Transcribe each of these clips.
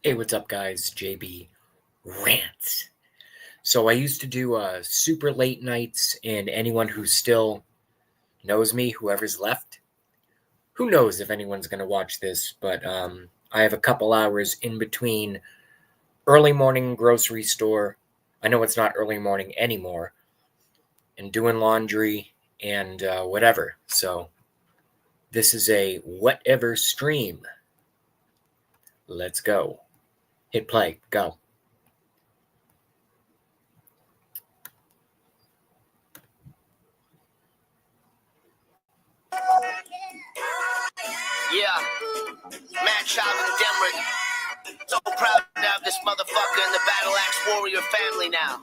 Hey, what's up, guys? JB Rants. So I used to do super late nights, and anyone who still knows me, whoever's left, who knows if anyone's going to watch this, but I have a couple hours in between early morning grocery store. I know it's not early morning anymore, and doing laundry and whatever. So this is a whatever stream. Let's go. Hit play. Go. Yeah, mad child in Denver. So proud to have this motherfucker in the Battle Axe Warrior family now.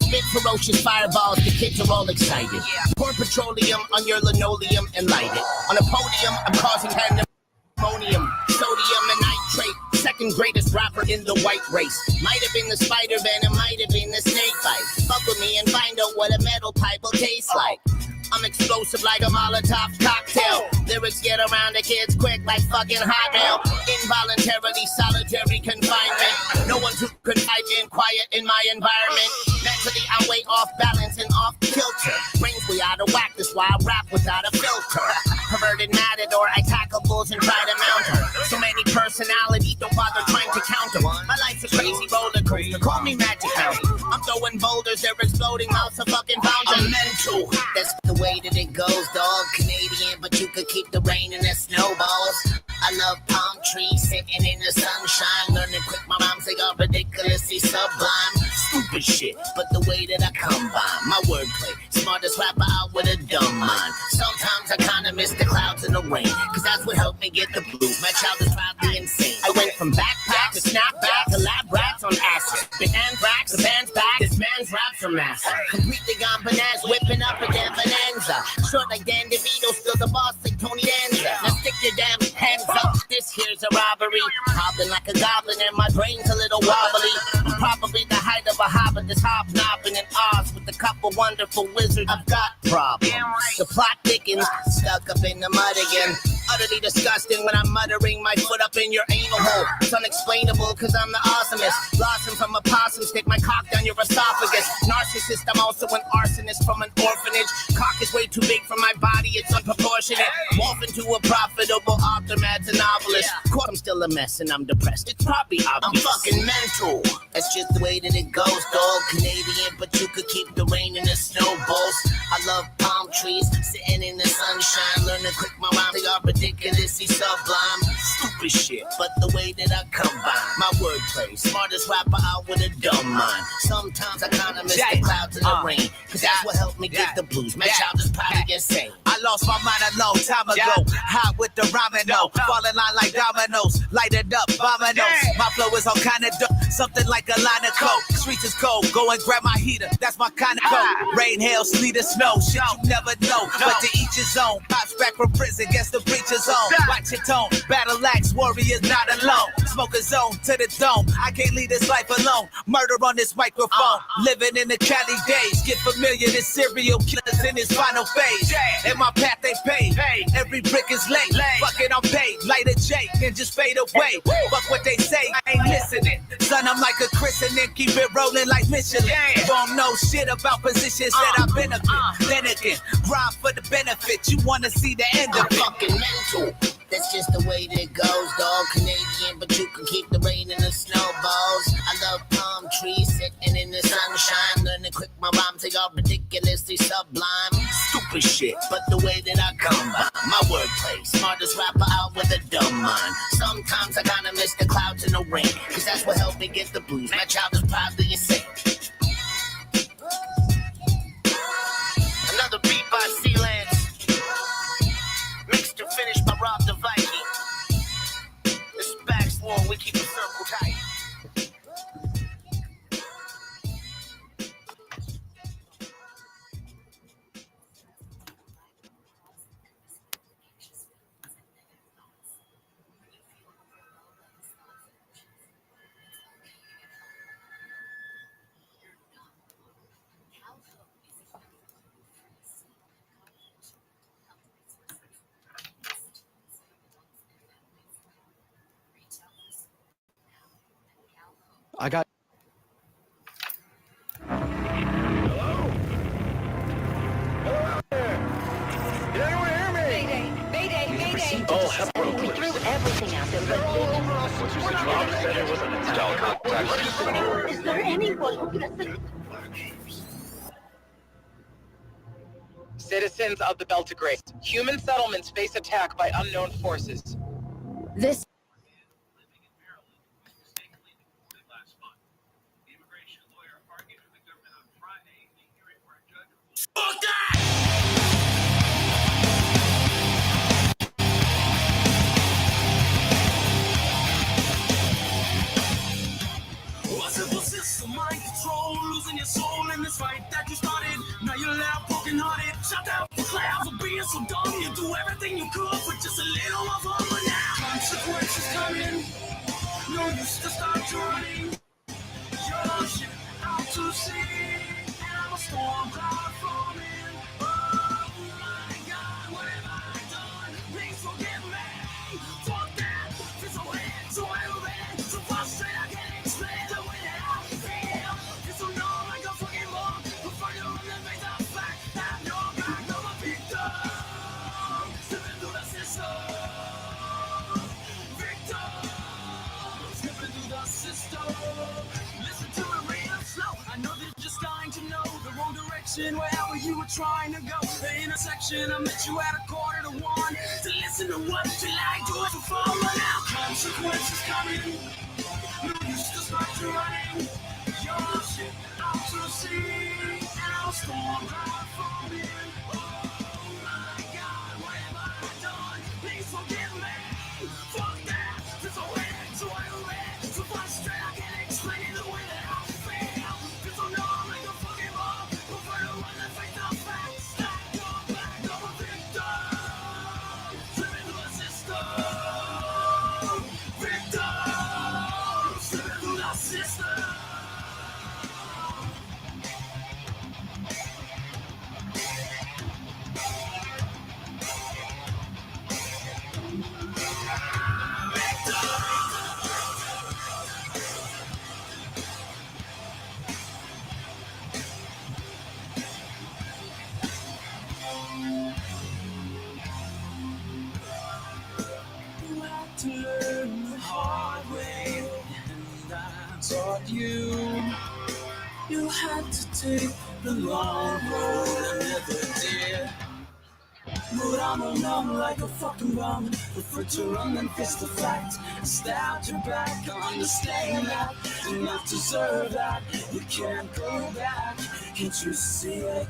Spit ferocious fireballs, the kids are all excited. Yeah. Pour petroleum on your linoleum and light it. On a podium, I'm causing pandemonium, sodium and nitrate. Second greatest rapper in the white race. Might have been the spider venom, might have been the snake bite. Fuck with me and find out what a metal pipe will taste like. I'm explosive like a Molotov cocktail. Lyrics get around the kids quick like fucking Hotmail. Involuntarily solitary confinement. No one to confide in, quiet in my environment. Mentally I'm way off balance and off kilter. Brains way out of whack, that's why I rap without a filter. Perverted matador, I tackle bulls and try to mount her. So many personalities, don't bother trying to count them. My life's a crazy roller coaster, call me Magic Harry. I'm throwing boulders, they're exploding, mouths a fucking pound. I'm mental, that's the way that it goes, dog. Canadian, but you could keep the rain and the snowballs. I love palm trees sitting in the sunshine. Learning quick, my rhymes, they are ridiculously sublime. Stupid shit, but the way that I combine my wordplay, smartest rapper out with a dumb mind. Sometimes I kinda miss the clouds and the rain, cause that's what helped me get the blues. My child is probably insane. I went from backpack to snapback to lab rats on acid. Been anthrax, the band's back, this man's raps are massive. Completely gone bananas, whipping up a damn bonanza. Short like Dan DeVito, still the boss like Tony Danza. Now stick your damn hands up, this here's a robbery. Hobbling like a goblin and my brain's a little wobbly. I'm probably the height of a hobbit that's hobnobbing in Oz with a couple wonderful wizards. I've got problems. The plot thickens, stuck up in the mud again. Utterly disgusting when I'm muttering my foot up in your anal hole. It's unexplainable cause I'm the awesomest. Blossom from a possum, stick my cock down your esophagus. Narcissist, I'm also an arsonist from an orphanage. Cock is way too big for my body, it's unproportionate. Morph into a profitable aftermath, a novelist. Course, I'm still a mess and I'm depressed. It's probably obvious. I'm fucking mental. That's just the way that it goes, dog. Canadian, but you could keep the rain and the snowballs. I love palm trees, sitting in the sunshine. Learn to quick my rhymes, they are ridiculously sublime. Stupid shit, but the way that I combine my wordplay, smartest rapper out with a dumb mind. Sometimes I kinda miss the clouds and the rain, cause that's what helped me get the blues. My child is probably insane. I lost my mind a long time ago. Hot with the ramino, fall in line like dominoes, lighted up dominoes. My flow is all kind of dope, something like a line of coke. Streets is cold, go and grab my heater, that's my kind of code. Rain, hail, sleet, or snow, shit you never know. But to each his own, pops back from prison, gets the preacher's on. Watch your tone, battle axe, warriors not alone. Smoke a zone to the dome, I can't leave this life alone. Murder on this microphone, living in the Cali days. Get familiar, this serial killer's in his final phase. And my path they paid, every brick is laid. Fuck it, I'm paid, light a J and just fade away. Fuck what they say, I ain't listening. Son, I'm like a christening, keep it rolling like Michelin. Don't know shit about positions that I've been a bit. Then again, grind for the benefit, you wanna see the end of it. I'm fucking mental. That's just the way that it goes, dog. Canadian, but you can keep the rain and the snowballs. I love palm trees sitting in the sunshine. Learning quick, my rhymes, they are ridiculously sublime. Stupid shit, but the way that I combine my wordplay, smartest rapper out with a dumb mind. Sometimes I kinda miss the clouds and the rain, cause that's what helped me get the blues. My child is probably insane. Another beat by Sealance, mixed to finish by Rob the Viking. This is Backsworn, we keep the circle tight. everything out there, but is there anyone who can... Citizens of the Beltagray, human settlements face attack by unknown forces. This... Fuck that! A simple system, mind control, losing your soul in this fight that you started. Now you're loud, broken hearted, shut down the clouds for being so dumb. You do everything you could for just a little of fun, but now consequences coming. No use to start running. Your ship out to sea, and a storm cloud forming. Oh my God, what have I done? Please forgive me. Fuck that, it's so head, so irrelevant, so frustrated I can't explain the way that I feel. It's so numb like a fucking bomb. We're fighting on the face of fact. Have your back, no a victim. Slipping through the system. Victim. Slipping through the system. Listen to it real slow. I know that you're just dying to know the wrong direction. Wherever you were trying to go, the intersection. I met you at 1:45 to listen to what you like, do it for fun. But now consequences coming. No use to start running. Your shit out to sea, and a storm cloud forming. Oh my God, what have I done? Please forgive me. Fuck that, it's so red, so red, so frustrated I can't explain it the way that I feel. It's so numb like a fucking bomb. Prefer to run and face the facts. Stack your back, no a victim. Slipping through the system. Victim. Slipping through the system. You had to learn the hard way, and I taught you. You had to take the long road, I never did. But I'm a numb like a fucking bum. Prefer to run than face the fact. Stab your back, understand that. You not deserve that. You can't go back. Can't you see it?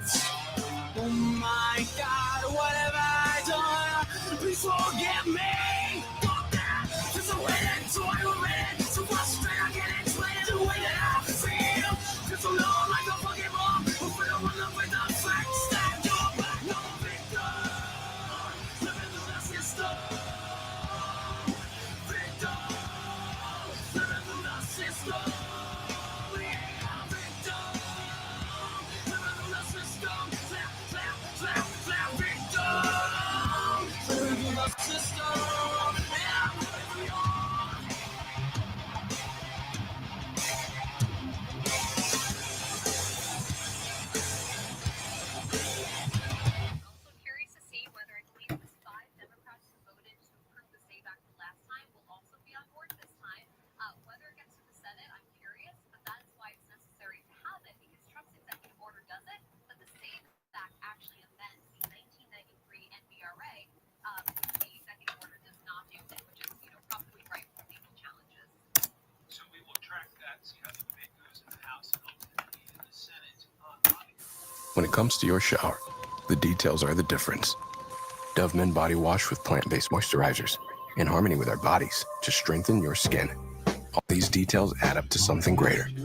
Oh my God, what have I done? Please forgive me. Fuck that. It's so red, so irrelevant, so frustrated I can't explain it the way that I feel. It's so long like a fucking bomb. Afraid to run away the facts. Stab your back, no victim. Living through the system. Victim. Living through the system. Yeah, victim. Living through the system. Slap, slap, slap, slap, victim. Living through the system. Yeah, we are. Also curious to see whether I believe the 5 Democrats who voted to approve the SAVE Act last time will also be on board this time. Whether it gets to the Senate, I'm curious, but that is why it's necessary to have it, because Trump's executive order does it, but the SAVE Act actually amends the 1993 NBRA, which the executive order does not do, which is, probably right for legal challenges. So we will track that, see how the debate goes in the House and ultimately in the Senate. When it comes to your shower, the details are the difference. Dove Men Body Wash with plant-based moisturizers, in harmony with our bodies to strengthen your skin. All these details add up to something greater. They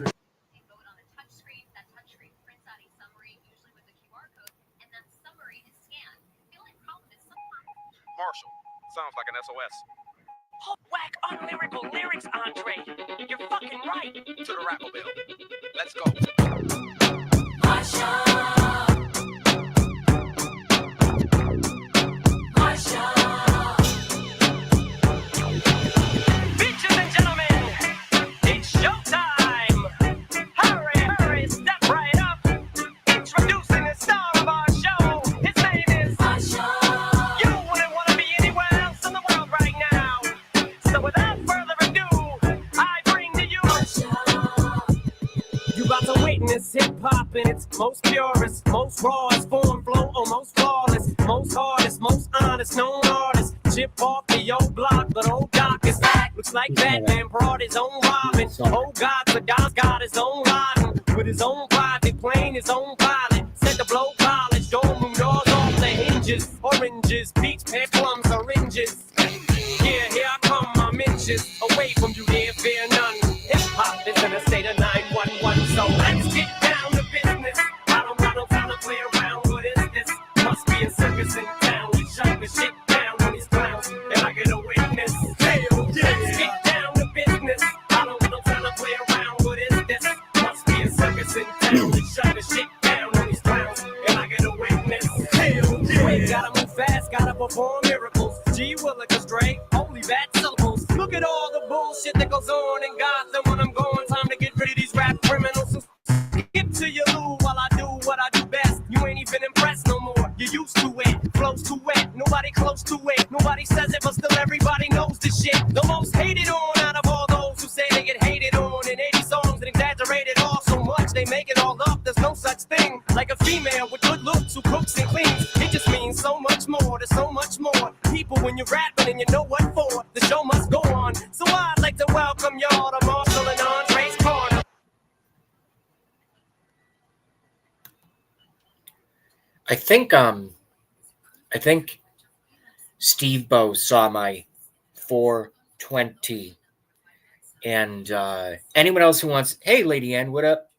vote on a touch screen. That touch screen prints out a summary, usually with a QR code, and that summary is scanned. The only problem is Marshall, sounds like an SOS. Whack unlyrical lyrics, Andre. You're fucking right. To the rapper bill. Let's go. Bitches and gentlemen, it's showtime. Hurry, hurry, step right up. Introducing the star of our show. His name is You wouldn't want to be anywhere else in the world right now. is hip hop in its most purest, most rawest form, flow almost flawless, most hardest, most honest, known artist. Chip off the old block, but old Doc is back. Looks like Batman brought his own Robin. Oh God, the God's got his own riding with his own private plane, his own pilot. Set to blow college, dome room doors off the hinges. Oranges, peach, pear, plums, oranges. Yeah, here I come, I'm inches away from you, dear, fear none. Hip hop is in a state of 911, so let's get down to business. I don't got no time to play around. What is this? Must be a circus in town. We shut the shit down on these clowns, and I get a witness. Hell yeah. Let's get down to business. I don't got no time to play around. What is this? Must be a circus in town. We shut the shit down on these clowns, and I get a witness. Hell yeah. Wait, gotta move fast, gotta perform miracles. Gee Willikers, Dre, holy bad syllables. Look at all the bullshit that goes on in Gotham when I'm going. Time to get rid of these rap criminals. So skip to your loo while I do what I do best. You ain't even impressed no more. You used to it, flows too wet. Nobody close to it. Nobody says it, but still everybody knows this shit. The most hated on out of all those who say they get hated on in 80 songs and exaggerated all so much they make it all up. There's no such thing like a female with good looks who cooks and cleans. It just means so much more. There's so much more people when you're rapping and you know what for. The show must go on. So I'd like to welcome y'all to Marshall and Andre's Corner. I think Steve Bow saw my 420. And anyone else who wants, hey, Lady Ann, what up?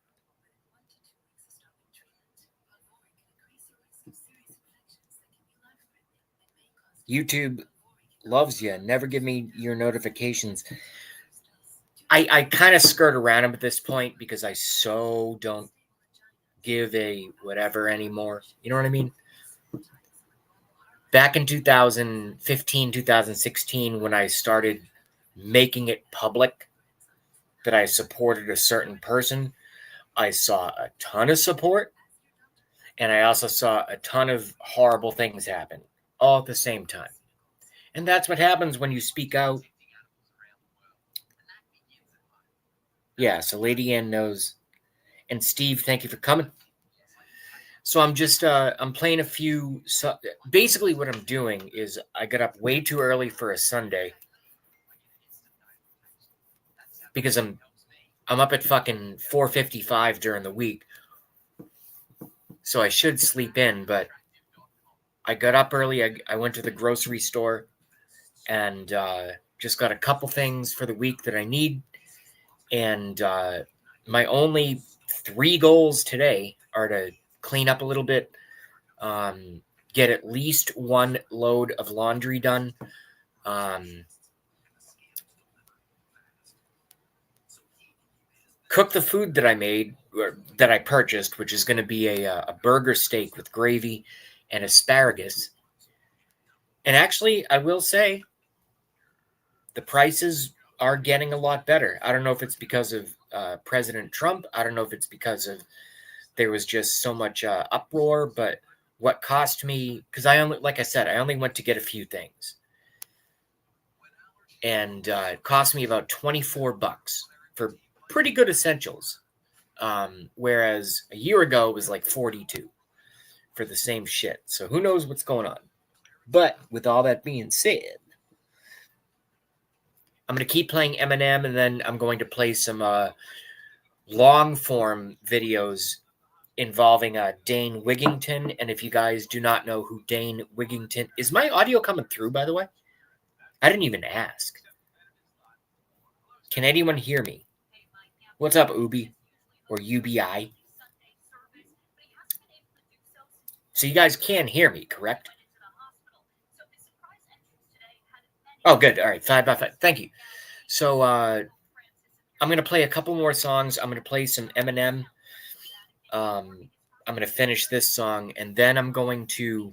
YouTube loves you. Never give me your notifications. I kind of skirt around them at this point because I so don't give a whatever anymore. You know what I mean? Back in 2015, 2016, when I started making it public that I supported a certain person, I saw a ton of support, and I also saw a ton of horrible things happen all at the same time. And that's what happens when you speak out. Yeah, so Lady Ann knows. And Steve, thank you for coming. So I'm just, I'm playing a few, basically what I'm doing is I got up way too early for a Sunday because I'm up at fucking 4:55 during the week. So I should sleep in, but I got up early. I went to the grocery store and just got a couple things for the week that I need. And my only 3 goals today are to clean up a little bit, get at least 1 load of laundry done, cook the food that I made, or that I purchased, which is going to be a burger steak with gravy and asparagus. And actually, I will say, the prices are getting a lot better. I don't know if it's because of President Trump. I don't know if it's because of there was just so much uproar, but what cost me, because like I said, I only went to get a few things. And it cost me about $24 for pretty good essentials. Whereas a year ago it was like $42 for the same shit. So who knows what's going on. But with all that being said, I'm going to keep playing Eminem, and then I'm going to play some long form videos involving Dane Wigington. And if you guys do not know who Dane Wigington is, my audio coming through, by the way? I didn't even ask. Can anyone hear me? What's up, Ubi? Or UBI? So you guys can hear me, correct? Oh, good. All right, 5 by 5. Thank you. So I'm going to play a couple more songs. I'm going to play some Eminem. I'm going to finish this song, and then I'm going to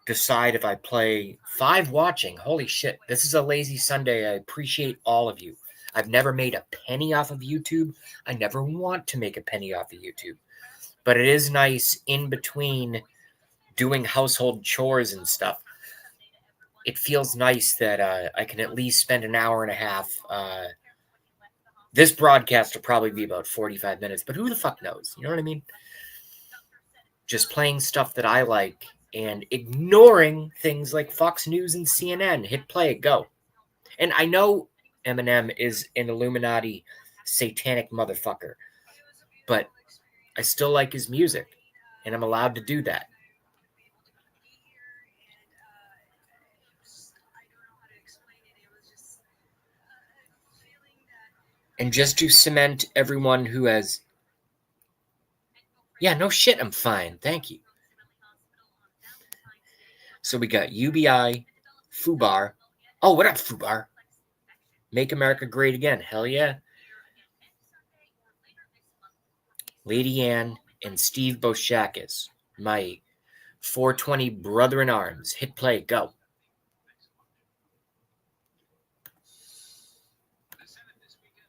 decide if I play 5 watching. Holy shit. This is a lazy Sunday. I appreciate all of you. I've never made a penny off of YouTube. I never want to make a penny off of YouTube. But it is nice in between doing household chores and stuff. It feels nice that I can at least spend an hour and a half This broadcast will probably be about 45 minutes, but who the fuck knows? You know what I mean? Just playing stuff that I like and ignoring things like Fox News and CNN. Hit play, go. And I know Eminem is an Illuminati satanic motherfucker, but I still like his music, and I'm allowed to do that. And just to cement everyone who has... Yeah, no shit, I'm fine. Thank you. So we got UBI, FUBAR. Oh, what up, FUBAR? Make America Great Again. Hell yeah. Lady Ann and Steve Boshakis, my 420 brother in arms. Hit play, go.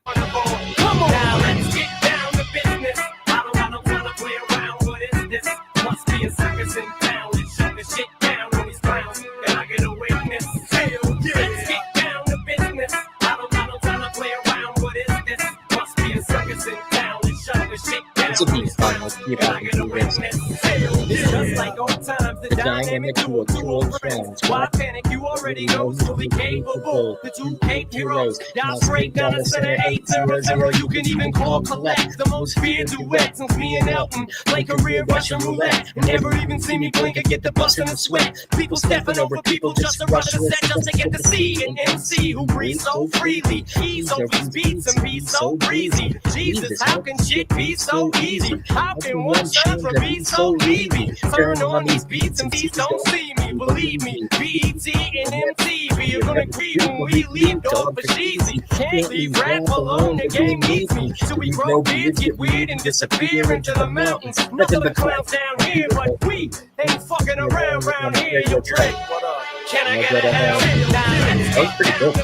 Come on, now let's get down to business. I don't got no time to play around. What is this? Must be a circus in town. Let's shut the shit down on these clowns, and I get a witness. Hell yeah. Let's get down to business. I don't got no time to play around. What is this? Must be a circus in town. Let's shut the shit down. This will be fun. Let's see if I can do this. It's just like old times, the dynamic duo, two old friends. Why panic? You already know, so we capable. The two hate heroes, y'all straight down the center, 800. You can even call collect the most feared duet since me and Elton play career Russian roulette. And never even see me blink or get the bust in the sweat. People stepping over people just to rush the set, just to get to see an MC who breathes so freely. Ease over these beats and be so breezy. Jesus, how can shit be so easy? How can one shine from be so easy? Turn on these beats and beats don't see me. Believe me, BET and MTV are gonna grieve when we leave dog for cheesy. Can't leave rap alone, the game needs me. So we grow beards, get weird and disappear into the mountains. Nothing but clowns down here, but we ain't fucking around here. Yo, Drake, can I get a hell? That was pretty good.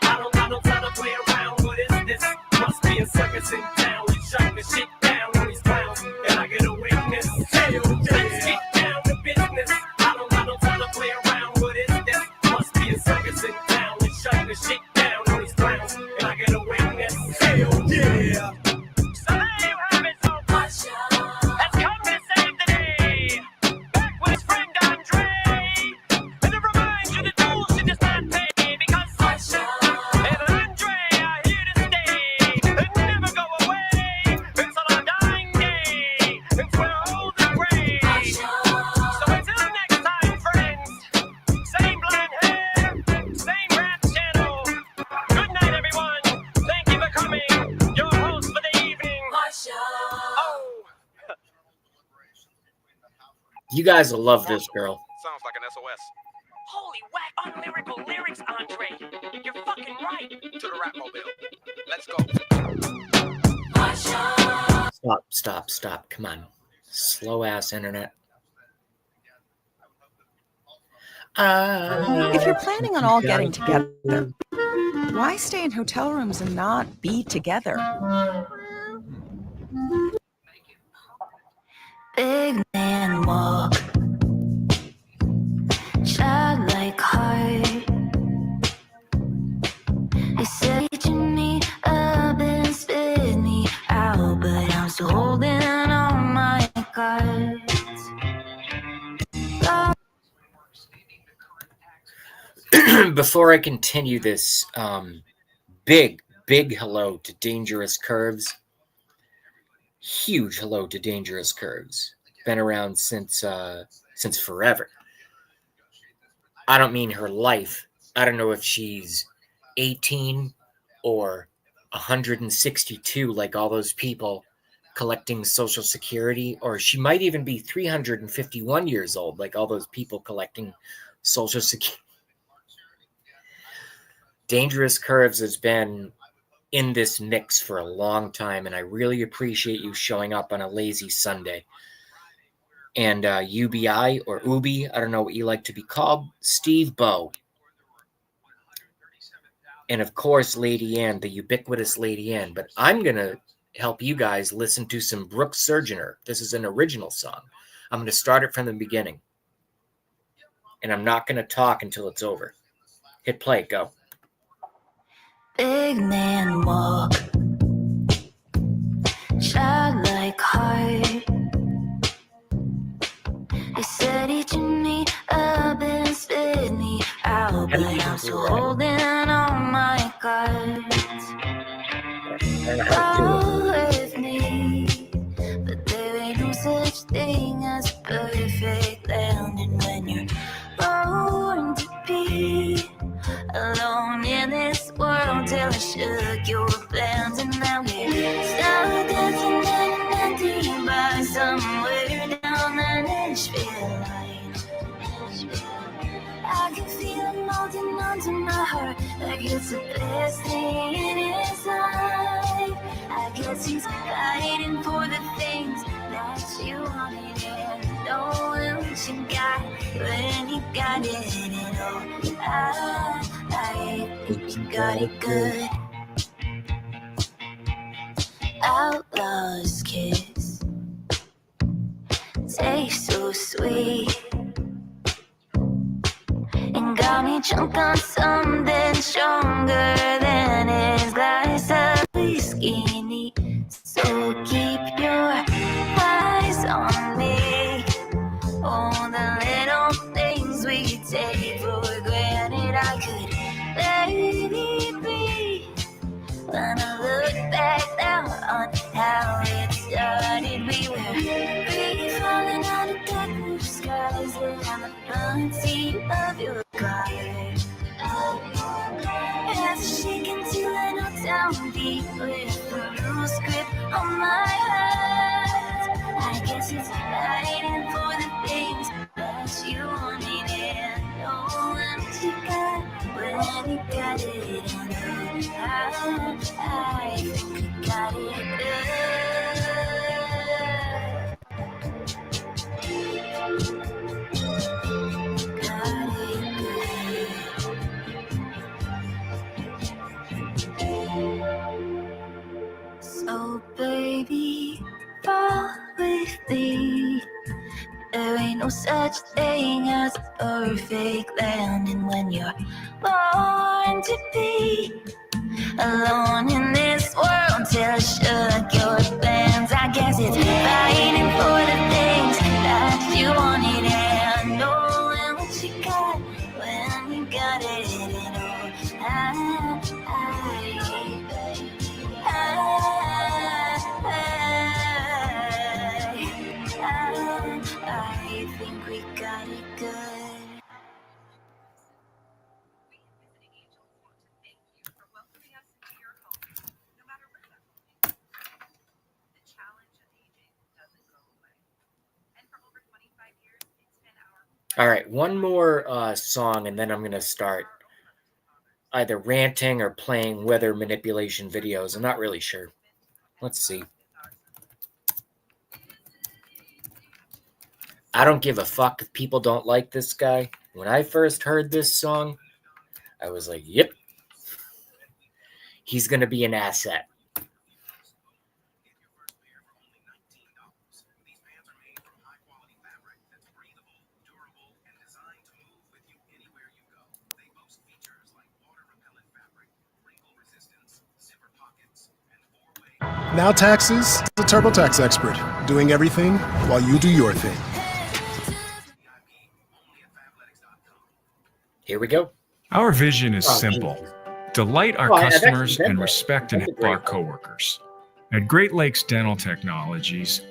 I don't got no time to play around. What is this? Must be a circus in town. We shut the shit down on these clowns, and I get a witness. Let's get down to business. I don't got no time to play around. What is this? Must be a circus in town. We shut the shit down on these clowns, and I get a witness. Hell yeah. So there you have it, so much has come to save the day. Back with his friend Andre, and to remind you the dues should just not pay, because Sasha and Andre are here to stay and never go away until our dying day, until we're old and gray. So until next time, friends, same blonde hair, same rap channel. Good night, everyone. Thank you for coming. Your host for the evening. Oh. You guys will love this girl. Sounds like an SOS. Holy whack, unlyrical lyrics, Andre. You're fucking right. To the rap mobile. Let's go. Stop. Come on. Slow ass internet. If you're planning on all getting together, why stay in hotel rooms and not be together? Big man walk, childlike heart. They say to me, up and spit me out, but I'm still holding on my cards. Before I continue this, big hello to Dangerous Curves. Huge hello to Dangerous Curves. Been around since forever. I don't mean her life. I don't know if she's 18 or 162 like all those people collecting Social Security, or she might even be 351 years old like all those people collecting Social Security. Dangerous Curves has been in this mix for a long time, and I really appreciate you showing up on a lazy Sunday. And UBI or Ubi, I don't know what you like to be called, Steve Bow. And of course, Lady Ann, the ubiquitous Lady Ann. But I'm going to help you guys listen to some Brooke Surgener. This is an original song. I'm going to start it from the beginning. And I'm not going to talk until it's over. Hit play, go. Big man walk, such thing as perfect landing when you're born to be alone in this world till I shook your plans, and now we're stuck dancing in an empty bar somewhere down the Nashville line. I can feel it molding onto my heart like it's the best thing in his life. I guess he's fighting for the things that you wanted and knowing what you got when you got it. And oh, I think you got it good. Outlaw's kiss tastes so sweet and got me drunk on something stronger than his glass of whiskey neat. So keep your eyes on me. All the little things we take for granted, I could barely breathe when I look back now on how it started. We were free falling out of dark blue skies and the front seat of your car. As shaking till I know down deep with the loose grip on my heart. I guess it's fighting for the things that you wanted and knowing what you got when you got it. And I think you got it good. Got it good. So baby, fall with me. There ain't no such thing as a perfect landing when you're born to be alone in this world till I shook your plans. I guess it's fighting for the things that you wanted and knowing what you got when you got it. I think we got it good. All right, one more song, and then I'm going to start either ranting or playing weather manipulation videos. I'm not really sure. Let's see. I don't give a fuck if people don't like this guy. When I first heard this song, I was like, yep, he's going to be an asset. Now Taxes, the TurboTax expert, doing everything while you do your thing. Here we go. Our vision is simple. Delight our customers and respect and help our coworkers. At Great Lakes Dental Technologies,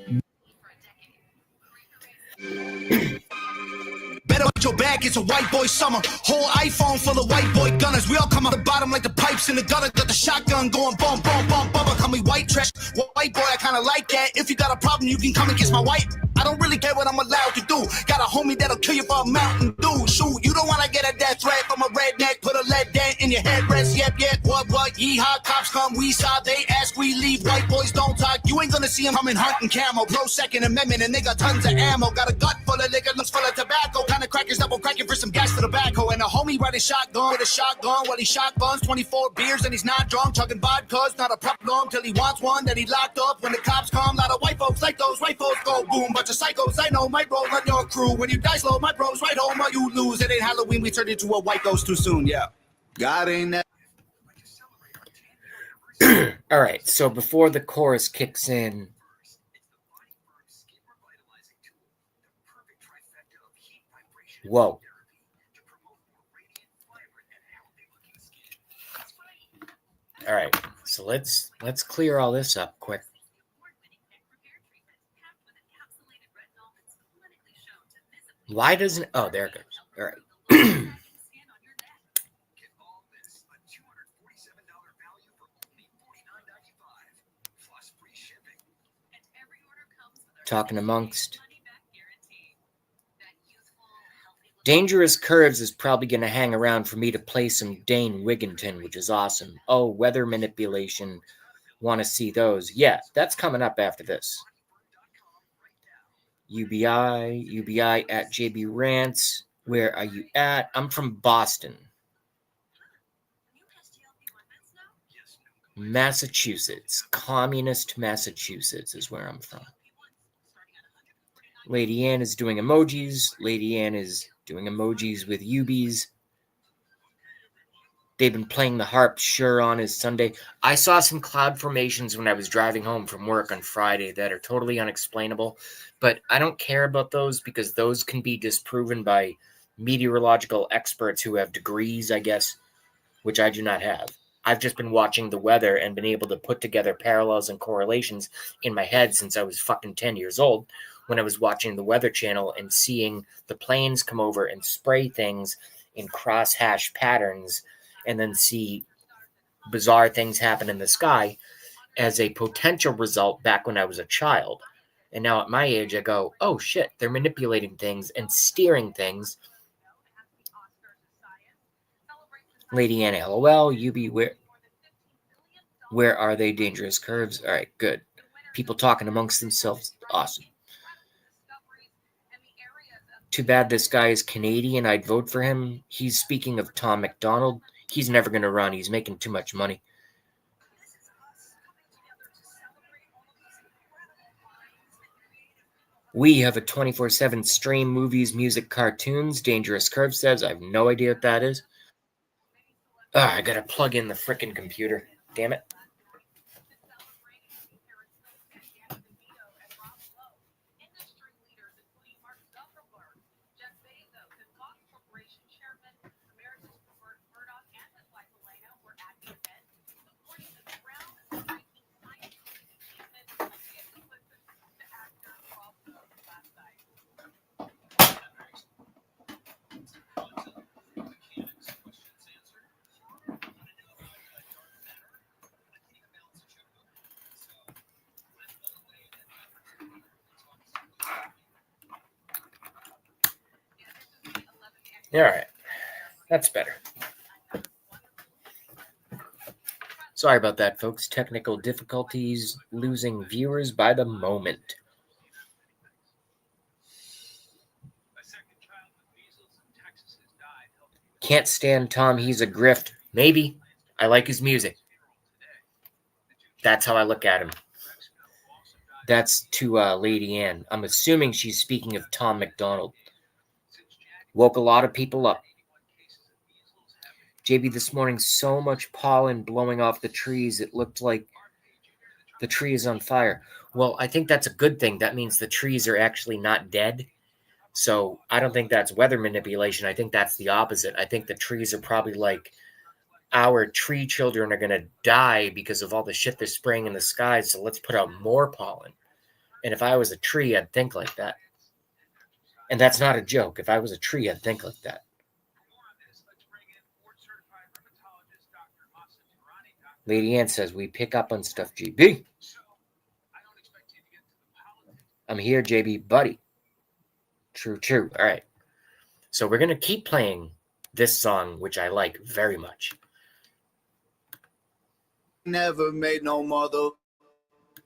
Better watch your back, it's a white boy summer. Whole iPhone full of white boy gunners. We all come out the bottom like the pipes in the gutter. Got the shotgun going bum, bum, bum, bum. Call me white trash. White boy, I kinda like that. If you got a problem, you can come and kiss my wife. I don't really care what I'm allowed to do. Got a homie that'll kill you for a Mountain Dew. Shoot, you don't wanna get a death threat from a redneck. Put a lead dent in your headrest. Yep, what, yeehaw, cops come, we saw, they ask, we leave. White boys don't talk, you ain't gonna see them coming hunting camo. Pro Second Amendment, and they got tons of ammo. Got a gut full of liquor, lungs full of tobacco. Kinda crackers double cracking for some gas to the backhoe. And a homie riding shotgun with a shotgun while he shotguns 24 beers and he's not drunk. Chugging vodka's not a problem till he wants one that he locked up. When the cops come, lot of white folks like those white folks go boom. Bunch of psychos I know might roll on your crew. When you die slow, my bros right home or you lose. It ain't Halloween, we turned into a white ghost too soon, yeah. God ain't that. All right, so before the chorus kicks in, whoa. All right, so let's clear all this up quick. Why doesn't... Oh, there it goes. All right. Talking amongst. Dangerous Curves is probably going to hang around for me to play some Dane Wigginton, which is awesome. Oh, weather manipulation. Want to see those? Yeah, that's coming up after this. UBI at JB Rants. Where are you at? I'm from Boston. Massachusetts. Communist Massachusetts is where I'm from. Lady Ann is doing emojis. Lady Ann is doing emojis with Ubies. They've been playing the harp sure on his Sunday. I saw some cloud formations when I was driving home from work on Friday that are totally unexplainable, but I don't care about those because those can be disproven by meteorological experts who have degrees, I guess, which I do not have. I've just been watching the weather and been able to put together parallels and correlations in my head since I was fucking 10 years old when I was watching the Weather Channel and seeing the planes come over and spray things in crosshatch patterns and then see bizarre things happen in the sky as a potential result back when I was a child. And now at my age, I go, oh shit, they're manipulating things and steering things. Lady Anna, LOL, UB, where are they? Dangerous Curves. All right, good. People talking amongst themselves. Awesome. Too bad this guy is Canadian. I'd vote for him. He's speaking of Tom McDonald. He's never going to run. He's making too much money. We have a 24/7 stream, movies, music, cartoons. Dangerous Curve says, I have no idea what that is. I got to plug in the frickin' computer. Damn it. All right, that's better. Sorry about that, folks. Technical difficulties, losing viewers by the moment. Can't stand Tom. He's a grift. Maybe. I like his music. That's how I look at him. That's to Lady Ann. I'm assuming she's speaking of Tom McDonald. Woke a lot of people up. JB, this morning, so much pollen blowing off the trees. It looked like the tree is on fire. Well, I think that's a good thing. That means the trees are actually not dead. So I don't think that's weather manipulation. I think that's the opposite. I think the trees are probably like, our tree children are going to die because of all the shit they're spraying in the sky. So let's put out more pollen. And if I was a tree, I'd think like that. And that's not a joke. If I was a tree, I'd think like that. Lady Ann says, we pick up on stuff, JB. I'm here, JB, buddy. True, true. All right. So we're going to keep playing this song, which I like very much. Never made no mother.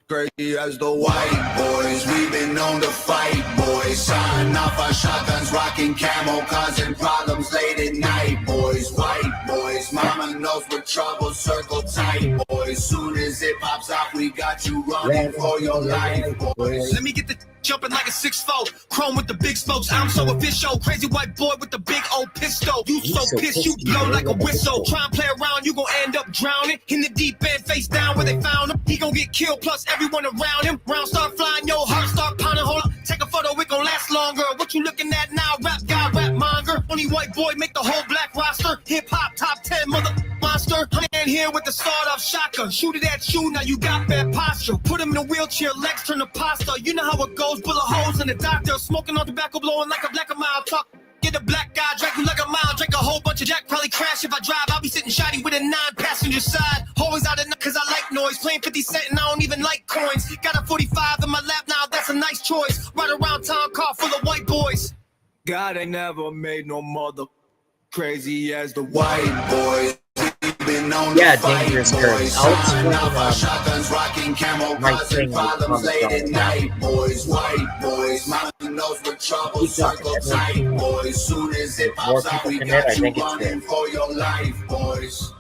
Crazy as the white boys, we've been known to fight, boys. Sign off our shotguns, rocking camo, causing problems late at night, boys. White boys, mama knows we're trouble, circle tight, boys. Soon as it pops out, we got you running for your life, boys. Let me get the jumping like a 6'4", chrome with the big spokes. I'm so official, crazy white boy with the big old pistol. You so pissed, you blow like a whistle. Try and play around, you gon' end up drowning in the deep end, face down where they found him. He gon' get killed, plus everyone around him. Round start flying, your heart start pounding. Hold up, take a photo, it gon' last longer. What you looking at now? Rap guy, rap monger. Only white boy make the whole black roster. Hip hop top 10 mother monster. I'm in here there with the sawed-off shotgun. Shoot it at you, now you got bad posture. Put him in a wheelchair, legs turn to pasta. You know how it goes, bullet holes in the doctor. Smoking on tobacco, blowing like a black a mile. Talk, get a black guy, drink you like a mile. Drink a whole bunch of Jack, probably crash if I drive. I'll be sitting shoddy with a 9-passenger side. Always out of cause I like noise. Playing 50 cent and I don't even like coins. Got a 45 in my lap now, that's a nice choice. Ride around town, car full of white boys. God ain't never made no mother crazy as the white boys. Yeah, Dangerous Curves. I'll explain my thing late at night, boys, white boys. Mama knows what trouble circle tight, boys. Soon as it pops out, we got you running for your life, boys.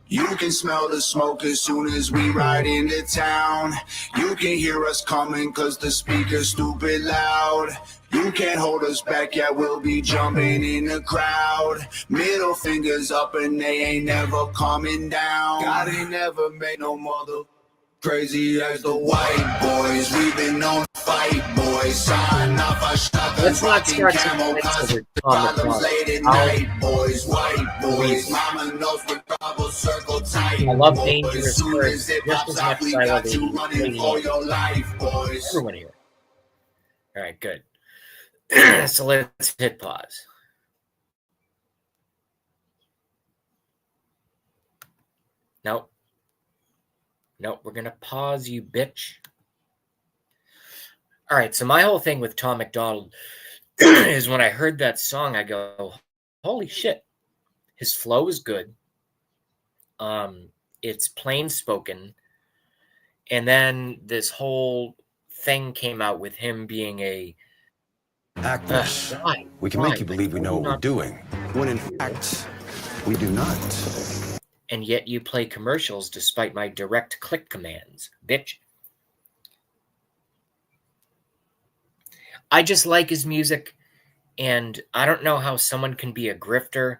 You can smell the smoke as soon as we ride into town. You can hear us coming cause the speaker's stupid loud. You can't hold us back, yeah, we'll be jumping in the crowd. Middle fingers up and they ain't never coming down. God ain't never made no mother crazy as the white boys. We've been known to fight, boys. Sign off our shotguns, rocking camo closet. Problems late at night, boys. White boys. Mama knows what trouble circle tight. I love Dangerous Curves just as much as I love you running for your life, boys. Everyone here. All right, good. So let's hit pause. Nope. Nope, we're going to pause, you bitch. All right, so my whole thing with Tom MacDonald is when I heard that song, I go, holy shit. His flow is good. It's plain spoken. And then this whole thing came out with him being a actress. We can make you believe we know what we're doing, when in fact, we do not. And yet you play commercials despite my direct click commands, bitch. I just like his music, and I don't know how someone can be a grifter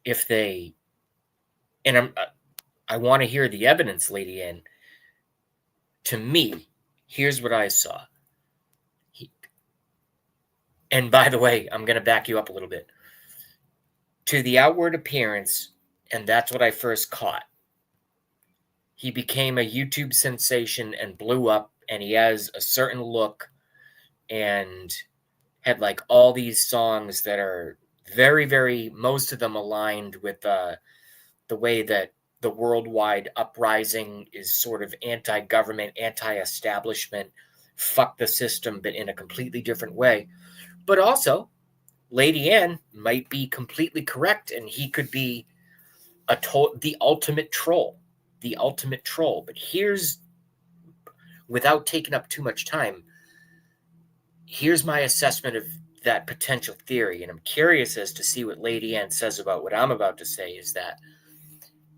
if they... And I want to hear the evidence, Lady Ann. To me, here's what I saw. And by the way, I'm going to back you up a little bit. To the outward appearance, and that's what I first caught. He became a YouTube sensation and blew up, and he has a certain look and had like all these songs that are very, very, most of them aligned with the way that the worldwide uprising is sort of anti-government, anti-establishment, fuck the system, but in a completely different way. But also, Lady Ann might be completely correct, and he could be the ultimate troll. The ultimate troll. But here's, without taking up too much time, here's my assessment of that potential theory, and I'm curious as to see what Lady Ann says about what I'm about to say, is that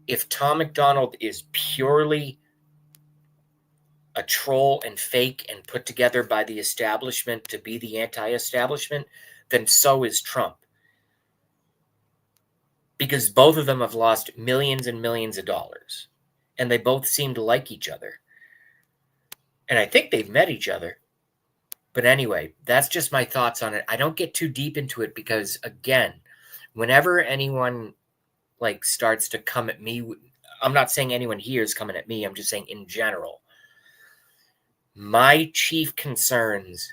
if Tom MacDonald is purely a troll and fake and put together by the establishment to be the anti-establishment, then so is Trump. Because both of them have lost millions and millions of dollars. And they both seem to like each other. And I think they've met each other. But anyway, that's just my thoughts on it. I don't get too deep into it because, again, whenever anyone like starts to come at me, I'm not saying anyone here is coming at me. I'm just saying in general. My chief concerns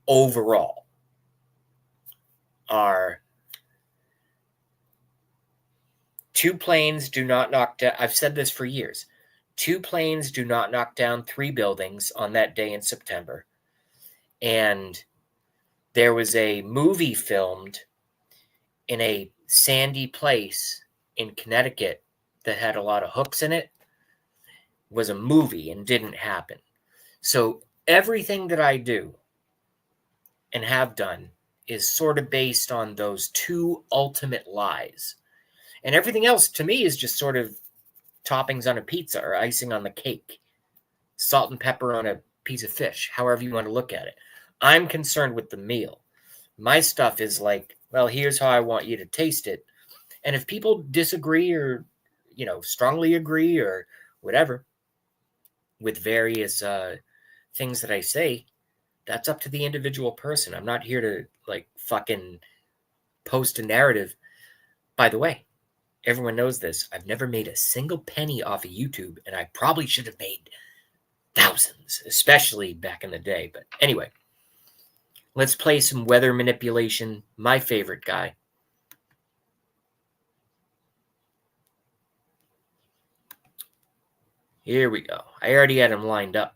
overall are two planes do not knock down. I've said this for years. 2 planes do not knock down 3 buildings on that day in September. And there was a movie filmed in a sandy place in Connecticut that had a lot of hooks in it. Was a movie and didn't happen. So everything that I do and have done is sort of based on those 2 ultimate lies. And everything else to me is just sort of toppings on a pizza or icing on the cake, salt and pepper on a piece of fish, however you want to look at it. I'm concerned with the meal. My stuff is like, well, here's how I want you to taste it. And if people disagree or, strongly agree or whatever with various things that I say, that's up to the individual person. I'm not here to fucking post a narrative. By the way, everyone knows this. I've never made a single penny off of YouTube, and I probably should have made thousands, especially back in the day. But anyway, let's play some weather manipulation. My favorite guy. Here we go. I already had him lined up.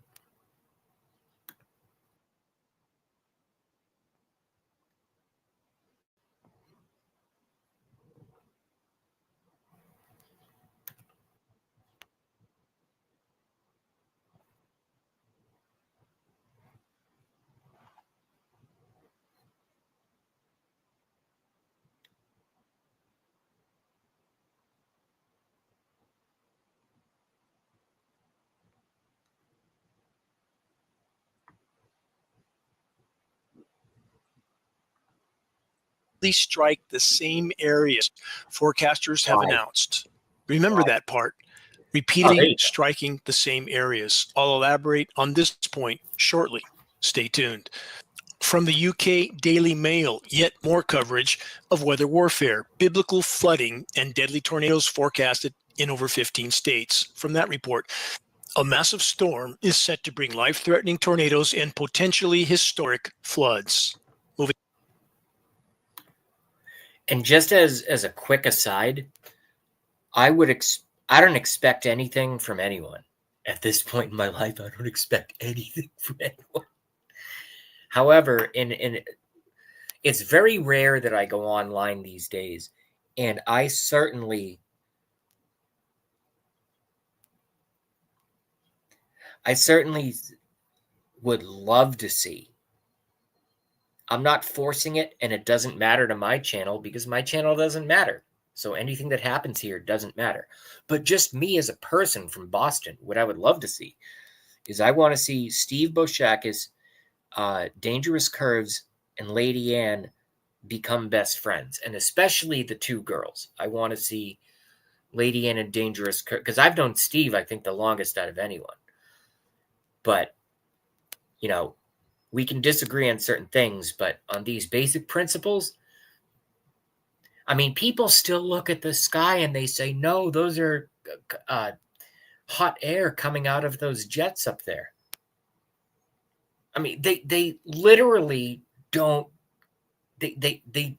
Strike the same areas forecasters have announced. Remember that part. Repeatedly striking the same areas. I'll elaborate on this point shortly. Stay tuned. From the UK Daily Mail, yet more coverage of weather warfare, biblical flooding, and deadly tornadoes forecasted in over 15 states. From that report, a massive storm is set to bring life-threatening tornadoes and potentially historic floods. And just as a quick aside, I don't expect anything from anyone. At this point in my life, I don't expect anything from anyone. However, it's very rare that I go online these days, and I certainly would love to see. I'm not forcing it, and it doesn't matter to my channel because my channel doesn't matter. So anything that happens here doesn't matter. But just me as a person from Boston, what I would love to see is I want to see Steve Boshakis, Dangerous Curves, and Lady Ann become best friends, and especially the two girls. I want to see Lady Ann and Dangerous Curves, because I've known Steve, I think, the longest out of anyone. But, you know, we can disagree on certain things, but on these basic principles, I mean, people still look at the sky and they say, no, those are hot air coming out of those jets up there. I mean, they literally don't, they've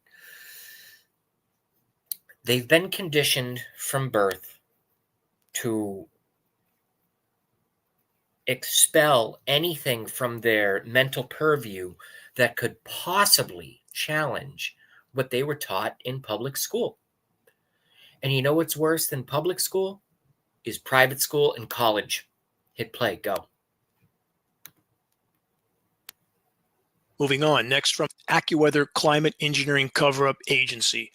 been conditioned from birth to expel anything from their mental purview that could possibly challenge what they were taught in public school. And you know what's worse than public school? Is private school and college. Hit play, go. Moving on, next from AccuWeather Climate Engineering Cover-Up Agency.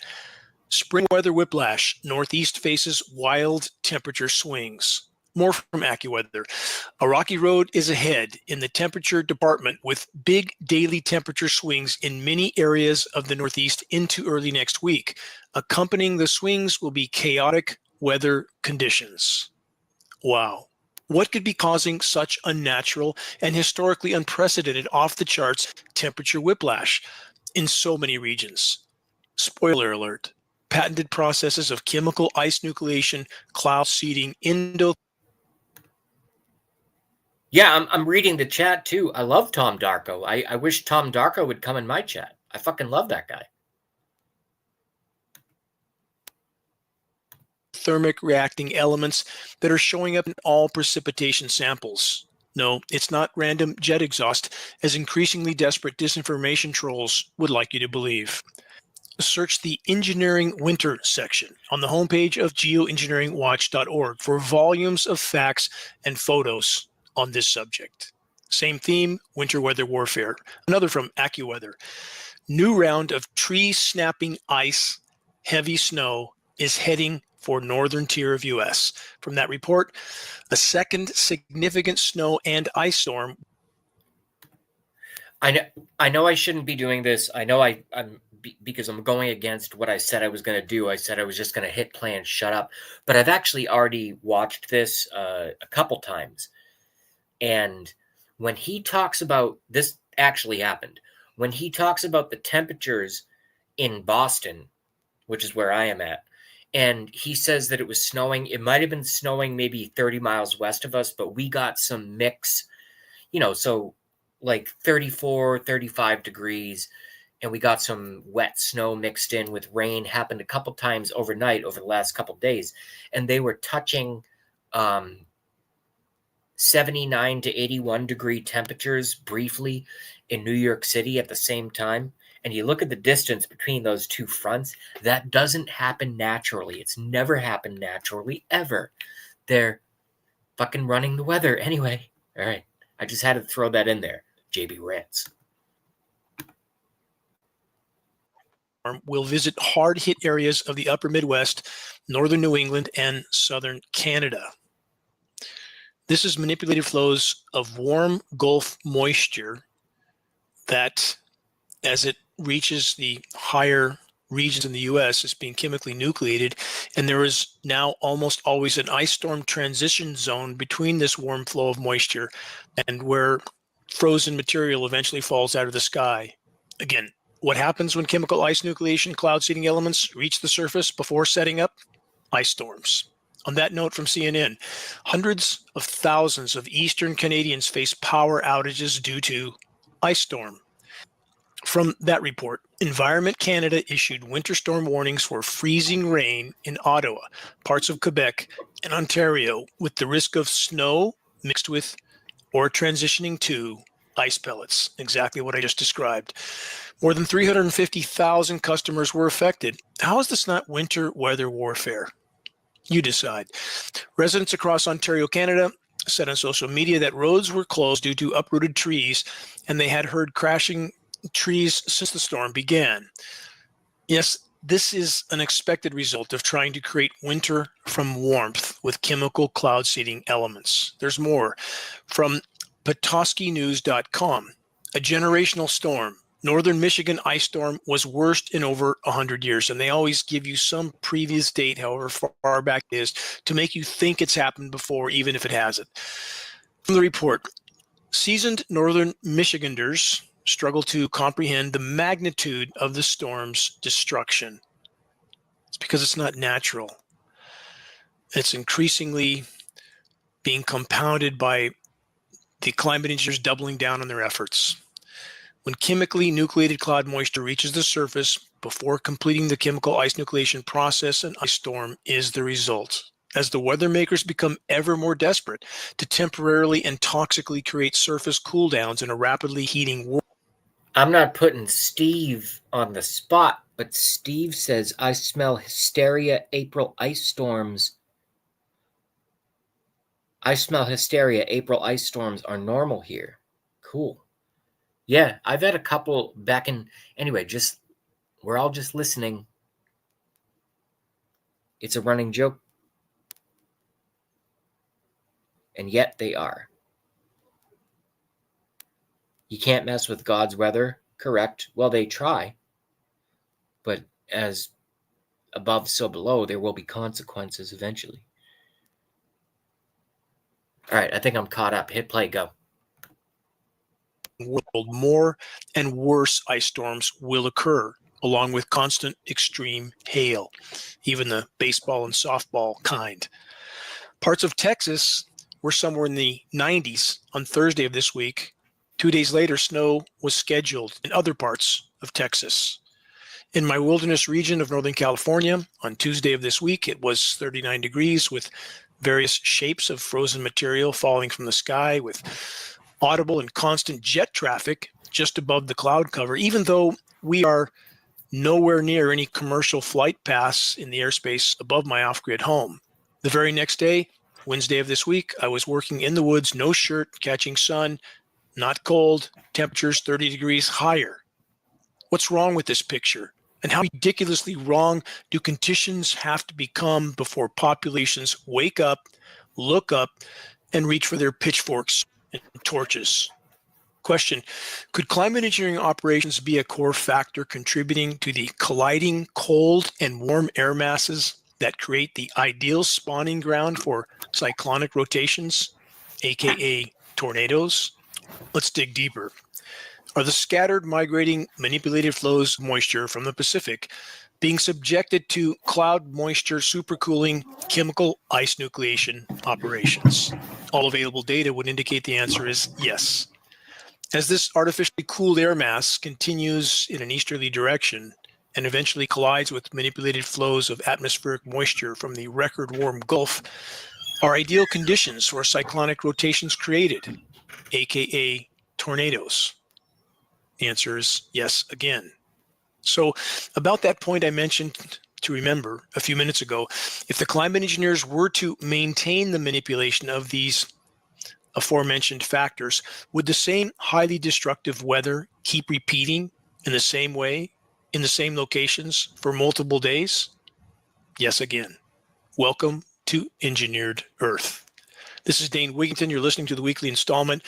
Spring weather whiplash, Northeast faces wild temperature swings. More from AccuWeather. A rocky road is ahead in the temperature department with big daily temperature swings in many areas of the Northeast into early next week. Accompanying the swings will be chaotic weather conditions. Wow. What could be causing such unnatural and historically unprecedented off-the-charts temperature whiplash in so many regions? Spoiler alert. Patented processes of chemical ice nucleation, cloud seeding, Yeah, I'm reading the chat too. I love Tom Darko. I wish Tom Darko would come in my chat. I fucking love that guy. Thermic reacting elements that are showing up in all precipitation samples. No, it's not random jet exhaust, as increasingly desperate disinformation trolls would like you to believe. Search the Engineering Winter section on the homepage of geoengineeringwatch.org for volumes of facts and photos on this subject. Same theme, winter weather warfare. Another from AccuWeather. New round of tree snapping ice, heavy snow is heading for northern tier of U.S. From that report, a second significant snow and ice storm. I know I shouldn't be doing this. I know I'm because I'm going against what I said I was going to do. I said I was just going to hit play and shut up. But I've actually already watched this a couple times. And when he talks about this actually happened, when he talks about the temperatures in Boston, which is where I am at, And he says that it was snowing. It might have been snowing maybe 30 miles west of us, but we got some mix, so like 34, 35 degrees. And we got some wet snow mixed in with rain. Happened a couple times overnight over the last couple days. And they were touching 79 to 81 degree temperatures briefly in New York City at the same time. And you look at the distance between those two fronts, that doesn't happen naturally. It's never happened naturally, ever. They're fucking running the weather anyway. All right. I just had to throw that in there. JB rants. Will visit hard-hit areas of the upper Midwest, northern New England, and southern Canada. This is manipulated flows of warm Gulf moisture that, as it reaches the higher regions in the U.S., is being chemically nucleated, and there is now almost always an ice storm transition zone between this warm flow of moisture and where frozen material eventually falls out of the sky. Again, what happens when chemical ice nucleation cloud seeding elements reach the surface before setting up? Ice storms. On that note from CNN, hundreds of thousands of Eastern Canadians face power outages due to ice storm. From that report, Environment Canada issued winter storm warnings for freezing rain in Ottawa, parts of Quebec, and Ontario, with the risk of snow mixed with or transitioning to ice pellets, exactly what I just described. More than 350,000 customers were affected. How is this not winter weather warfare? You decide. Residents across Ontario, Canada, said on social media that roads were closed due to uprooted trees, and they had heard crashing trees since the storm began. Yes, this is an expected result of trying to create winter from warmth with chemical cloud seeding elements. There's more. From PetoskeyNews.com, a generational storm. Northern Michigan ice storm was worst in over 100 years, and they always give you some previous date, however far back it is, to make you think it's happened before, even if it hasn't. From the report, seasoned Northern Michiganders struggle to comprehend the magnitude of the storm's destruction. It's because it's not natural. It's increasingly being compounded by the climate engineers doubling down on their efforts. When chemically nucleated cloud moisture reaches the surface before completing the chemical ice nucleation process, an ice storm is the result. As the weather makers become ever more desperate to temporarily and toxically create surface cooldowns in a rapidly heating world. I'm not putting Steve on the spot, but Steve says, I smell hysteria, April ice storms. I smell hysteria, April ice storms are normal here. Cool. Yeah, I've had a couple back in. Anyway, we're all just listening. It's a running joke. And yet they are. You can't mess with God's weather, correct? Well, they try. But as above, so below, there will be consequences eventually. All right, I think I'm caught up. Hit play, go. World, more and worse ice storms will occur, along with constant extreme hail, even the baseball and softball kind. Parts of Texas were somewhere in the 90s on Thursday of this week. 2 days later, snow was scheduled in other parts of Texas. In my wilderness region of Northern California, on Tuesday of this week, it was 39 degrees with various shapes of frozen material falling from the sky, with audible and constant jet traffic just above the cloud cover, even though we are nowhere near any commercial flight paths in the airspace above my off-grid home. The very next day, Wednesday of this week, I was working in the woods, no shirt, catching sun, not cold, temperatures 30 degrees higher. What's wrong with this picture? And how ridiculously wrong do conditions have to become before populations wake up, look up, and reach for their pitchforks and torches? Question: could climate engineering operations be a core factor contributing to the colliding cold and warm air masses that create the ideal spawning ground for cyclonic rotations, aka tornadoes? Let's dig deeper. Are the scattered, migrating, manipulated flows of moisture from the Pacific being subjected to cloud moisture supercooling chemical ice nucleation operations. All available data would indicate the answer is yes. As this artificially cooled air mass continues in an easterly direction and eventually collides with manipulated flows of atmospheric moisture from the record warm Gulf, are ideal conditions for cyclonic rotations created, aka tornadoes. The answer is yes again. So about that point I mentioned to remember a few minutes ago, if the climate engineers were to maintain the manipulation of these aforementioned factors, would the same highly destructive weather keep repeating in the same way, in the same locations for multiple days? Yes again. Welcome to Engineered Earth. This is Dane Wigington. You're listening to the weekly installment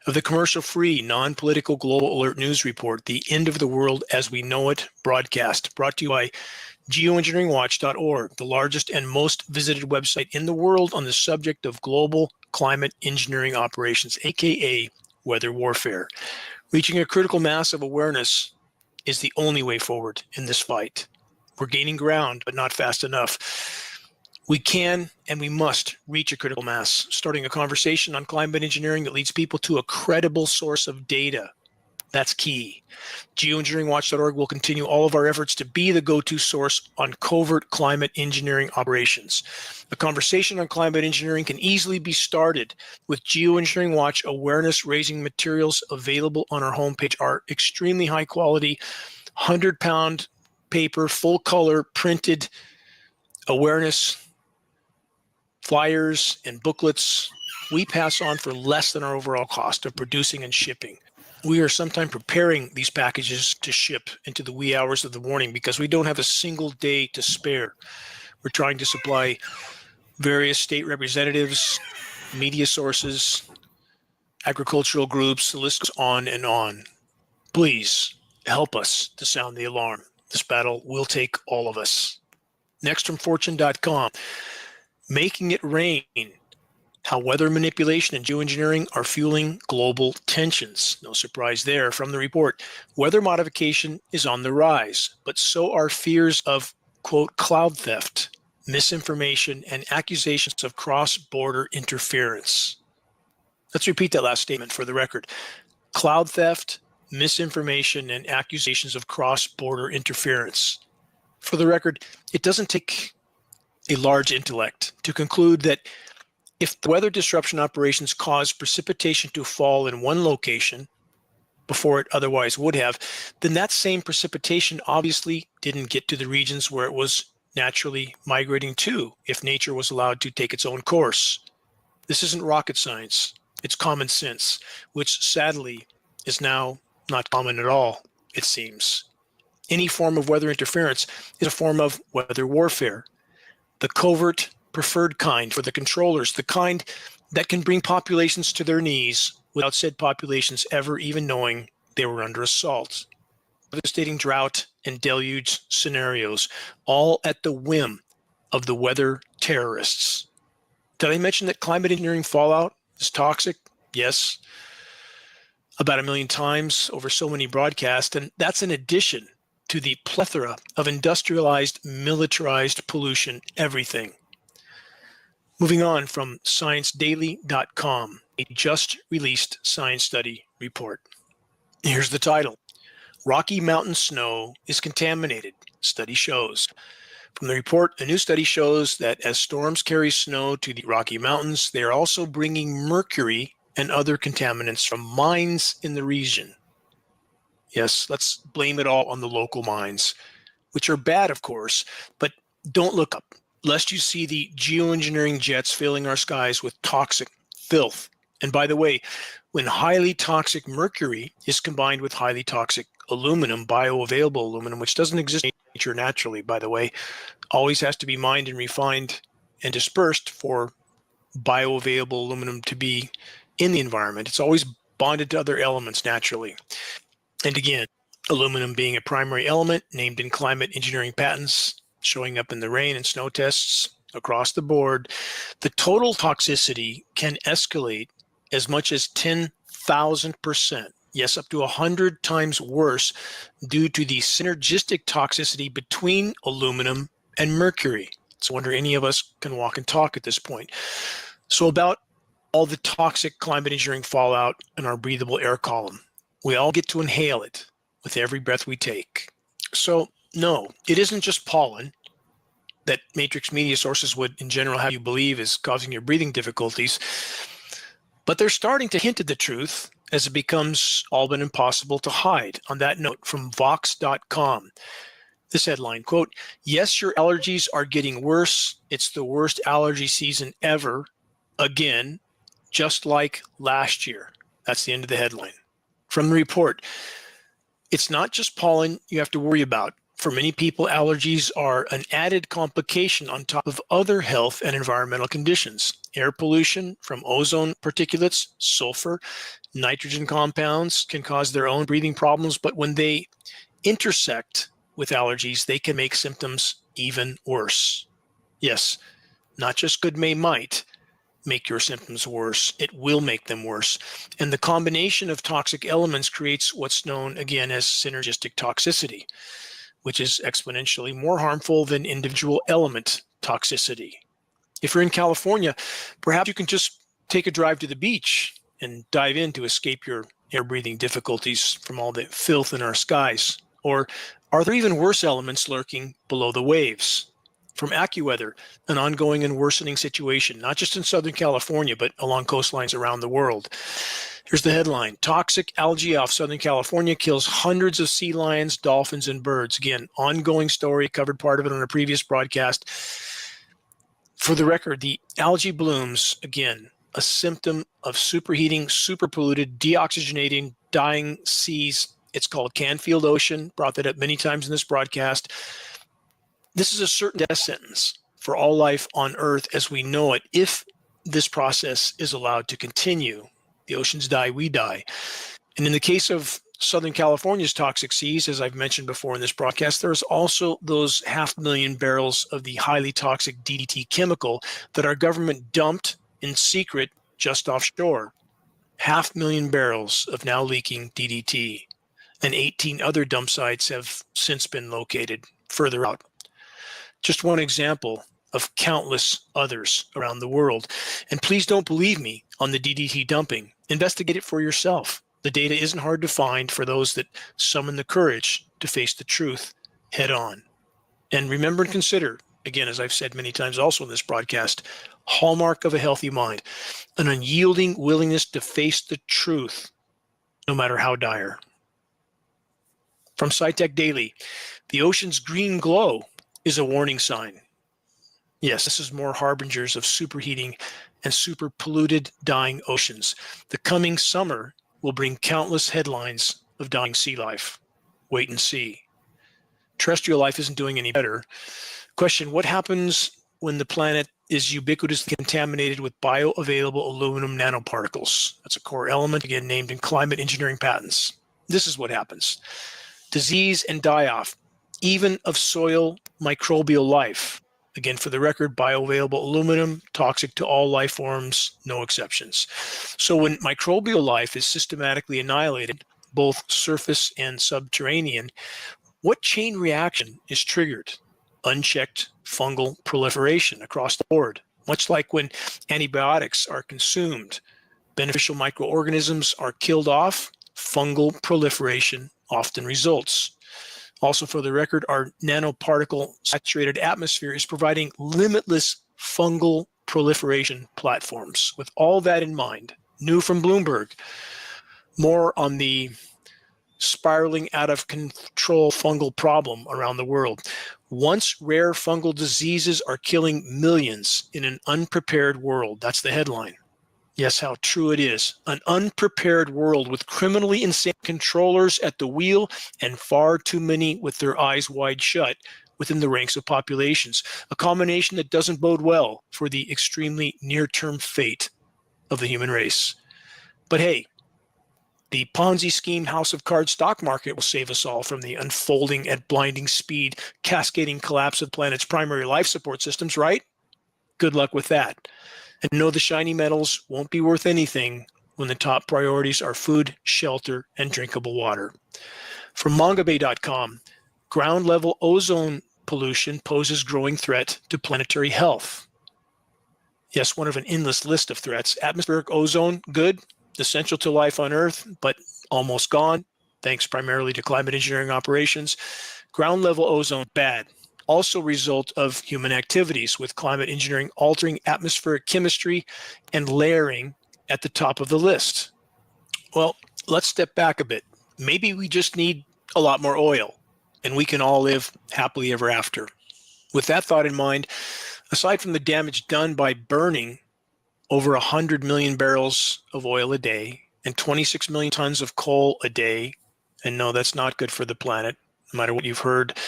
of the commercial-free, non-political Global Alert News Report, the End of the World as We Know It broadcast, brought to you by geoengineeringwatch.org, the largest and most visited website in the world on the subject of global climate engineering operations, aka weather warfare. Reaching a critical mass of awareness is the only way forward in this fight. We're gaining ground, but not fast enough. We can and we must reach a critical mass, starting a conversation on climate engineering that leads people to a credible source of data. That's key. Geoengineeringwatch.org will continue all of our efforts to be the go-to source on covert climate engineering operations. A conversation on climate engineering can easily be started with Geoengineering Watch awareness-raising materials available on our homepage. Our extremely high-quality 100-pound paper, full-color printed awareness flyers and booklets we pass on for less than our overall cost of producing and shipping. We are sometimes preparing these packages to ship into the wee hours of the morning because we don't have a single day to spare. We're trying to supply various state representatives, media sources, agricultural groups, the list goes on and on. Please help us to sound the alarm. This battle will take all of us. Next from Fortune.com, making it rain. How weather manipulation and geoengineering are fueling global tensions. No surprise there from the report. Weather modification is on the rise, but so are fears of, quote, cloud theft, misinformation, and accusations of cross-border interference. Let's repeat that last statement for the record. Cloud theft, misinformation, and accusations of cross-border interference. For the record, it doesn't take a large intellect to conclude that if the weather disruption operations cause precipitation to fall in one location before it otherwise would have, then that same precipitation obviously didn't get to the regions where it was naturally migrating to if nature was allowed to take its own course. This isn't rocket science. It's common sense, which sadly is now not common at all, it seems. Any form of weather interference is a form of weather warfare. The covert preferred kind for the controllers, the kind that can bring populations to their knees without said populations ever even knowing they were under assault. Devastating drought and deluge scenarios, all at the whim of the weather terrorists. Did I mention that climate engineering fallout is toxic? Yes, about 1 million times over so many broadcasts, and that's in addition to the plethora of industrialized, militarized pollution, everything. Moving on from ScienceDaily.com, a just released science study report. Here's the title. Rocky Mountain snow is contaminated, study shows. From the report, a new study shows that as storms carry snow to the Rocky Mountains, they are also bringing mercury and other contaminants from mines in the region. Yes, let's blame it all on the local mines, which are bad, of course, but don't look up, lest you see the geoengineering jets filling our skies with toxic filth. And by the way, when highly toxic mercury is combined with highly toxic aluminum, bioavailable aluminum, which doesn't exist in nature naturally, by the way, always has to be mined and refined and dispersed for bioavailable aluminum to be in the environment. It's always bonded to other elements naturally. And again, aluminum being a primary element named in climate engineering patents, showing up in the rain and snow tests across the board, the total toxicity can escalate as much as 10,000% Yes, up to 100 times worse due to the synergistic toxicity between aluminum and mercury. So I wonder any of us can walk and talk at this point. So about all the toxic climate engineering fallout in our breathable air column. We all get to inhale it with every breath we take. So no, it isn't just pollen that matrix media sources would in general have you believe is causing your breathing difficulties, but they're starting to hint at the truth as it becomes all but impossible to hide. On that note, from Vox.com, this headline, quote, "Yes, your allergies are getting worse. It's the worst allergy season ever. Again, just like last year." That's the end of the headline. From the report, it's not just pollen you have to worry about. For many people, allergies are an added complication on top of other health and environmental conditions. Air pollution from ozone particulates, sulfur, nitrogen compounds can cause their own breathing problems, but when they intersect with allergies, they can make symptoms even worse. Yes, not just good might make your symptoms worse, it will make them worse. And the combination of toxic elements creates what's known again as synergistic toxicity, which is exponentially more harmful than individual element toxicity. If you're in California, perhaps you can just take a drive to the beach and dive in to escape your air breathing difficulties from all the filth in our skies. Or are there even worse elements lurking below the waves? From AccuWeather, an ongoing and worsening situation, not just in Southern California, but along coastlines around the world. Here's the headline: toxic algae off Southern California kills hundreds of sea lions, dolphins, and birds. Again, ongoing story, covered part of it on a previous broadcast. For the record, the algae blooms, again, a symptom of superheating, superpolluted, deoxygenating, dying seas. It's called Canfield Ocean, brought that up many times in this broadcast. This is a certain death sentence for all life on Earth as we know it if this process is allowed to continue. The oceans die, we die. And in the case of Southern California's toxic seas, as I've mentioned before in this broadcast, there's also those 500,000 barrels of the highly toxic DDT chemical that our government dumped in secret just offshore. 500,000 barrels of now leaking DDT. And 18 other dump sites have since been located further out. Just one example of countless others around the world. And please don't believe me on the DDT dumping. Investigate it for yourself. The data isn't hard to find for those that summon the courage to face the truth head on. And remember and consider, again, as I've said many times also in this broadcast, hallmark of a healthy mind, an unyielding willingness to face the truth, no matter how dire. From SciTech Daily, the ocean's green glow is a warning sign. Yes, this is more harbingers of superheating and super polluted, dying oceans. The coming summer will bring countless headlines of dying sea life. Wait and see. Terrestrial life isn't doing any better. Question: what happens when the planet is ubiquitously contaminated with bioavailable aluminum nanoparticles? That's a core element, again, named in climate engineering patents. This is what happens. Disease and die-off, even of soil microbial life. Again, for the record, bioavailable aluminum, toxic to all life forms, no exceptions. So when microbial life is systematically annihilated, both surface and subterranean, what chain reaction is triggered? Unchecked fungal proliferation across the board. Much like when antibiotics are consumed, beneficial microorganisms are killed off, fungal proliferation often results. Also, for the record, our nanoparticle saturated atmosphere is providing limitless fungal proliferation platforms. With all that in mind, new from Bloomberg, more on the spiraling out of control fungal problem around the world. Once rare fungal diseases are killing millions in an unprepared world. That's the headline. Yes, how true it is. An unprepared world with criminally insane controllers at the wheel and far too many with their eyes wide shut within the ranks of populations. A combination that doesn't bode well for the extremely near-term fate of the human race. But hey, the Ponzi scheme House of Cards stock market will save us all from the unfolding at blinding speed, cascading collapse of the planet's primary life support systems, right? Good luck with that. And know the shiny metals won't be worth anything when the top priorities are food, shelter, and drinkable water. From mongabay.com, ground level ozone pollution poses growing threat to planetary health. Yes, one of an endless list of threats. Atmospheric ozone, good, essential to life on Earth, but almost gone, thanks primarily to climate engineering operations. Ground level ozone, bad. Also result of human activities, with climate engineering altering atmospheric chemistry and layering at the top of the list. Well, let's step back a bit. Maybe we just need a lot more oil, and we can all live happily ever after. With that thought in mind, aside from the damage done by burning over 100 million barrels of oil a day and 26 million tons of coal a day, and no, that's not good for the planet, no matter what you've heard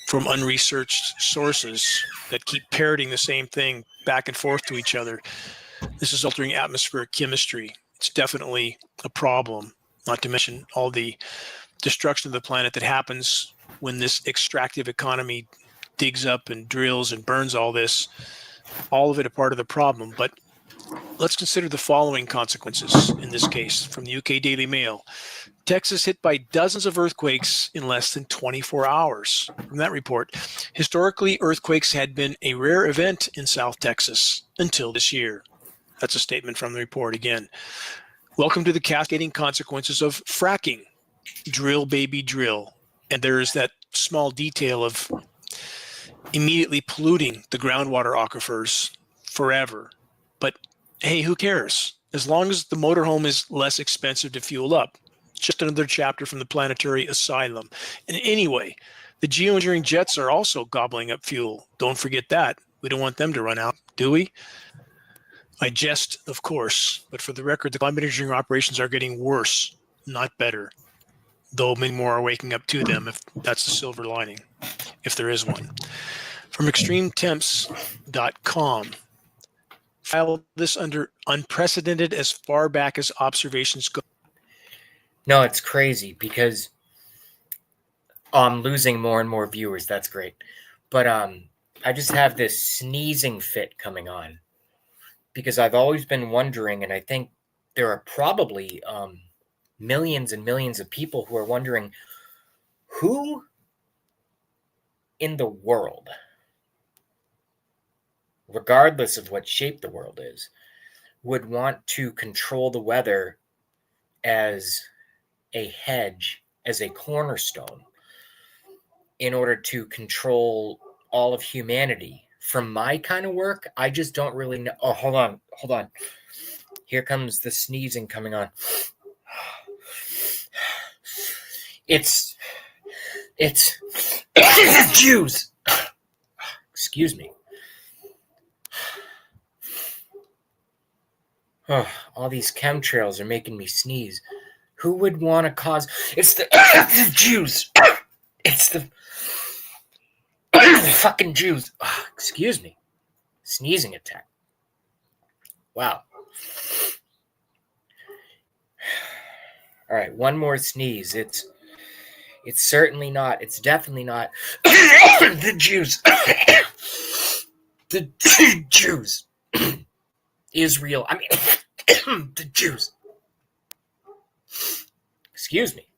from unresearched sources that keep parroting the same thing back and forth to each other. This is altering atmospheric chemistry. It's definitely a problem, not to mention all the destruction of the planet that happens when this extractive economy digs up and drills and burns all this, all of it a part of the problem. But let's consider the following consequences in this case from the UK Daily Mail. Texas hit by dozens of earthquakes in less than 24 hours. From that report, historically, earthquakes had been a rare event in South Texas until this year. That's a statement from the report again. Welcome to the cascading consequences of fracking. Drill, baby, drill. And there is that small detail of immediately polluting the groundwater aquifers forever. But hey, who cares? As long as the motorhome is less expensive to fuel up. Just another chapter from the planetary asylum. And anyway, the geoengineering jets are also gobbling up fuel. Don't forget that. We don't want them to run out, do we? I jest, of course, but for the record, the climate engineering operations are getting worse, not better. Though many more are waking up to them, if that's the silver lining, if there is one. From extremetemps.com, file this under unprecedented as far back as observations go. No, it's crazy because I'm losing more and more viewers. That's great. But I just have this sneezing fit coming on because I've always been wondering, and I think there are probably millions and millions of people who are wondering, who in the world, regardless of what shape the world is, would want to control the weather as a hedge, as a cornerstone, in order to control all of humanity. From my kind of work, I just don't really know. Oh, hold on. Here comes the sneezing coming on. It's Jews. Excuse me. Oh, all these chemtrails are making me sneeze. Who would want to cause... It's the Jews. It's the fucking Jews. Oh, excuse me. Sneezing attack. Wow. All right, one more sneeze. It's certainly not. It's definitely not the Jews. The Jews. Israel. I mean, the Jews. Excuse me.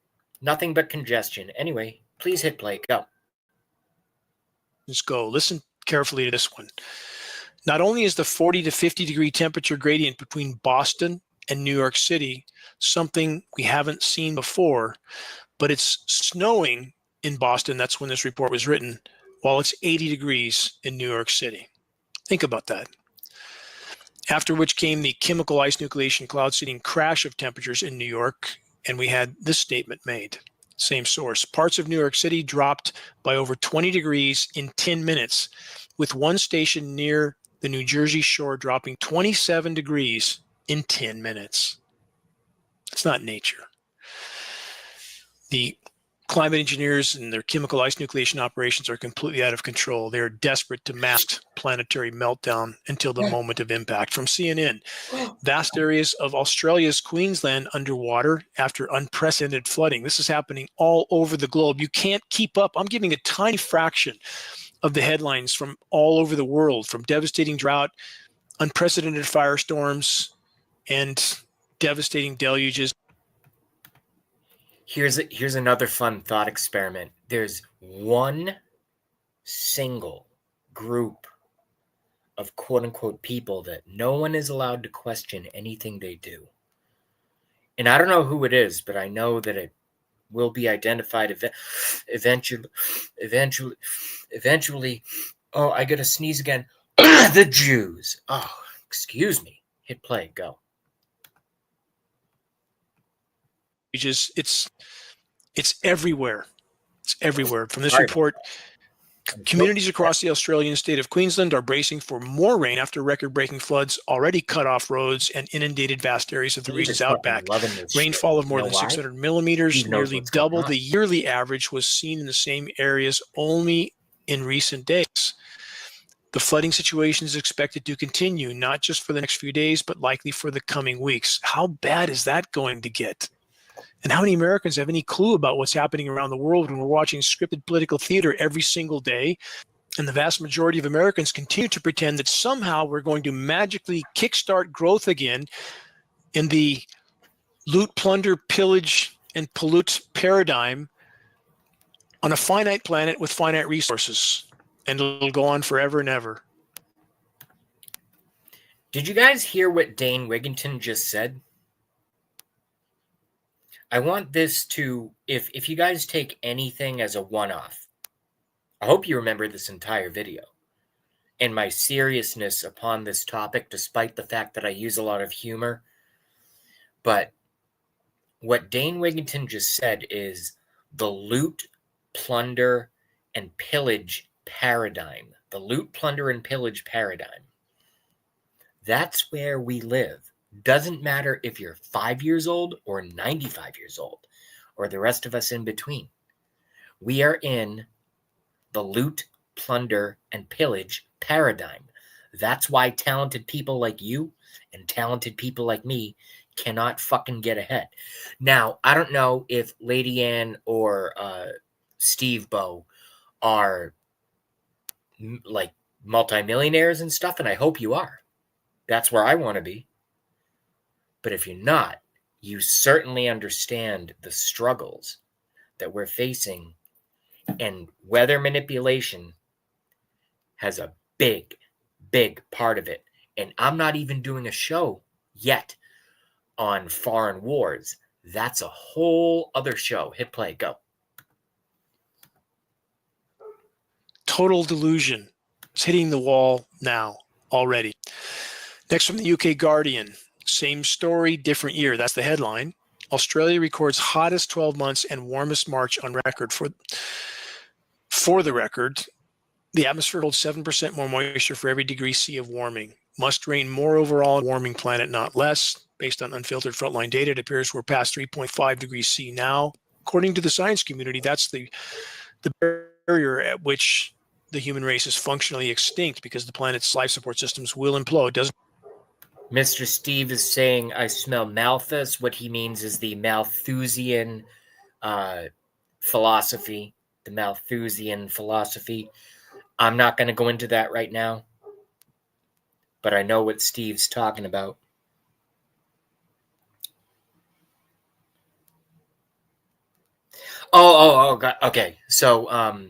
Nothing but congestion. Anyway, please hit play. Go. Let's go. Listen carefully to this one. Not only is the 40 to 50 degree temperature gradient between Boston and New York City something we haven't seen before, but it's snowing in Boston. That's when this report was written, while it's 80 degrees in New York City. Think about that. After which came the chemical ice nucleation cloud seeding crash of temperatures in New York, and we had this statement made. Same source. Parts of New York City dropped by over 20 degrees in 10 minutes, with one station near the New Jersey shore dropping 27 degrees in 10 minutes. It's not nature. The climate engineers and their chemical ice nucleation operations are completely out of control. They are desperate to mask planetary meltdown until the moment of impact. From CNN, vast areas of Australia's Queensland underwater after unprecedented flooding. This is happening all over the globe. You can't keep up. I'm giving a tiny fraction of the headlines from all over the world, from devastating drought, unprecedented firestorms, and devastating deluges. Here's another fun thought experiment. There's one single group of quote-unquote people that no one is allowed to question anything they do. And I don't know who it is, but I know that it will be identified eventually. Oh, I gotta sneeze again. The Jews. Oh, excuse me. Hit play. Go. It's everywhere. It's everywhere. From this report, communities across the Australian state of Queensland are bracing for more rain after record-breaking floods already cut off roads and inundated vast areas of the region's outback. Rainfall of more than 600 millimeters, nearly double the yearly average, was seen in the same areas only in recent days. The flooding situation is expected to continue, not just for the next few days, but likely for the coming weeks. How bad is that going to get? And how many Americans have any clue about what's happening around the world when we're watching scripted political theater every single day? And the vast majority of Americans continue to pretend that somehow we're going to magically kickstart growth again in the loot, plunder, pillage, and pollute paradigm on a finite planet with finite resources. And it'll go on forever and ever. Did you guys hear what Dane Wigington just said? I want this to, if you guys take anything as a one-off, I hope you remember this entire video and my seriousness upon this topic, despite the fact that I use a lot of humor. But what Dane Wigington just said is the loot, plunder, and pillage paradigm. The loot, plunder, and pillage paradigm. That's where we live. Doesn't matter if you're 5 years old or 95 years old or the rest of us in between. We are in the loot, plunder, and pillage paradigm. That's why talented people like you and talented people like me cannot fucking get ahead. Now, I don't know if Lady Ann or Steve Bow are like multimillionaires and stuff, and I hope you are. That's where I want to be. But if you're not, you certainly understand the struggles that we're facing, and weather manipulation has a big, big part of it. And I'm not even doing a show yet on foreign wars. That's a whole other show. Hit play, go. Total delusion. It's hitting the wall now already. Next from the UK Guardian. Same story, different year. That's the headline. Australia records hottest 12 months and warmest March on record. For the record, the atmosphere holds 7% more moisture for every degree C of warming. Must rain more overall on a warming planet, not less. Based on unfiltered frontline data, it appears we're past 3.5 degrees C now. According to the science community, that's the barrier at which the human race is functionally extinct, because the planet's life support systems will implode. Mr. Steve is saying, I smell Malthus. What he means is the Malthusian philosophy. The Malthusian philosophy. I'm not going to go into that right now, but I know what Steve's talking about. Oh, God. Okay. So,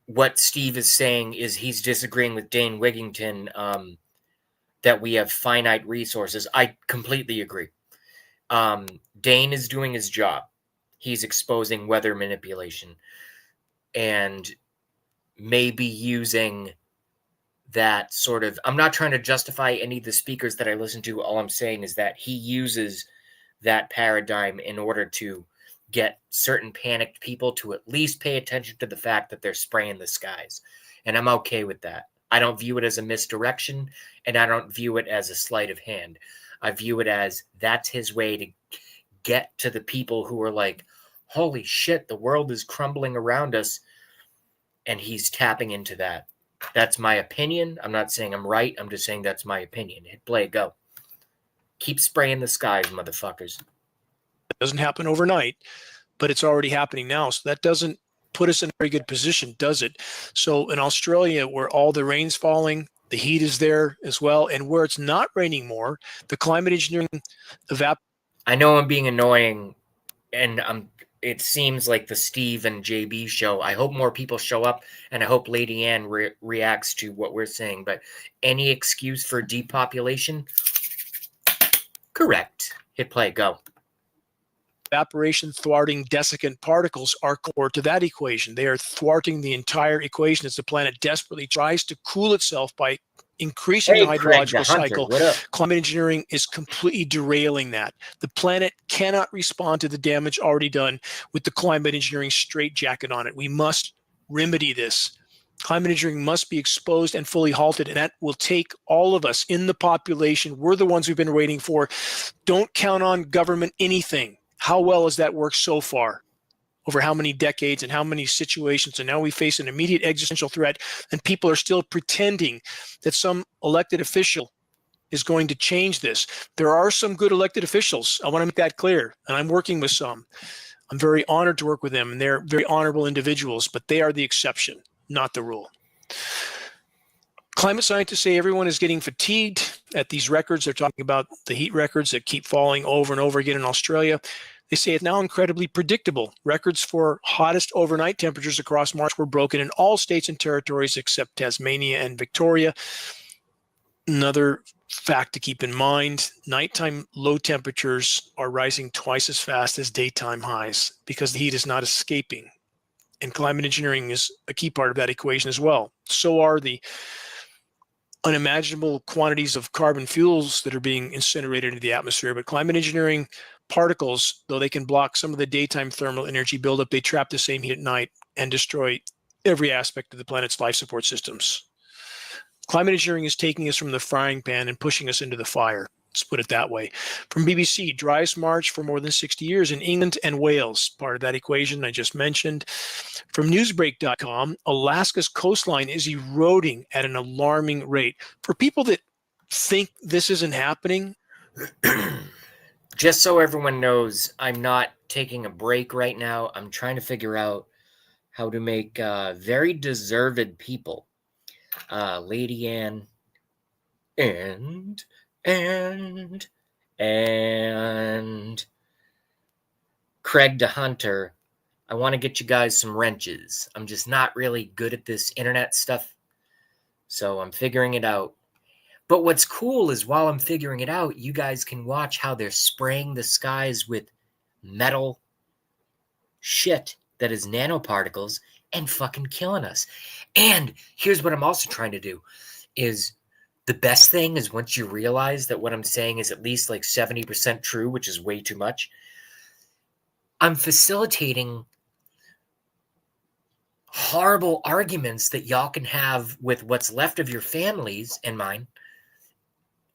what Steve is saying is he's disagreeing with Dane Wigington, that we have finite resources. I completely agree. Dane is doing his job. He's exposing weather manipulation and maybe using that sort of, I'm not trying to justify any of the speakers that I listen to. All I'm saying is that he uses that paradigm in order to get certain panicked people to at least pay attention to the fact that they're spraying the skies. And I'm okay with that. I don't view it as a misdirection, and I don't view it as a sleight of hand. I view it as that's his way to get to the people who are like, holy shit, the world is crumbling around us, and he's tapping into that. That's my opinion. I'm not saying I'm right. I'm just saying that's my opinion. Hit play, go. Keep spraying the skies, motherfuckers. It doesn't happen overnight, but it's already happening now. So that doesn't put us in a very good position, does it? So in Australia, where all the rain's falling, The heat is there as well. And where it's not raining more, the climate engineering I know I'm being annoying, and it seems like the Steve and JB show. I hope more people show up, and I hope Lady Ann reacts to what we're saying. But any excuse for depopulation? Correct. Hit play, go. Evaporation thwarting desiccant particles are core to that equation. They are thwarting the entire equation as the planet desperately tries to cool itself by increasing the hydrological cycle. Climate engineering is completely derailing that. The planet cannot respond to the damage already done with the climate engineering straitjacket on it. We must remedy this. Climate engineering must be exposed and fully halted, and that will take all of us in the population. We're the ones we've been waiting for. Don't count on government anything. How well has that worked so far? Over how many decades and how many situations? And now we face an immediate existential threat, and people are still pretending that some elected official is going to change this. There are some good elected officials. I want to make that clear, and I'm working with some. I'm very honored to work with them, and they're very honorable individuals, but they are the exception, not the rule. Climate scientists say everyone is getting fatigued at these records. They're talking about the heat records that keep falling over and over again in Australia. They say it's now incredibly predictable. Records for hottest overnight temperatures across March were broken in all states and territories except Tasmania and Victoria. Another fact to keep in mind, nighttime low temperatures are rising twice as fast as daytime highs because the heat is not escaping. And climate engineering is a key part of that equation as well. So are the unimaginable quantities of carbon fuels that are being incinerated into the atmosphere. But climate engineering particles, though they can block some of the daytime thermal energy buildup, they trap the same heat at night and destroy every aspect of the planet's life support systems. Climate engineering is taking us from the frying pan and pushing us into the fire. Let's put it that way. From BBC, driest March for more than 60 years in England and Wales, part of that equation I just mentioned. From Newsbreak.com, Alaska's coastline is eroding at an alarming rate. For people that think this isn't happening, just so everyone knows, I'm not taking a break right now. I'm trying to figure out how to make very deserved people. Lady Ann and Craig DeHunter. I want to get you guys some wrenches. I'm just not really good at this internet stuff, so I'm figuring it out. But what's cool is while I'm figuring it out, you guys can watch how they're spraying the skies with metal shit that is nanoparticles and fucking killing us. And here's what I'm also trying to do is the best thing is once you realize that what I'm saying is at least like 70% true, which is way too much, I'm facilitating horrible arguments that y'all can have with what's left of your families and mine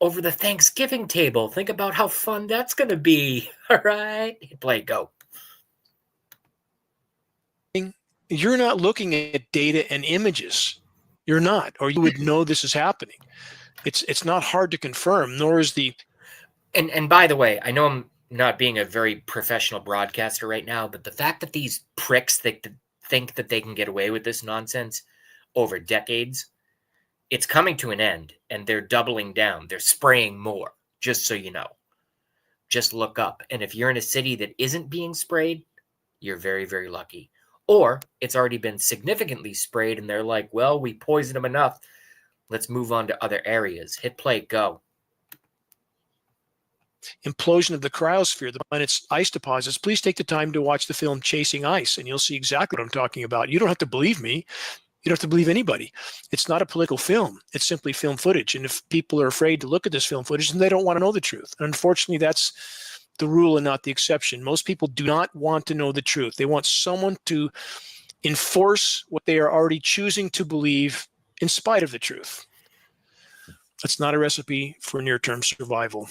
over the Thanksgiving table. Think about how fun that's going to be. All right. Play, go. You're not looking at data and images. You're not, or you would know this is happening. It's not hard to confirm, nor is the... And by the way, I know I'm not being a very professional broadcaster right now, but the fact that these pricks think that they can get away with this nonsense over decades, it's coming to an end, and they're doubling down. They're spraying more, just so you know. Just look up. And if you're in a city that isn't being sprayed, you're very, very lucky. Or it's already been significantly sprayed, and they're like, well, we poisoned them enough. Let's move on to other areas. Hit play, go. Implosion of the cryosphere, the planet's ice deposits. Please take the time to watch the film Chasing Ice, and you'll see exactly what I'm talking about. You don't have to believe me. You don't have to believe anybody. It's not a political film. It's simply film footage. And if people are afraid to look at this film footage, then they don't want to know the truth. And unfortunately, that's the rule and not the exception. Most people do not want to know the truth. They want someone to enforce what they are already choosing to believe in spite of the truth. That's not a recipe for near-term survival.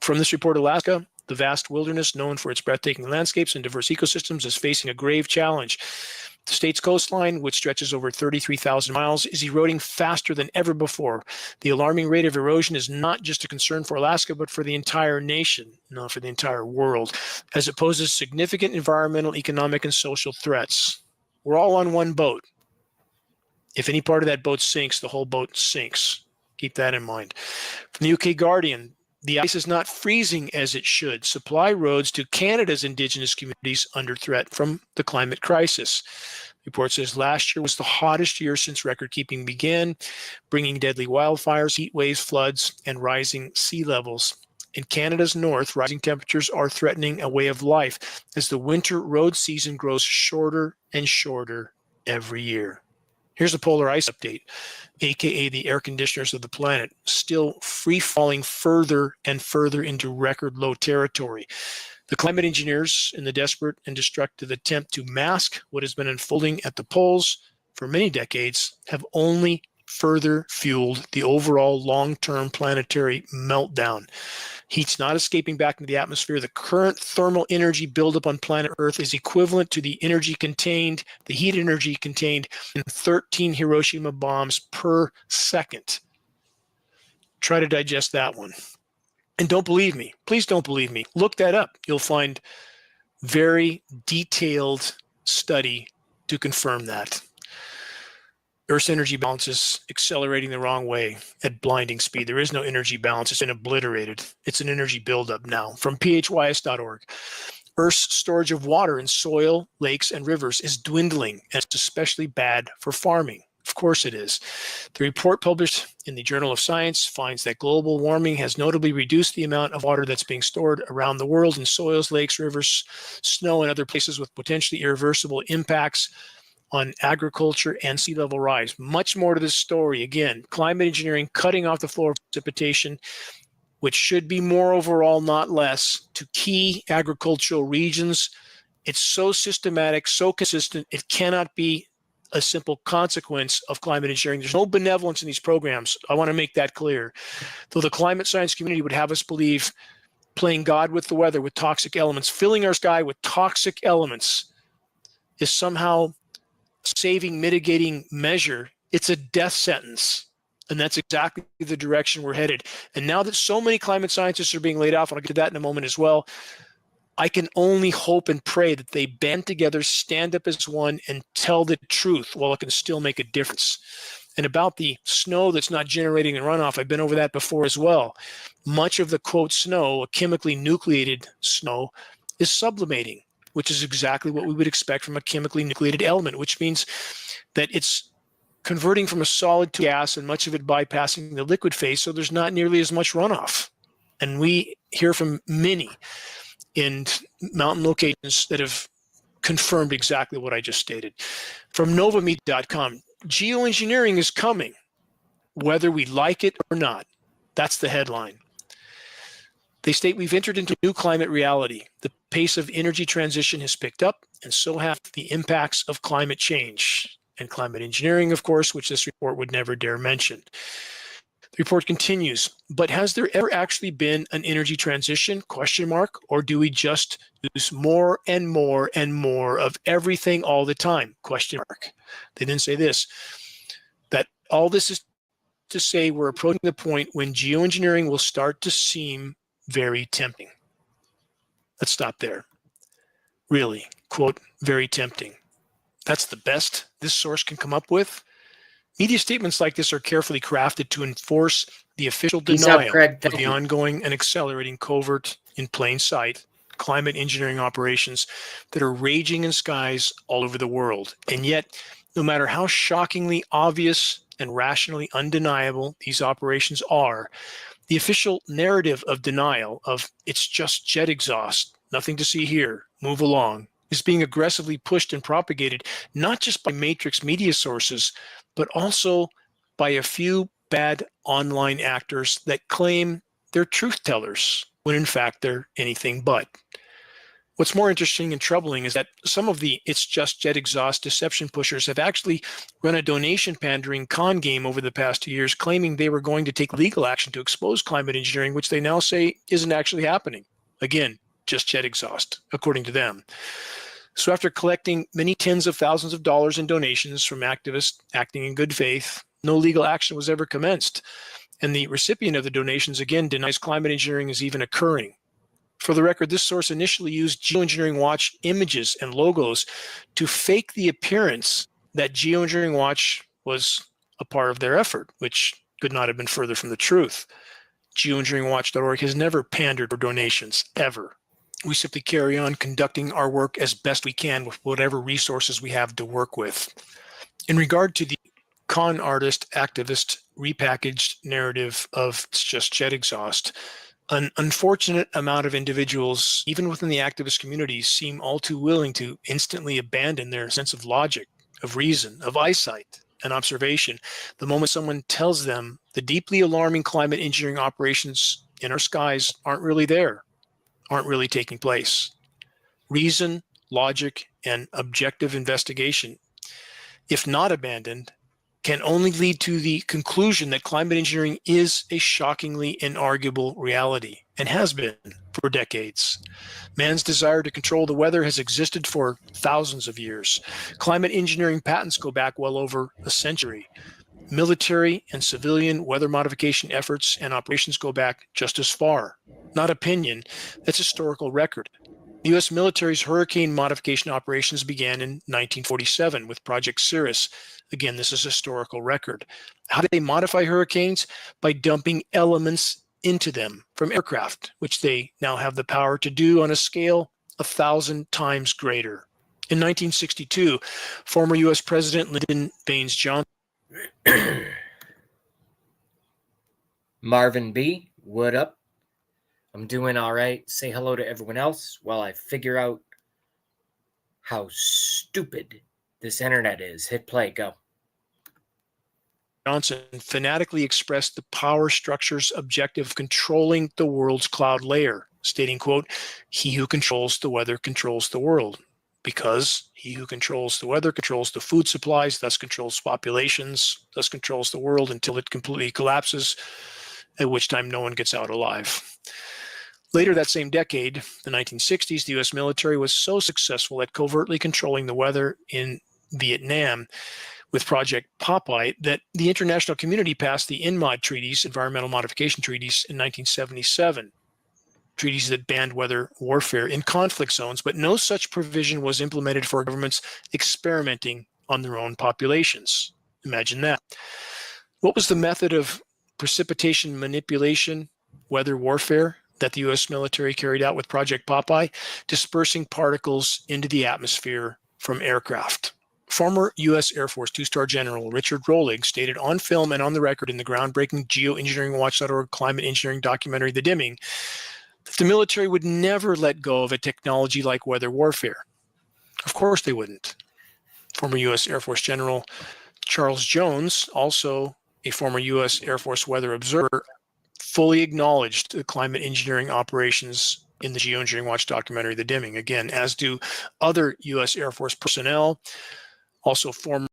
From this report, Alaska, the vast wilderness known for its breathtaking landscapes and diverse ecosystems, is facing a grave challenge. The state's coastline, which stretches over 33,000 miles, is eroding faster than ever before. The alarming rate of erosion is not just a concern for Alaska, but for the entire nation, not for the entire world, as it poses significant environmental, economic, and social threats. We're all on one boat. If any part of that boat sinks, the whole boat sinks. Keep that in mind. From the UK Guardian, the ice is not freezing as it should. Supply roads to Canada's Indigenous communities under threat from the climate crisis. The report says last year was the hottest year since record-keeping began, bringing deadly wildfires, heat waves, floods, and rising sea levels. In Canada's north, rising temperatures are threatening a way of life as the winter road season grows shorter and shorter every year. Here's a polar ice update, aka the air conditioners of the planet, still free-falling further and further into record low territory. The climate engineers, in the desperate and destructive attempt to mask what has been unfolding at the poles for many decades, have only further fueled the overall long-term planetary meltdown. Heat's not escaping back into the atmosphere. The current thermal energy buildup on planet Earth is equivalent to the heat energy contained in 13 Hiroshima bombs per second. Try to digest that one. And don't believe me. Please don't believe me. Look that up. You'll find very detailed study to confirm that. Earth's energy balance is accelerating the wrong way at blinding speed. There is no energy balance. It's been obliterated. It's an energy buildup now. From phys.org, Earth's storage of water in soil, lakes, and rivers is dwindling, and it's especially bad for farming. Of course it is. The report published in the Journal of Science finds that global warming has notably reduced the amount of water that's being stored around the world in soils, lakes, rivers, snow, and other places with potentially irreversible impacts on agriculture and sea level rise. Much more to this story. Again, climate engineering cutting off the flow of precipitation, which should be more overall, not less, to key agricultural regions. It's so systematic, so consistent, it cannot be a simple consequence of climate engineering. There's no benevolence in these programs. I want to make that clear. Though the climate science community would have us believe playing God with the weather, with toxic elements, filling our sky with toxic elements is somehow saving, mitigating measure, it's a death sentence. And that's exactly the direction we're headed. And now that so many climate scientists are being laid off, and I'll get to that in a moment as well, I can only hope and pray that they band together, stand up as one, and tell the truth while it can still make a difference. And about the snow that's not generating the runoff, I've been over that before as well. Much of the, quote, snow, a chemically nucleated snow, is sublimating, which is exactly what we would expect from a chemically nucleated element, which means that it's converting from a solid to gas and much of it bypassing the liquid phase, so there's not nearly as much runoff. And we hear from many in mountain locations that have confirmed exactly what I just stated. From Novameat.com, geoengineering is coming, whether we like it or not. That's the headline. They state we've entered into a new climate reality. The pace of energy transition has picked up, and so have the impacts of climate change and climate engineering, of course, which this report would never dare mention. The report continues, but has there ever actually been an energy transition, question mark, or do we just use more and more and more of everything all the time, question mark? They then say this, that all this is to say we're approaching the point when geoengineering will start to seem very tempting. Let's stop there. Really, quote, very tempting. That's the best this source can come up with. Media statements like this are carefully crafted to enforce the official denial of the ongoing and accelerating covert, in plain sight, climate engineering operations that are raging in skies all over the world. And yet, no matter how shockingly obvious and rationally undeniable these operations are, the official narrative of denial of it's just jet exhaust, nothing to see here, move along, is being aggressively pushed and propagated, not just by matrix media sources, but also by a few bad online actors that claim they're truth tellers, when in fact they're anything but. What's more interesting and troubling is that some of the it's just jet exhaust deception pushers have actually run a donation pandering con game over the past 2 years, claiming they were going to take legal action to expose climate engineering, which they now say isn't actually happening. Again, just jet exhaust, according to them. So after collecting many tens of thousands of dollars in donations from activists acting in good faith, no legal action was ever commenced. And the recipient of the donations, again, denies climate engineering is even occurring. For the record, this source initially used Geoengineering Watch images and logos to fake the appearance that Geoengineering Watch was a part of their effort, which could not have been further from the truth. Geoengineeringwatch.org has never pandered for donations, ever. We simply carry on conducting our work as best we can with whatever resources we have to work with. In regard to the con artist, activist, repackaged narrative of it's just jet exhaust, an unfortunate amount of individuals, even within the activist communities, seem all too willing to instantly abandon their sense of logic, of reason, of eyesight, and observation the moment someone tells them the deeply alarming climate engineering operations in our skies aren't really there, aren't really taking place. Reason, logic, and objective investigation, if not abandoned, can only lead to the conclusion that climate engineering is a shockingly inarguable reality and has been for decades. Man's desire to control the weather has existed for thousands of years. Climate engineering patents go back well over a century. Military and civilian weather modification efforts and operations go back just as far. Not opinion, that's historical record. The U.S. military's hurricane modification operations began in 1947 with Project Cirrus. Again, this is historical record. How did they modify hurricanes? By dumping elements into them from aircraft, which they now have the power to do on a scale 1,000 times greater. In 1962, former U.S. President Lyndon Baines Johnson. Marvin B., what up? I'm doing all right. Say hello to everyone else while I figure out how stupid this internet is. Hit play, go. Johnson fanatically expressed the power structure's objective of controlling the world's cloud layer, stating, quote, "He who controls the weather controls the world, because he who controls the weather controls the food supplies, thus controls populations, thus controls the world until it completely collapses, at which time no one gets out alive." Later that same decade, the 1960s, the U.S. military was so successful at covertly controlling the weather in Vietnam with Project Popeye that the international community passed the INMOD treaties, environmental modification treaties, in 1977. Treaties that banned weather warfare in conflict zones, but no such provision was implemented for governments experimenting on their own populations. Imagine that. What was the method of precipitation manipulation, weather warfare, that the U.S. military carried out with Project Popeye? Dispersing particles into the atmosphere from aircraft. Former U.S. Air Force two-star General Richard Rolig stated on film and on the record in the groundbreaking geoengineeringwatch.org climate engineering documentary, The Dimming, that the military would never let go of a technology like weather warfare. Of course they wouldn't. Former U.S. Air Force General Charles Jones, also a former U.S. Air Force weather observer, fully acknowledged the climate engineering operations in the Geoengineering Watch documentary, The Dimming, again, as do other U.S. Air Force personnel, also former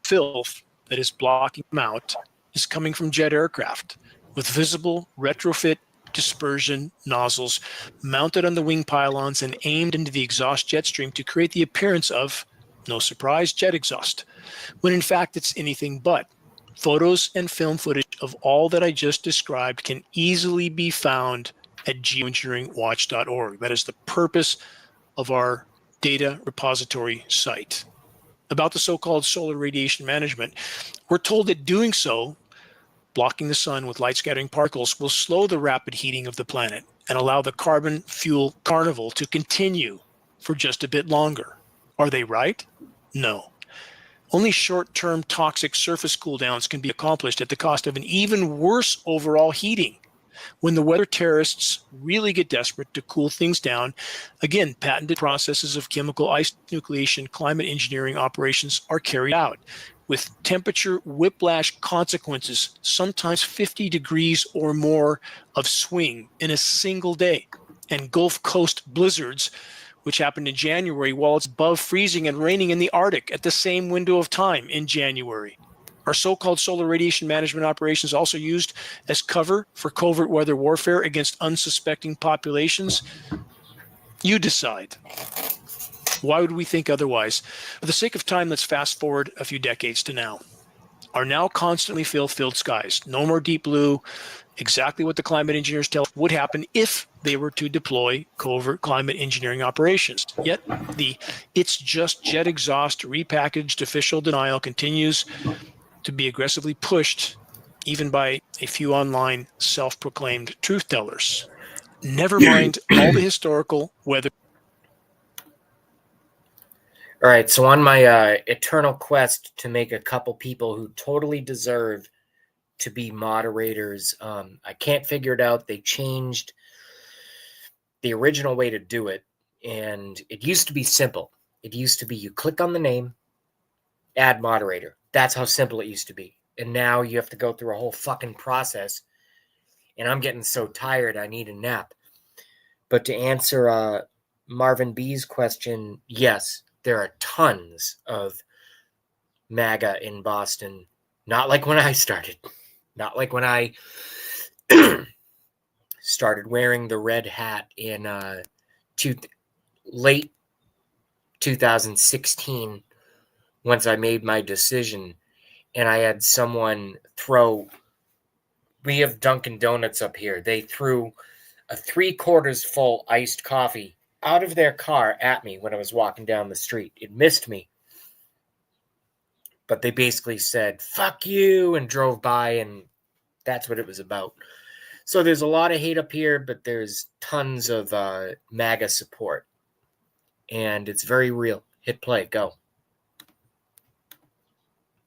filth that is blocking them out is coming from jet aircraft with visible retrofit dispersion nozzles mounted on the wing pylons and aimed into the exhaust jet stream to create the appearance of, no surprise, jet exhaust, when in fact it's anything but. Photos and film footage of all that I just described can easily be found at geoengineeringwatch.org. That is the purpose of our data repository site. About the so-called solar radiation management, we're told that doing so, blocking the sun with light-scattering particles, will slow the rapid heating of the planet and allow the carbon fuel carnival to continue for just a bit longer. Are they right? No. Only short-term toxic surface cooldowns can be accomplished at the cost of an even worse overall heating. When the weather terrorists really get desperate to cool things down, again, patented processes of chemical ice nucleation climate engineering operations are carried out, with temperature whiplash consequences, sometimes 50 degrees or more of swing in a single day, and Gulf Coast blizzards, which happened in January while it's above freezing and raining in the Arctic at the same window of time in January. Are so-called solar radiation management operations also used as cover for covert weather warfare against unsuspecting populations? You decide. Why would we think otherwise? For the sake of time, let's fast forward a few decades to now. Our now constantly filled skies. No more deep blue. Exactly what the climate engineers tell us would happen if they were to deploy covert climate engineering operations. Yet the "it's just jet exhaust" repackaged official denial continues to be aggressively pushed even by a few online self-proclaimed truth tellers. Never mind all the historical weather. All right, so on my eternal quest to make a couple people who totally deserve to be moderators, I can't figure it out. They changed the original way to do it, and it used to be simple. It used to be you click on the name, add moderator. That's how simple it used to be. And now you have to go through a whole fucking process, and I'm getting so tired I need a nap. But to answer Marvin B's question, yes, there are tons of MAGA in Boston. Not like when I started. Not like when I started wearing the red hat in late 2016, once I made my decision, and I had someone throw, we have Dunkin' Donuts up here. They threw a 3/4 full iced coffee out of their car at me when I was walking down the street. It missed me. But they basically said, fuck you, and drove by, and that's what it was about. So there's a lot of hate up here, but there's tons of MAGA support. And it's very real. Hit play. Go.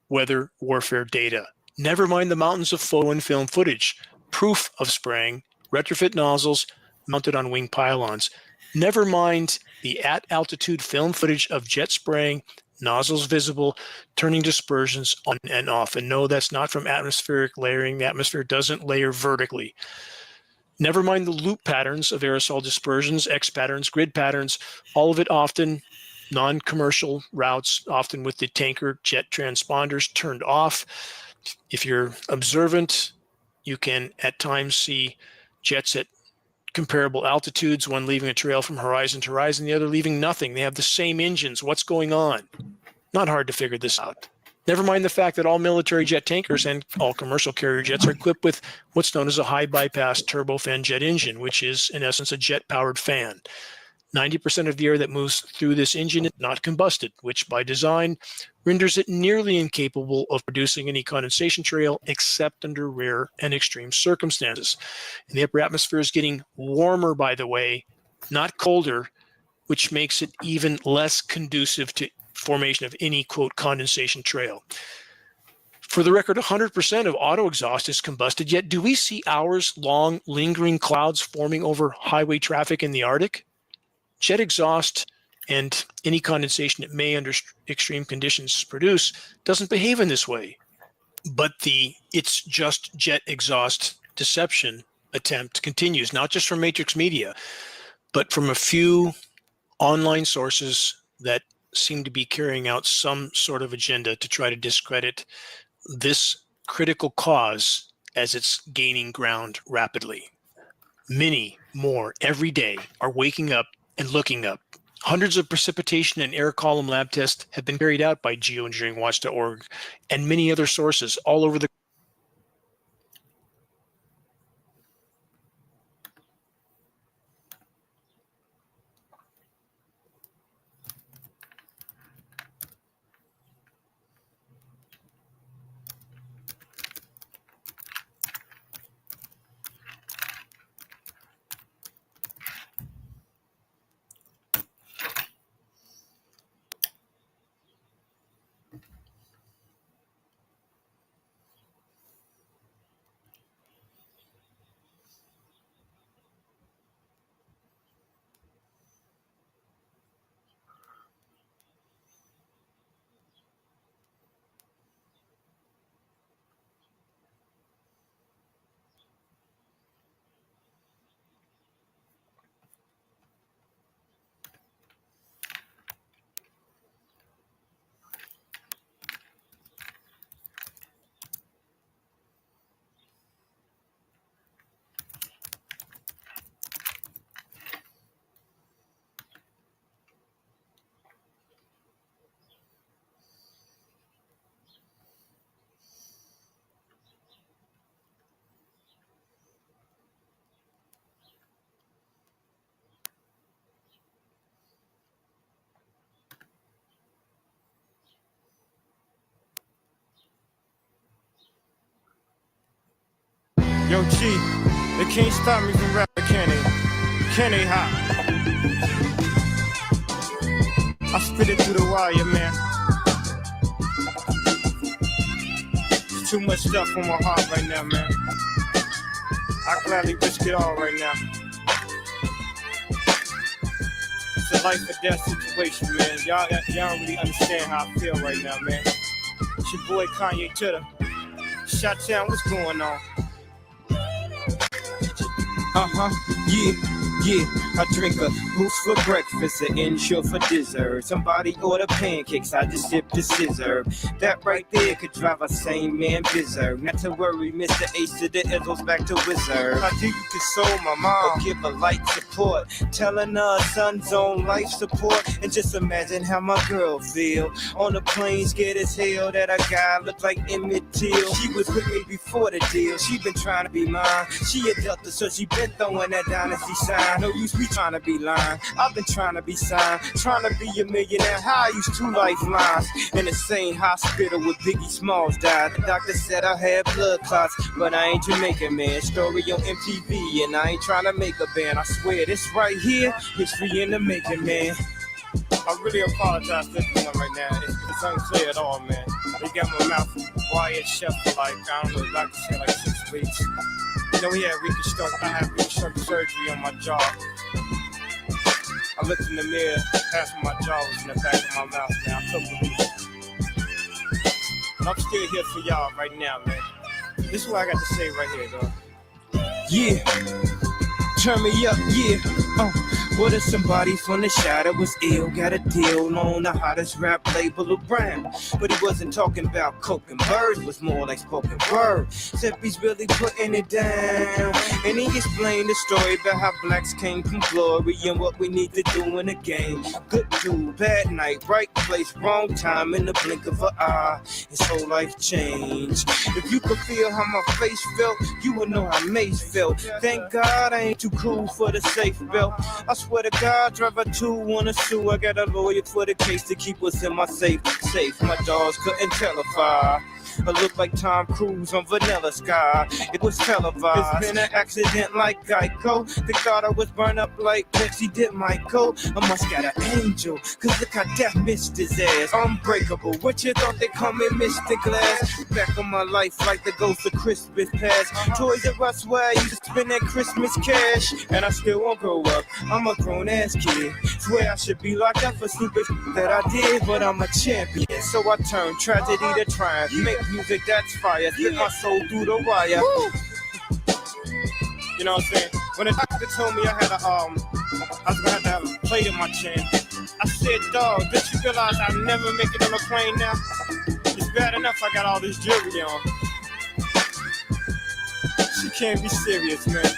Weather warfare data. Never mind the mountains of photo and film footage, proof of spraying, retrofit nozzles mounted on wing pylons. Never mind the at-altitude film footage of jet spraying, nozzles visible, turning dispersions on and off. And no, that's not from atmospheric layering. The atmosphere doesn't layer vertically. Never mind the loop patterns of aerosol dispersions, X patterns, grid patterns, all of it often non-commercial routes, often with the tanker jet transponders turned off. If you're observant, you can at times see jets at comparable altitudes, one leaving a trail from horizon to horizon, the other leaving nothing. They have the same engines. What's going on? Not hard to figure this out. Never mind the fact that all military jet tankers and all commercial carrier jets are equipped with what's known as a high bypass turbofan jet engine, which is in essence a jet-powered fan. 90% of the air that moves through this engine is not combusted, which by design renders it nearly incapable of producing any condensation trail except under rare and extreme circumstances. And the upper atmosphere is getting warmer, by the way, not colder, which makes it even less conducive to formation of any, quote, condensation trail. For the record, 100% of auto exhaust is combusted, yet do we see hours-long lingering clouds forming over highway traffic in the Arctic? Jet exhaust and any condensation it may under extreme conditions produce doesn't behave in this way. But the "it's just jet exhaust" deception attempt continues, not just from Matrix Media, but from a few online sources that seem to be carrying out some sort of agenda to try to discredit this critical cause as it's gaining ground rapidly. Many more every day are waking up and looking up. Hundreds of precipitation and air column lab tests have been carried out by geoengineeringwatch.org and many other sources all over the Yo, G, they can't stop me from rapping, can they? Can they, huh? I spit it through the wire, man. There's too much stuff on my heart right now, man. I gladly risk it all right now. It's a life or death situation, man. Y'all don't really understand how I feel right now, man. It's your boy Kanye Titter. Shot-town, what's going on? Yeah, I drink a boost for breakfast, an insure for dessert. Somebody order pancakes, I just sip the scissor. That right there could drive a sane man berserk. Not to worry, Mr. Ace to the Izzles back to Wizard. How do you console my mom or give her light support? Telling her son's on life support. And just imagine how my girl feel on the plane, scared as hell that a guy looked like Emmett Till. She was with me before the deal, she been trying to be mine. She a Delta, so she been throwing that dynasty sign. No use me trying to be lying. I've been trying to be signed, trying to be a millionaire. How I used 2 lifelines in the same hospital where Biggie Smalls died. The doctor said I had blood clots, but I ain't Jamaican, man. Story on MTV, and I ain't trying to make a band. I swear this right here, history in the making, man. I really apologize to everyone right now. It's unclear at all, man. They got my mouth wired shut for like, I don't know, the doctor said like 6 weeks. You know, I had reconstructive surgery on my jaw. I looked in the mirror, half of my jaw was in the back of my mouth, man. I couldn't believe it. And I'm still here for y'all right now, man. This is what I got to say right here, though. Yeah. Turn me up, yeah. What if somebody from the shadow was ill? Got a deal on the hottest rap label around. But he wasn't talking about coke and birds, was more like spoken word. Except he's really putting it down. And he explained the story about how blacks came from glory and what we need to do in the game. Good dude, bad night, right place, wrong time, in the blink of an eye. His whole life changed. If you could feel how my face felt, you would know how Mace felt. Thank God I ain't too cool for the safe belt. I swear to God, driver 2 wanna sue. I got a lawyer for the case to keep us in my safe. My dogs couldn't telefy. I look like Tom Cruise on Vanilla Sky. It was televised. It's been an accident like Geico. They thought I was burned up like Pepsi did Michael. I must got an angel, cause look how death missed his ass. Unbreakable, what you thought they call me Mr. Glass? Back on my life like the ghost of Christmas past. Toys R Us where I used to spend that Christmas cash. And I still won't grow up, I'm a grown ass kid. Swear I should be locked up for stupid that I did, but I'm a champion. So I turn tragedy to triumph. Make music that's fire, spit my soul through the wire. You know what I'm saying? When the doctor told me I was gonna have to have a plate in my chin, I said, dog, did you realize I'll never make it on a plane now? It's bad enough I got all this jewelry on. She can't be serious, man.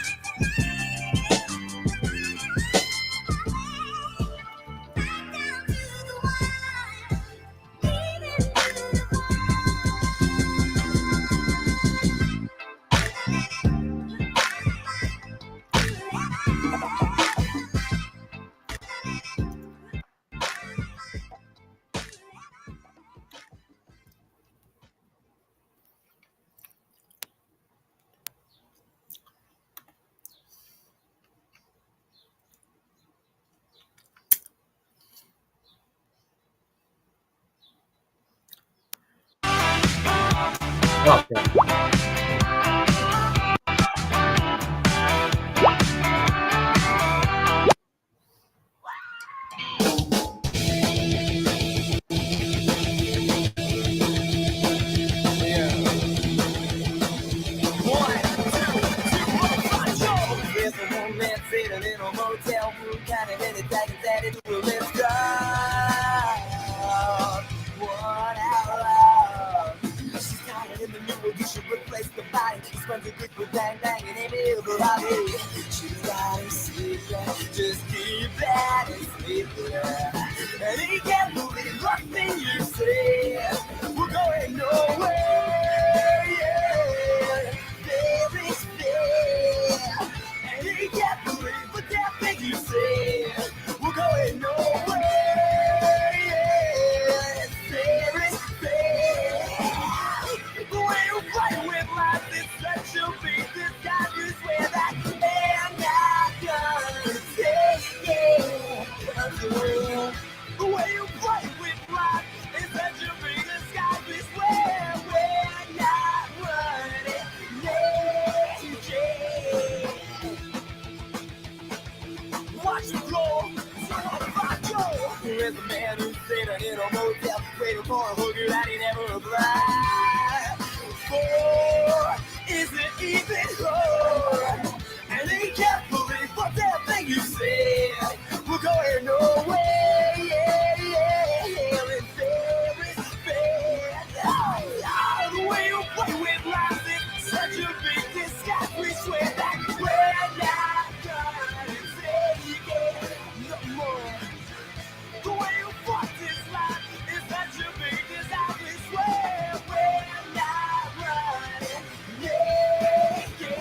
There's a woman sitting in a motel room, counting any seconds that it will live drive. One hour. She's tired in the middle, you should replace the body. She spends a good with bang bang and Amy the hobby. She's got a secret, just keep that a secret. And he can't believe nothing you say. We're going nowhere, yeah. There is fear. And he can't believe the damn thing you say. We're going nowhere, yeah. There is fear. The way you play with life is such a big disguise. You swear that I'm not gonna take it. The way you play with life is such a big disguise. We swear we're not running naked. Watch the floor, son of a macho. There's a man who's sitting in a motel, waiting for a hooker that he never applied for. Is it even her? And he can't believe what damn thing you said. We're going nowhere, yeah, yeah, yeah. And there is fear. The way you play with life is such a big disguise. We swear that we're not gonna take it no more. The way you fuck this life is such a big disguise. We swear we're not running naked.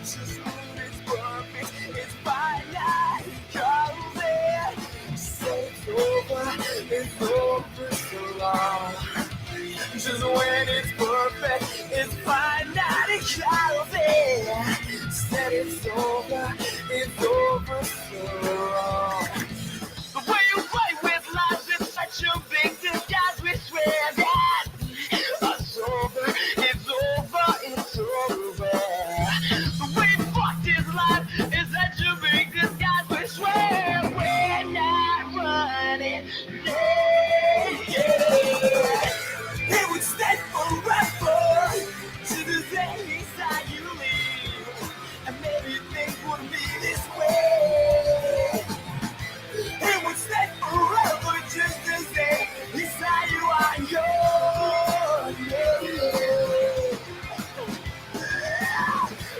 Just when it's perfect, it's finite. Comes in, say it's over so long. Just when it's perfect, it's finite. It comes in, said it's over so long. The way you play with life is such a big disguise. We swear that it's over. The way you fuck this life is such a big disguise. We swear we're not running naked. It would stay forever to the day inside you leave, and maybe things wouldn't be this way. It would stay forever just to say inside you are yours.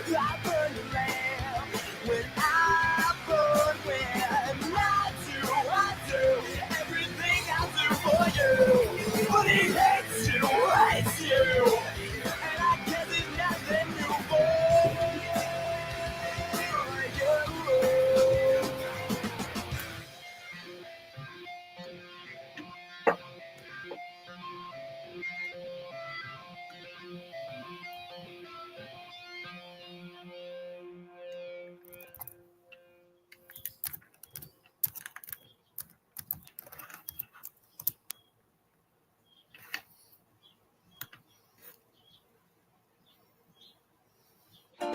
I burn the lamp when I burn when I do everything I do for you. But he hates you, and I guess there's nothing new for you.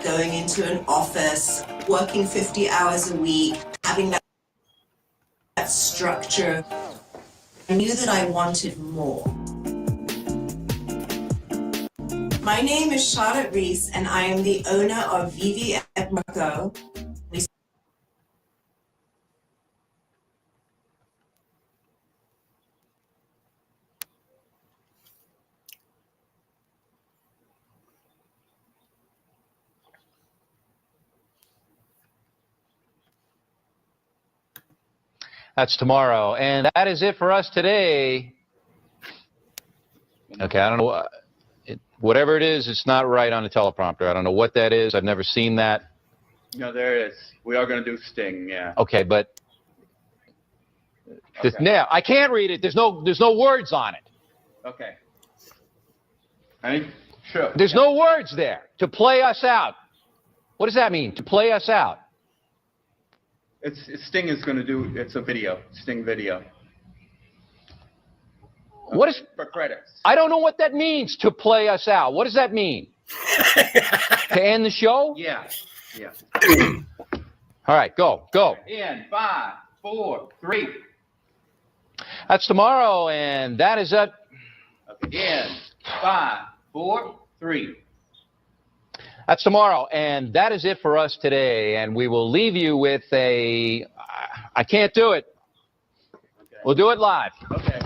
Going into an office, working 50 hours a week, having that structure. I knew that I wanted more. My name is Charlotte Reese, and I am the owner of Vivi et Marco. That's tomorrow. And that is it for us today. Okay, I don't know. Whatever it is, it's not right on the teleprompter. I don't know what that is. I've never seen that. No, there it is. We are going to do Sting, yeah. Okay, but now I can't read it. There's no words on it. Okay. Ready? Sure. There's no words there. To play us out. What does that mean? To play us out? Sting is going to do. It's a video. Sting video. What is for credits? I don't know what that means, to play us out. What does that mean? To end the show? Yeah. Yeah. All right, go. In 5, 4, 3. That's tomorrow, and that is it. In 5, 4, 3. That's tomorrow, and that is it for us today. And we will leave you with a. I can't do it. Okay. We'll do it live. Okay.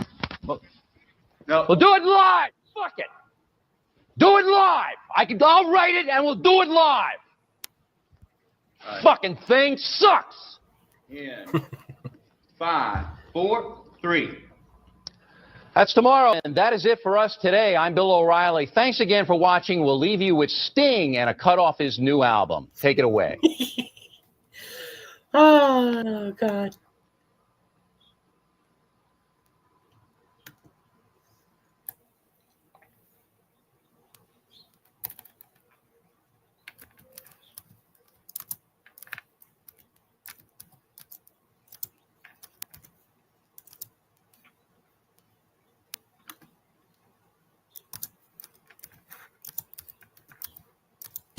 No. We'll do it live. Fuck it. Do it live. I'll write it, and we'll do it live. Right. Fucking thing sucks. In 5, 4, 3. That's tomorrow, and that is it for us today. I'm Bill O'Reilly. Thanks again for watching. We'll leave you with Sting and a cut off his new album. Take it away. Oh, God.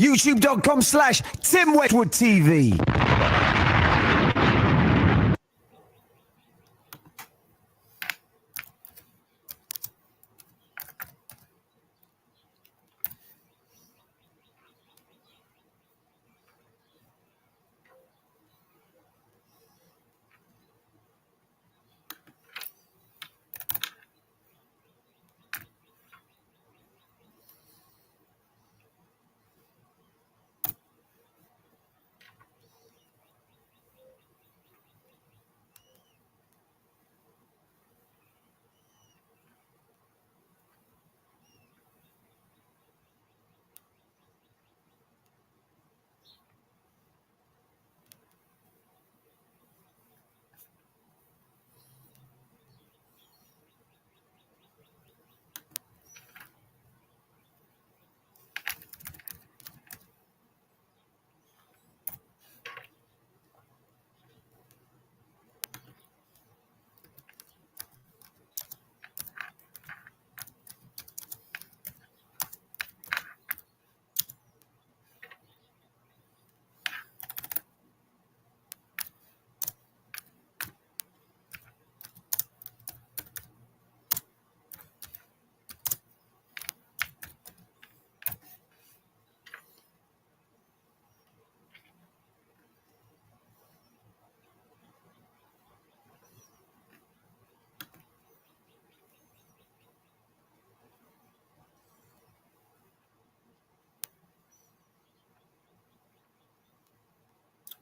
YouTube.com/Tim Westwood TV.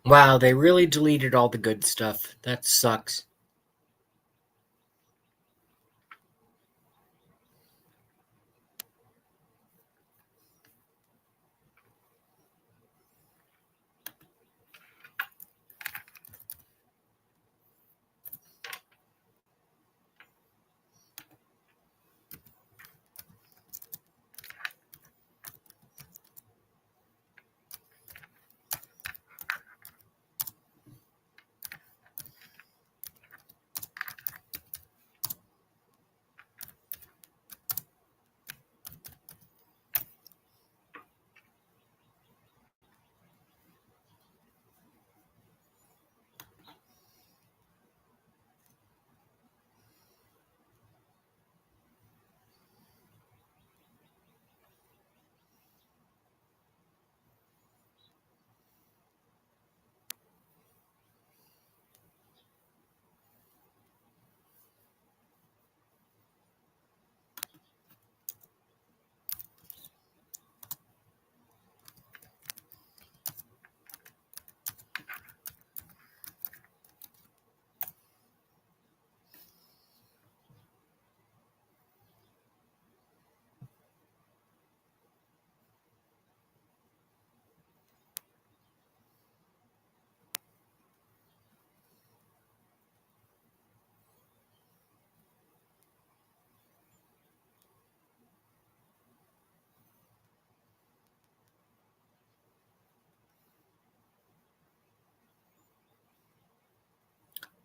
Wow, they really deleted all the good stuff. That sucks.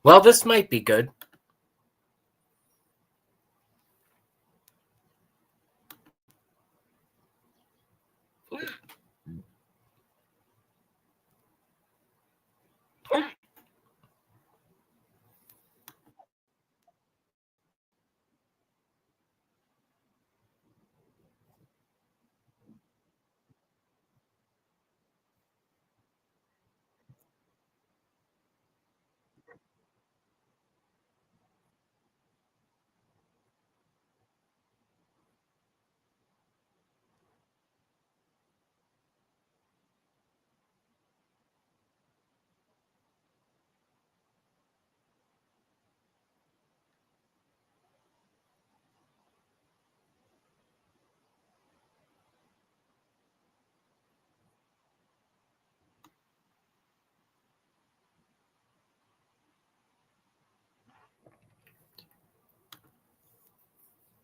Well, this might be good.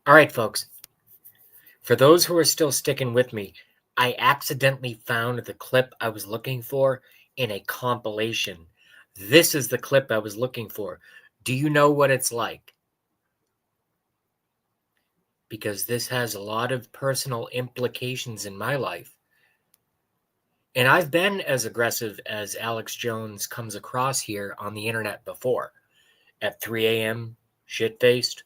All right, folks. For those who are still sticking with me, I accidentally found the clip I was looking for in a compilation. This is the clip I was looking for. Do you know what it's like? Because this has a lot of personal implications in my life. And I've been as aggressive as Alex Jones comes across here on the internet before. At 3 a.m., shit-faced.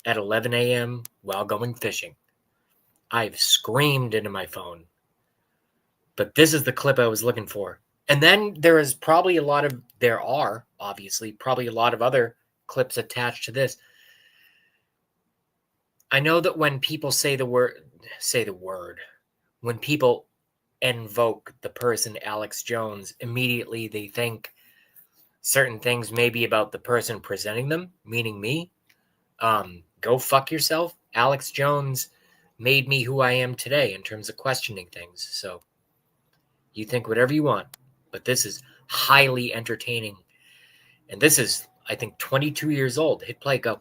At 11 a.m., while going fishing. I've screamed into my phone. But this is the clip I was looking for. And then there are probably a lot of other clips attached to this. I know that when people say the word, when people invoke the person Alex Jones, immediately they think certain things maybe about the person presenting them, meaning me. Go fuck yourself. Alex Jones made me who I am today in terms of questioning things. So you think whatever you want, but this is highly entertaining. And this is, I think, 22 years old. Hit play, go.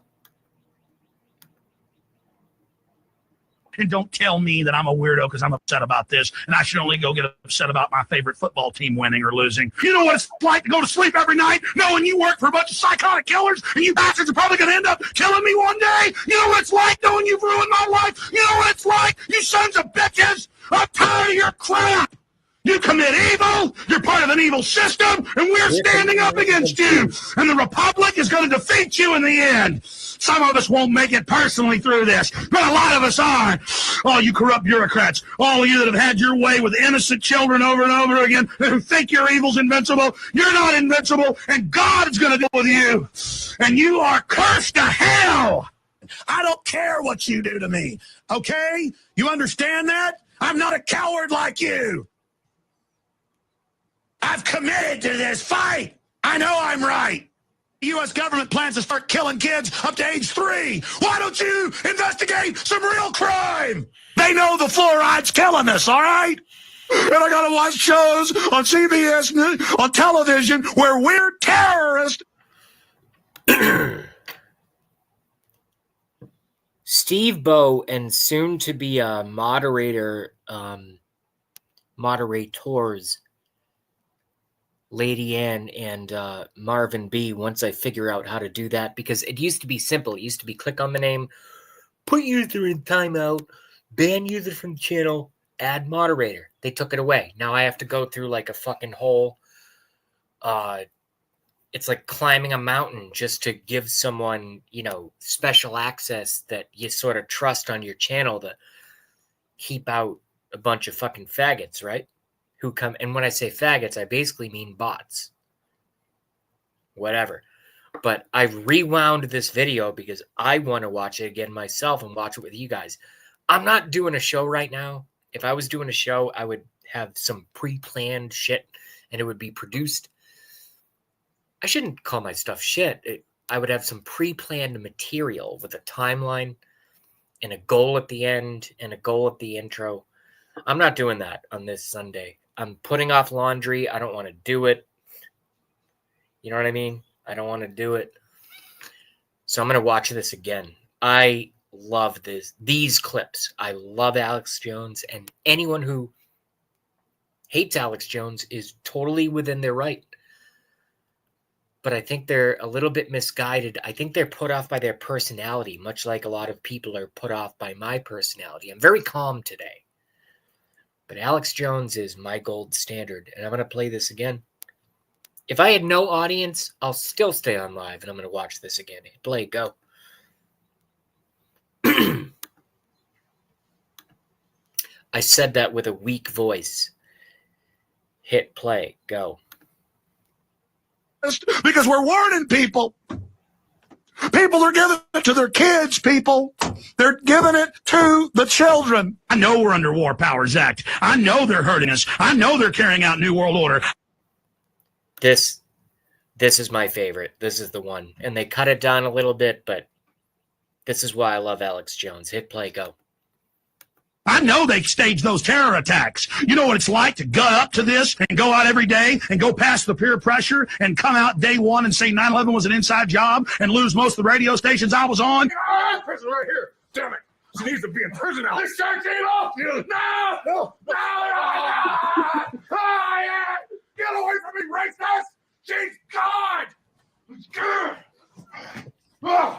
And don't tell me that I'm a weirdo because I'm upset about this, and I should only go get upset about my favorite football team winning or losing. You know what it's like to go to sleep every night knowing you work for a bunch of psychotic killers, and you bastards are probably going to end up killing me one day? You know what it's like knowing you've ruined my life? You know what it's like, you sons of bitches? I'm tired of your crap. You commit evil, you're part of an evil system, and we're standing up against you. And the Republic is going to defeat you in the end. Some of us won't make it personally through this, but a lot of us are. All you corrupt bureaucrats, all of you that have had your way with innocent children over and over again, who think your evil's invincible, you're not invincible, and God's going to deal with you. And you are cursed to hell. I don't care what you do to me, okay? You understand that? I'm not a coward like you. I've committed to this fight. I know I'm right. The U.S. government plans to start killing kids up to age 3. Why don't you investigate some real crime? They know the fluoride's killing us, all right? And I gotta watch shows on CBS, on television, where we're terrorists. Steve Bowe and soon-to-be moderators Lady Ann and Marvin B, once I figure out how to do that, because it used to be simple. It used to be click on the name, put user in timeout, ban user from the channel, add moderator. They took it away. Now I have to go through like a fucking whole, it's like climbing a mountain just to give someone, you know, special access that you sort of trust on your channel to keep out a bunch of fucking faggots, right? Who come, and when I say faggots, I basically mean bots. Whatever. But I've rewound this video because I want to watch it again myself and watch it with you guys. I'm not doing a show right now. If I was doing a show, I would have some pre-planned shit and it would be produced. I shouldn't call my stuff shit. I would have some pre-planned material with a timeline and a goal at the end and a goal at the intro. I'm not doing that on this Sunday. I'm putting off laundry. I don't want to do it. You know what I mean? I don't want to do it. So I'm going to watch this again. I love these clips. I love Alex Jones, and anyone who hates Alex Jones is totally within their right. But I think they're a little bit misguided. I think they're put off by their personality, much like a lot of people are put off by my personality. I'm very calm today. But Alex Jones is my gold standard, and I'm going to play this again. If I had no audience, I'll still stay on live, and I'm going to watch this again. Play, go. I said that with a weak voice. Hit play, go. Because we're warning people. People are giving it to their kids, people. They're giving it to the children. I know we're under War Powers Act. I know they're hurting us. I know they're carrying out New World Order. This is my favorite. This is the one. And they cut it down a little bit, but this is why I love Alex Jones. Hit play, go. I know they staged those terror attacks. You know what it's like to go up to this and go out every day and go past the peer pressure and come out day one and say 9/11 was an inside job and lose most of the radio stations I was on? Prison right here. Damn it. She needs to be in prison now. This shirt came off you. No! No! No! Oh, yeah! Get away from me, racist! She's God! He's gonna move.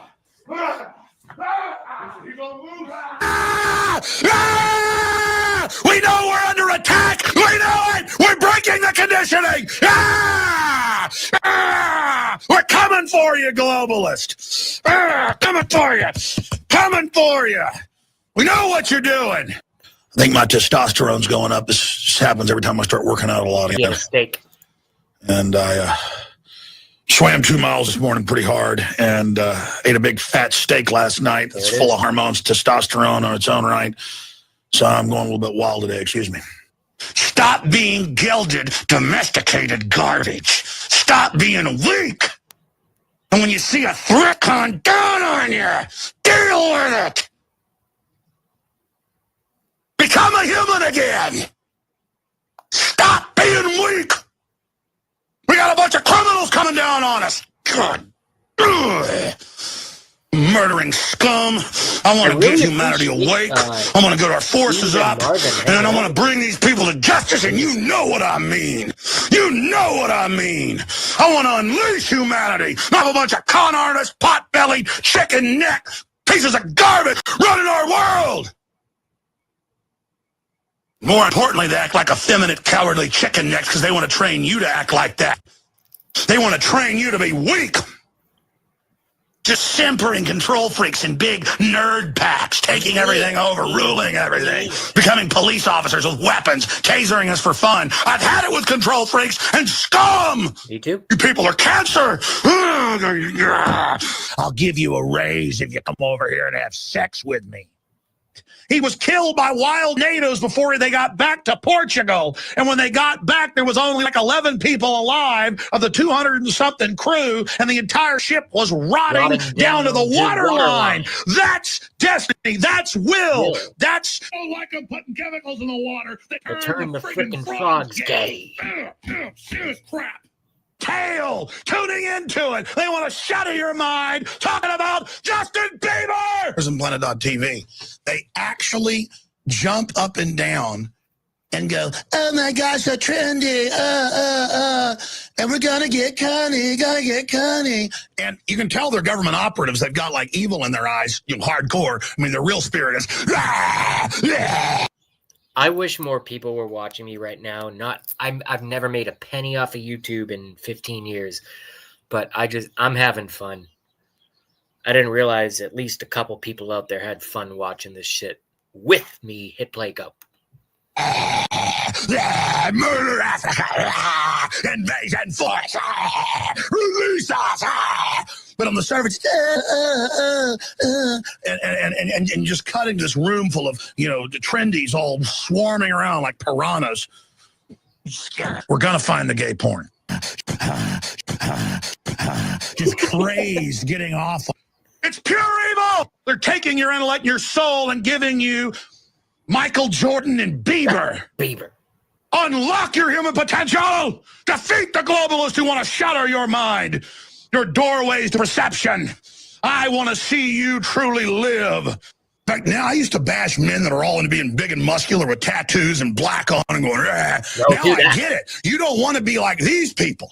We know we're under attack! We know it! We're breaking the conditioning! We're coming for you, globalist! Coming for you! Coming for you! We know what you're doing! I think my testosterone's going up. This happens every time I start working out a lot. Yeah, steak. And I swam 2 miles this morning pretty hard and ate a big fat steak last night that's full of hormones, testosterone on its own right. So I'm going a little bit wild today, excuse me. Stop being gilded, domesticated garbage. Stop being weak. And when you see a threat coming down on you, deal with it. Become a human again. Stop being weak. We got a bunch of criminals coming down on us. God. Ugh. Murdering scum. I want to get humanity awake. I want to get our forces up. And I want to bring these people to justice. And you know what I mean. You know what I mean. I want to unleash humanity. Not a bunch of con artists, pot-bellied, chicken neck, pieces of garbage running our world. More importantly, they act like effeminate, cowardly chicken necks because they want to train you to act like that. They want to train you to be weak. Just simpering control freaks in big nerd packs, taking everything over, ruling everything, becoming police officers with weapons, tasering us for fun. I've had it with control freaks and scum! Me too. You people are cancer! I'll give you a raise if you come over here and have sex with me. He was killed by wild natives before they got back to Portugal. And when they got back, there was only like 11 people alive of the 200-and-something crew, and the entire ship was rotting down to the waterline. That's destiny. That's will. That's like I'm putting chemicals in the water that turn the freaking frogs gay. Serious crap. Tail tuning into it. They want to shatter your mind talking about Justin Bieber. There's Planet.tv. They actually jump up and down and go, oh my gosh, so trendy, and we're gonna get Connie. And you can tell they're government operatives. They've got like evil in their eyes, hardcore. I mean, their real spirit is. I wish more people were watching me right now. I've never made a penny off of YouTube in 15 years, but I'm having fun. I didn't realize at least a couple people out there had fun watching this shit with me. Hit play, go. Murder Africa! Invasion force! Release us! But on the surface, and just cutting this room full of, the trendies all swarming around like piranhas. We're gonna find the gay porn. Just crazed, getting off. It's pure evil! They're taking your intellect, your soul, and giving you Michael Jordan and Bieber. Bieber. Unlock your human potential! Defeat the globalists who want to shatter your mind! Your doorways to perception. I want to see you truly live. In fact, now I used to bash men that are all into being big and muscular with tattoos and black on and going, now I get it. You don't want to be like these people.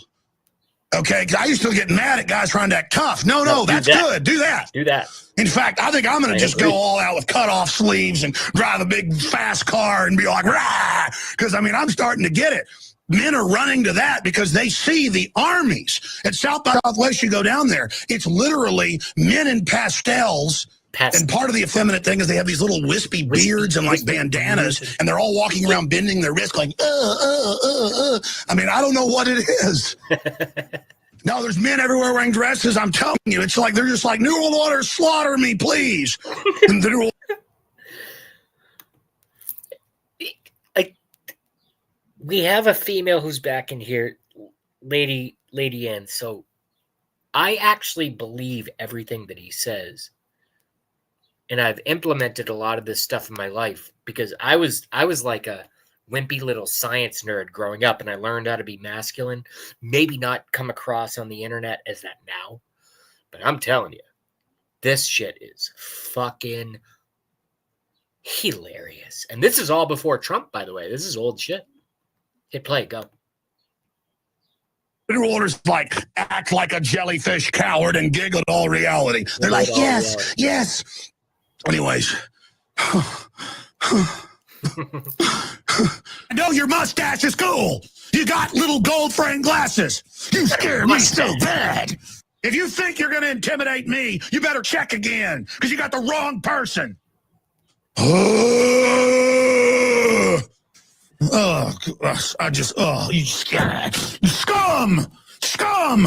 Okay, because I used to get mad at guys trying to act tough. No, that's good. Do that. Do that. In fact, I think I'm going to just go all out with cut-off sleeves and drive a big, fast car and be like, rah! Because, I'm starting to get it. Men are running to that because they see the armies. At South by Southwest, you go down there, it's literally men in pastels. And part of the effeminate thing is they have these little wispy beards and like bandanas, and they're all walking around bending their wrist going, I don't know what it is. No, there's men everywhere wearing dresses. I'm telling you, it's like they're just like, New World Order, slaughter me, please. And the New World We have a female who's back in here, Lady Ann. So I actually believe everything that he says. And I've implemented a lot of this stuff in my life because I was like a wimpy little science nerd growing up, and I learned how to be masculine. Maybe not come across on the internet as that now, but I'm telling you, this shit is fucking Hilarious. And this is all before Trump, by the way. This is old shit. Hit play, go. The rulers like act like a jellyfish coward and giggle at all reality. They're like, yes, yes. Anyways. I know your mustache is cool. You got little gold frame glasses. You scare me so bad. If you think you're going to intimidate me, you better check again because you got the wrong person. You scum! Scum!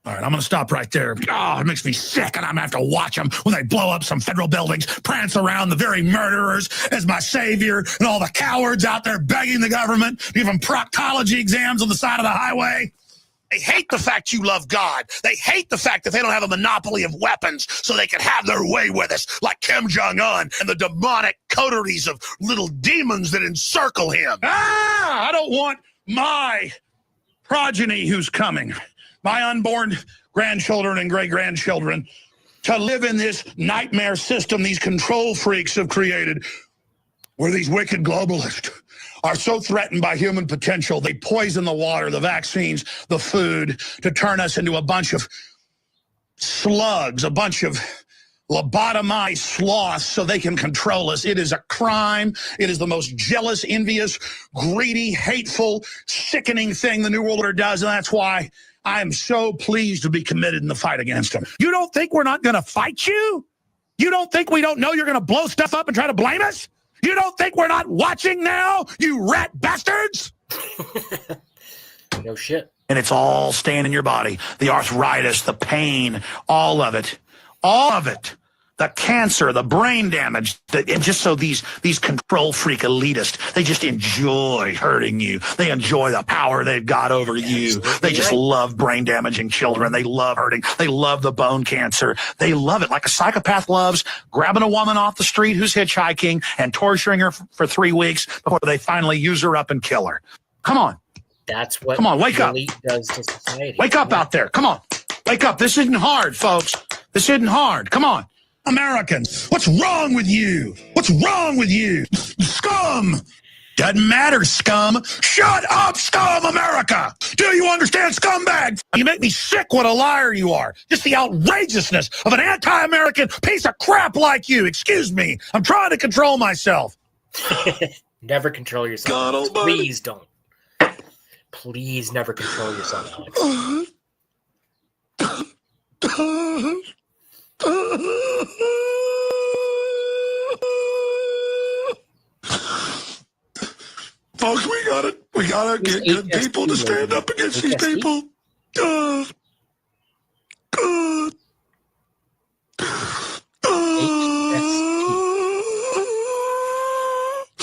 All right, I'm going to stop right there. Oh, it makes me sick, and I'm going to have to watch them when they blow up some federal buildings, prance around the very murderers as my savior, and all the cowards out there begging the government to give them proctology exams on the side of the highway. They hate the fact you love God. They hate the fact that they don't have a monopoly of weapons so they can have their way with us, like Kim Jong-un and the demonic coteries of little demons that encircle him. I don't want my progeny who's coming, my unborn grandchildren and great-grandchildren, to live in this nightmare system these control freaks have created, where these wicked globalists are so threatened by human potential, they poison the water, the vaccines, the food, to turn us into a bunch of slugs, a bunch of lobotomized sloths so they can control us. It is a crime. It is the most jealous, envious, greedy, hateful, sickening thing the New World Order does, and that's why I am so pleased to be committed in the fight against them. You don't think we're not going to fight you? You don't think we don't know you're going to blow stuff up and try to blame us? You don't think we're not watching now, you rat bastards? No shit. And it's all staying in your body. The arthritis, the pain, all of it. All of it. The cancer, the brain damage, and just so these control freak elitists, they just enjoy hurting you. They enjoy the power they've got over you. They just love brain damaging children. They love hurting. They love the bone cancer. They love it like a psychopath loves grabbing a woman off the street who's hitchhiking and torturing her for 3 weeks before they finally use her up and kill her. Come on. That's what Come on, wake up. Does to society. Wake up out there. Come on. Wake up. This isn't hard, folks. This isn't hard. Come on. Americans, what's wrong with you? What's wrong with you? Scum! Doesn't matter, scum. Shut up, scum, America! Do you understand, scumbag? You make me sick what a liar you are. Just the outrageousness of an anti-American piece of crap like you. Excuse me. I'm trying to control myself. Never control yourself. Alex. Please don't. Please never control yourself, Alex. Folks, we gotta get good people to stand up against these people.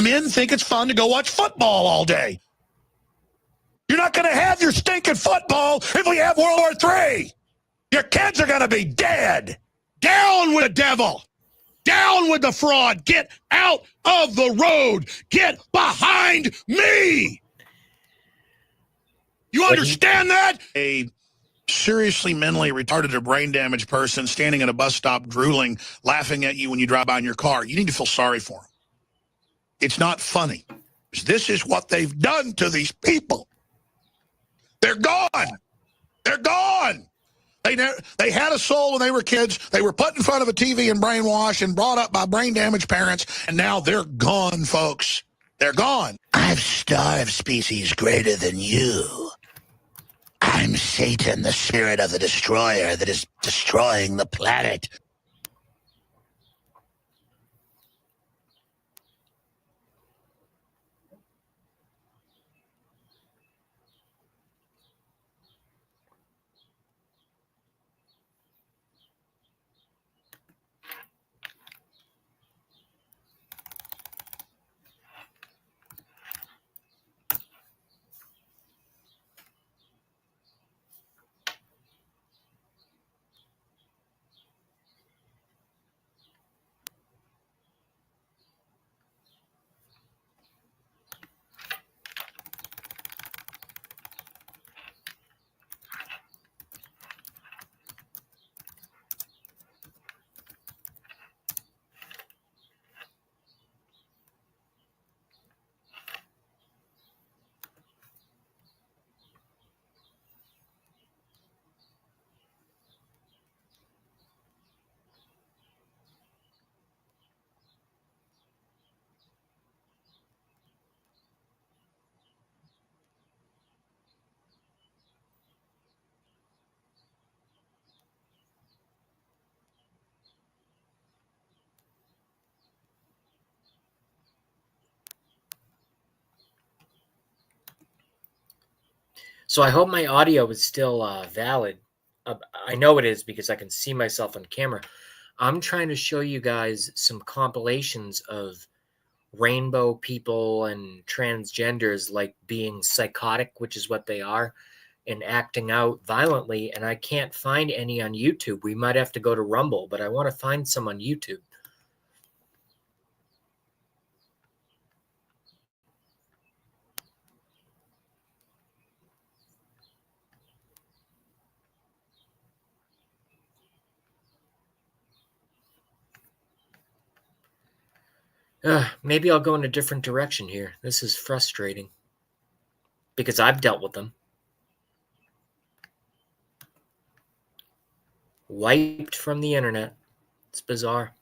Men think it's fun to go watch football all day. You're not going to have your stinking football if we have World War III. Your kids are going to be dead. Down with the devil. Down with the fraud. Get out of the road. Get behind me. You understand that? A seriously mentally retarded or brain damaged person standing at a bus stop drooling, laughing at you when you drive by in your car. You need to feel sorry for them. It's not funny. This is what they've done to these people. They're gone. They're gone. They had a soul when they were kids. They were put in front of a TV and brainwashed and brought up by brain-damaged parents, and now they're gone, folks. They're gone. I've starved species greater than you. I'm Satan, the spirit of the destroyer that is destroying the planet. So I hope my audio is still valid. I know it is because I can see myself on camera. I'm trying to show you guys some compilations of rainbow people and transgenders like being psychotic, which is what they are, and acting out violently. And I can't find any on YouTube. We might have to go to Rumble, but I want to find some on YouTube. Maybe I'll go in a different direction here. This is frustrating because I've dealt with them. Wiped from the internet. It's bizarre.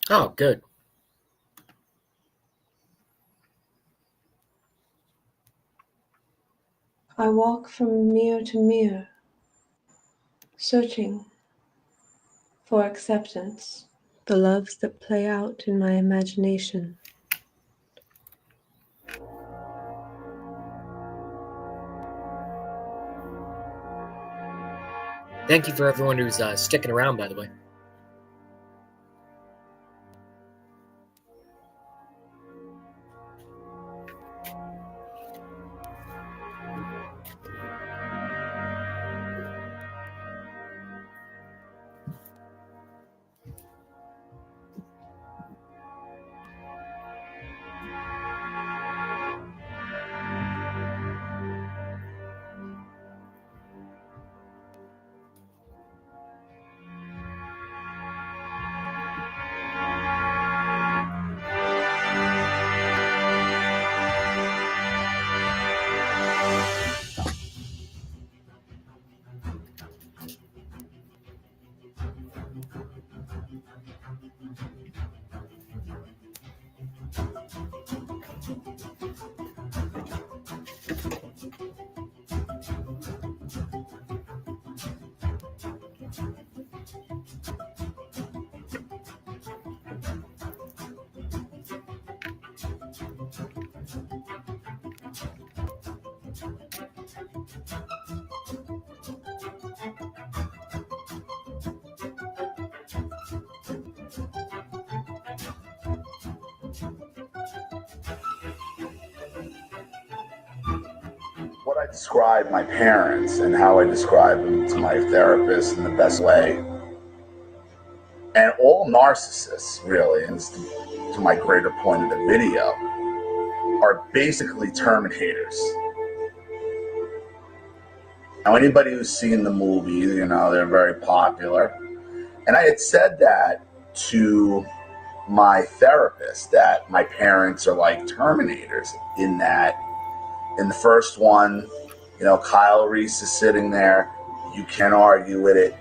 Oh, good. I walk from mirror to mirror, searching for acceptance, the loves that play out in my imagination. Thank you for everyone who's sticking around, by the way. What I describe my parents and how I describe them to my therapist in the best way. And all narcissists, really, and to my greater point of the video, are basically terminators. Now, anybody who's seen the movies, you know, they're very popular. And I had said that to my therapist, that my parents are like terminators, in that in the first one, you know, Kyle Reese is sitting there. You can't argue with it.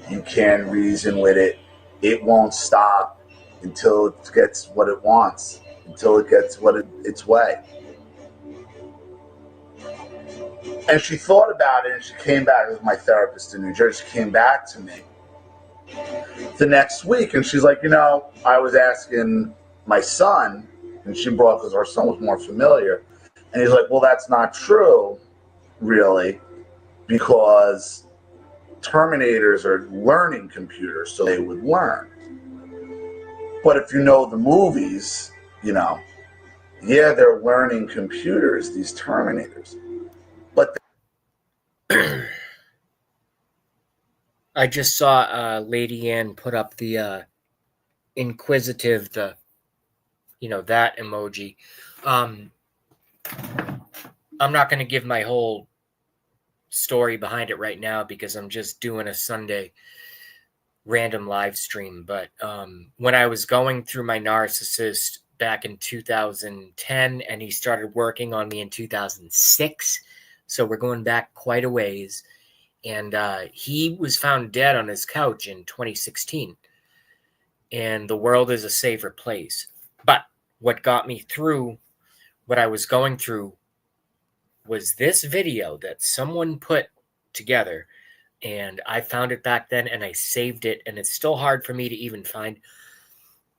You can't reason with it. It won't stop until it gets what it wants, until it gets its way. And she thought about it, and she came back with my therapist in New Jersey. She came back to me the next week, and she's like, I was asking my son, and she brought, because our son was more familiar, and he's like, well, that's not true, really, because Terminators are learning computers, so they would learn. But if you know the movies, yeah, they're learning computers, these Terminators. But I just saw Lady Ann put up the inquisitive, that emoji. I'm not going to give my whole story behind it right now because I'm just doing a Sunday random live stream. But when I was going through my narcissist back in 2010, and he started working on me in 2006, so we're going back quite a ways, and he was found dead on his couch in 2016, and the world is a safer place. But what got me through what I was going through was this video that someone put together, and I found it back then, and I saved it, and it's still hard for me to even find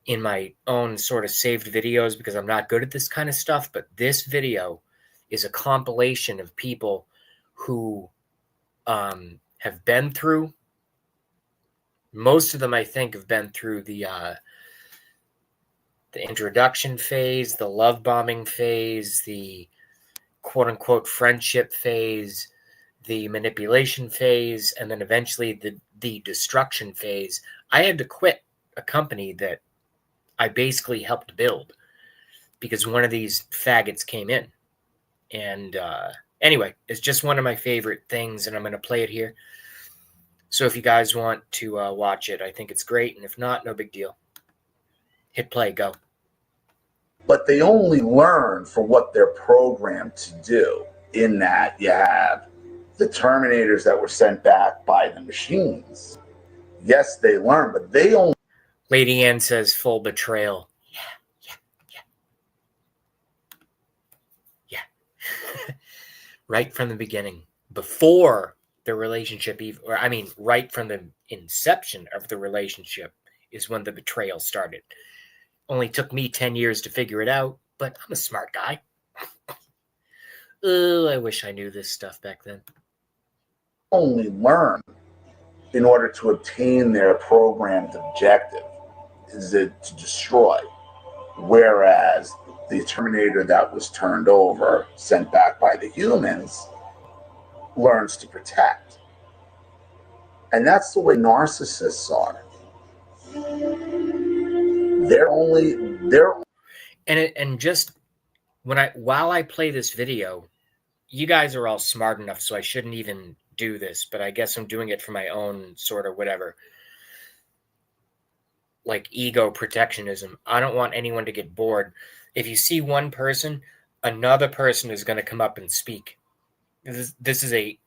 in my own sort of saved videos because I'm not good at this kind of stuff. But this video is a compilation of people who have been through, most of them I think have been through the introduction phase, the love bombing phase, the quote-unquote friendship phase, the manipulation phase, and then eventually the destruction phase. I had to quit a company that I basically helped build because one of these faggots came in. And anyway, it's just one of my favorite things, and I'm going to play it here. So if you guys want to watch it, I think it's great. And if not, no big deal. Hit play, go. But they only learn for what they're programmed to do. In that, you have the Terminators that were sent back by the machines. Yes, they learn, but they only... Lady Ann says full betrayal. Yeah. Right from the beginning. Before the relationship, right from the inception of the relationship is when the betrayal started. Only took me 10 years to figure it out, but I'm a smart guy. Oh, I wish I knew this stuff back then. Only learn in order to obtain their programmed objective is it to destroy. Whereas the Terminator that was turned over, sent back by the humans, learns to protect. And that's the way narcissists are. While I play this video, you guys are all smart enough, so I shouldn't even do this, but I guess I'm doing it for my own sort of whatever, like ego protectionism. I don't want anyone to get bored. If you see one person, another person is going to come up and speak. This is a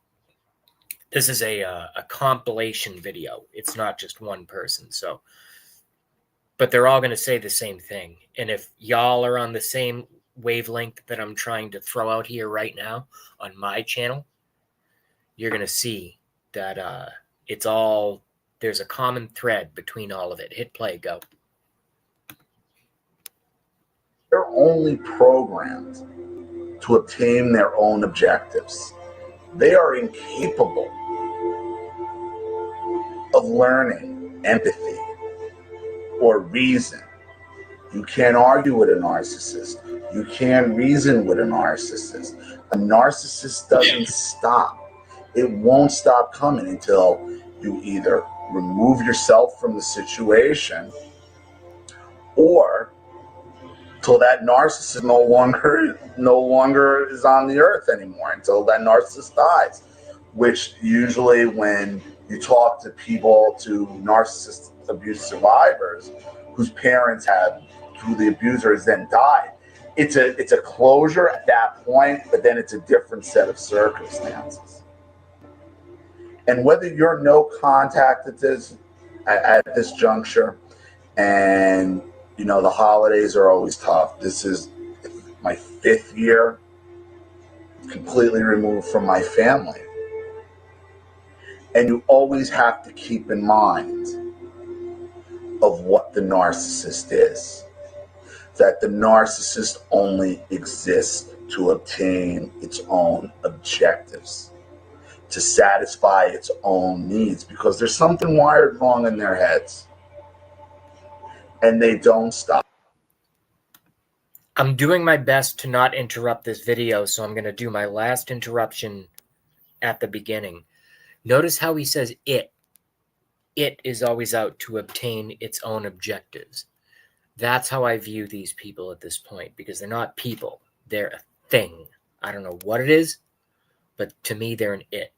compilation video. It's not just one person. So, but they're all going to say the same thing. And if y'all are on the same wavelength that I'm trying to throw out here right now on my channel, you're going to see that there's a common thread between all of it. Hit play, go. They're only programmed to obtain their own objectives. They are incapable of learning empathy or reason. You can't argue with a narcissist. You can't reason with a narcissist. A narcissist doesn't stop. It won't stop coming until you either remove yourself from the situation or till that narcissist no longer is on the earth anymore, until that narcissist dies. Which usually when you talk to narcissist abuse survivors whose parents who the abuser has then died, it's a closure at that point, but then it's a different set of circumstances. And whether you're no contact at this juncture, and you know the holidays are always tough. This is my 5th year completely removed from my family. And you always have to keep in mind of what the narcissist is. That the narcissist only exists to obtain its own objectives, to satisfy its own needs, because there's something wired wrong in their heads. And they don't stop. I'm doing my best to not interrupt this video, so I'm going to do my last interruption at the beginning. Notice how he says it. It is always out to obtain its own objectives. That's how I view these people at this point, because they're not people. They're a thing. I don't know what it is, but to me, they're an it.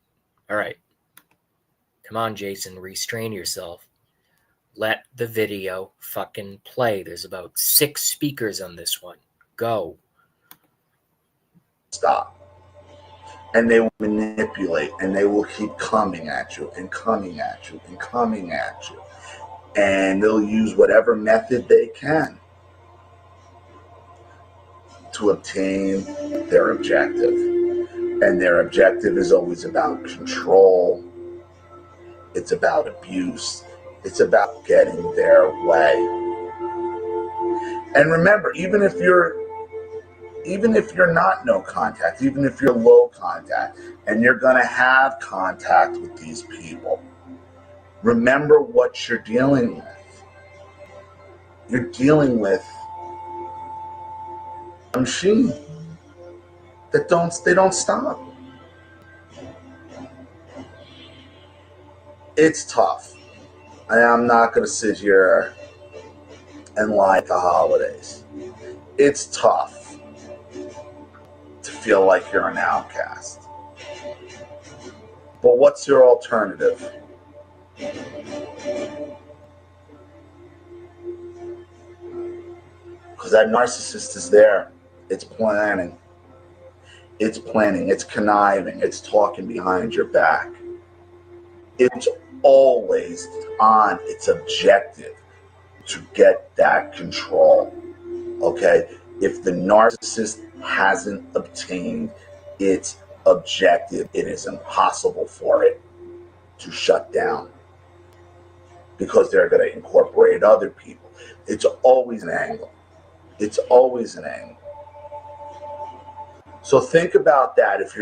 All right. Come on, Jason, restrain yourself. Let the video fucking play. There's about 6 speakers on this one. Go. Stop. And they will manipulate, and they will keep coming at you and coming at you and coming at you. And they'll use whatever method they can to obtain their objective. And their objective is always about control. It's about abuse. It's about getting their way. And remember, even if you're not no contact, even if you're low contact, and you're going to have contact with these people, remember what you're dealing with. You're dealing with a machine that they don't stop. It's tough. I'm not going to sit here and lie at the holidays. It's tough to feel like you're an outcast. But what's your alternative? Because that narcissist is there. It's planning. It's planning. It's conniving. It's talking behind your back. It's always on its objective to get that control. Okay? If the narcissist hasn't obtained its objective, it is impossible for it to shut down, because they're going to incorporate other people. It's always an angle. It's always an angle. So think about that if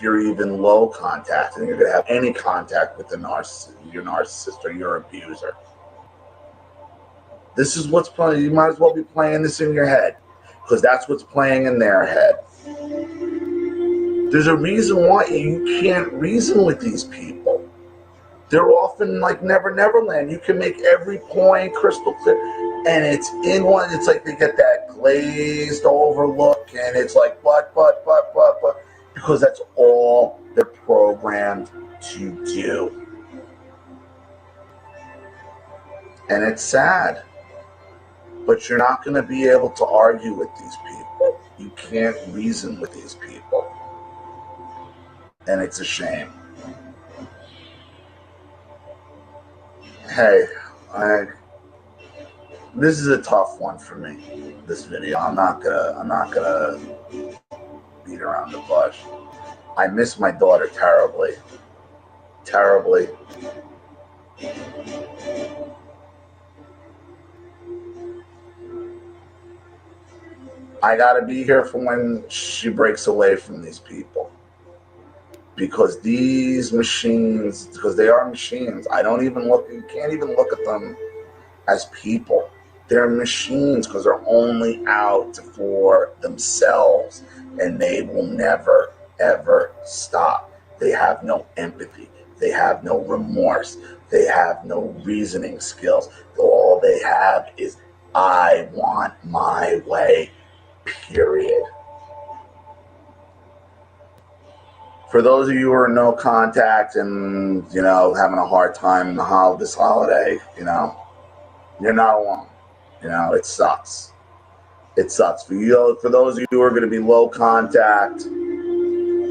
you're even low contact and you're going to have any contact with the your narcissist or your abuser. This is what's playing. You might as well be playing this in your head, because that's what's playing in their head. There's a reason why you can't reason with these people. They're often like Never Land. You can make every point crystal clear, and it's in one. It's like they get that glazed over look, and it's like but, because that's all they're programmed to do. And it's sad, but you're not going to be able to argue with these people. You can't reason with these people, and it's a shame. Hey, this is a tough one for me. This video, I'm not gonna beat around the bush. I miss my daughter terribly. I gotta be here for when she breaks away from these people. Because these machines, because they are machines, you can't even look at them as people. They're machines because they're only out for themselves, and they will never, ever stop. They have no empathy. They have no remorse. They have no reasoning skills. All they have is, I want my way, period. For those of you who are no contact and, having a hard time this holiday, you're not alone. It sucks. It sucks. For those of you who are going to be low contact,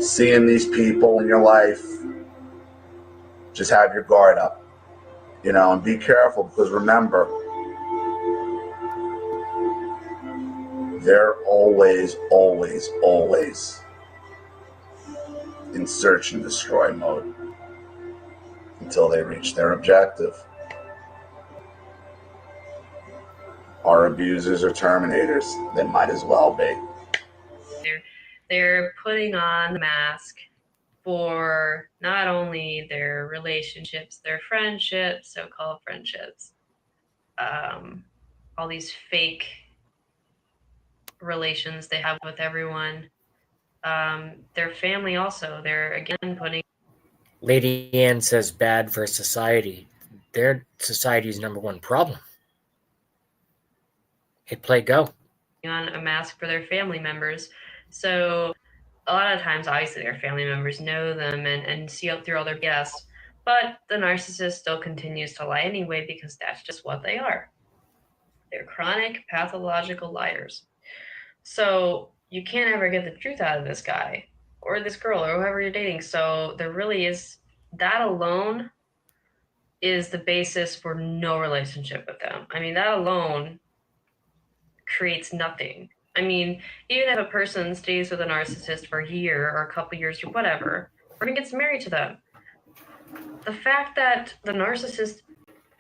seeing these people in your life, just have your guard up, and be careful, because remember, they're always, always, always in search and destroy mode until they reach their objective. Our abusers are terminators. They might as well be. They're putting on the mask for not only their relationships, their friendships, so-called friendships, all these fake relations they have with everyone. Their family also, they're again putting... Lady Anne says bad for society. They're society's number one problem. Hit play, go. On a mask for their family members. So a lot of times, obviously, their family members know them and see out through all their BS, but the narcissist still continues to lie anyway because that's just what they are. They're chronic, pathological liars. So you can't ever get the truth out of this guy or this girl or whoever you're dating. So there really is, that alone is the basis for no relationship with them. I mean, that alone creates nothing. I mean, even if a person stays with a narcissist for a year or a couple years or whatever, or even gets married to them, the fact that the narcissist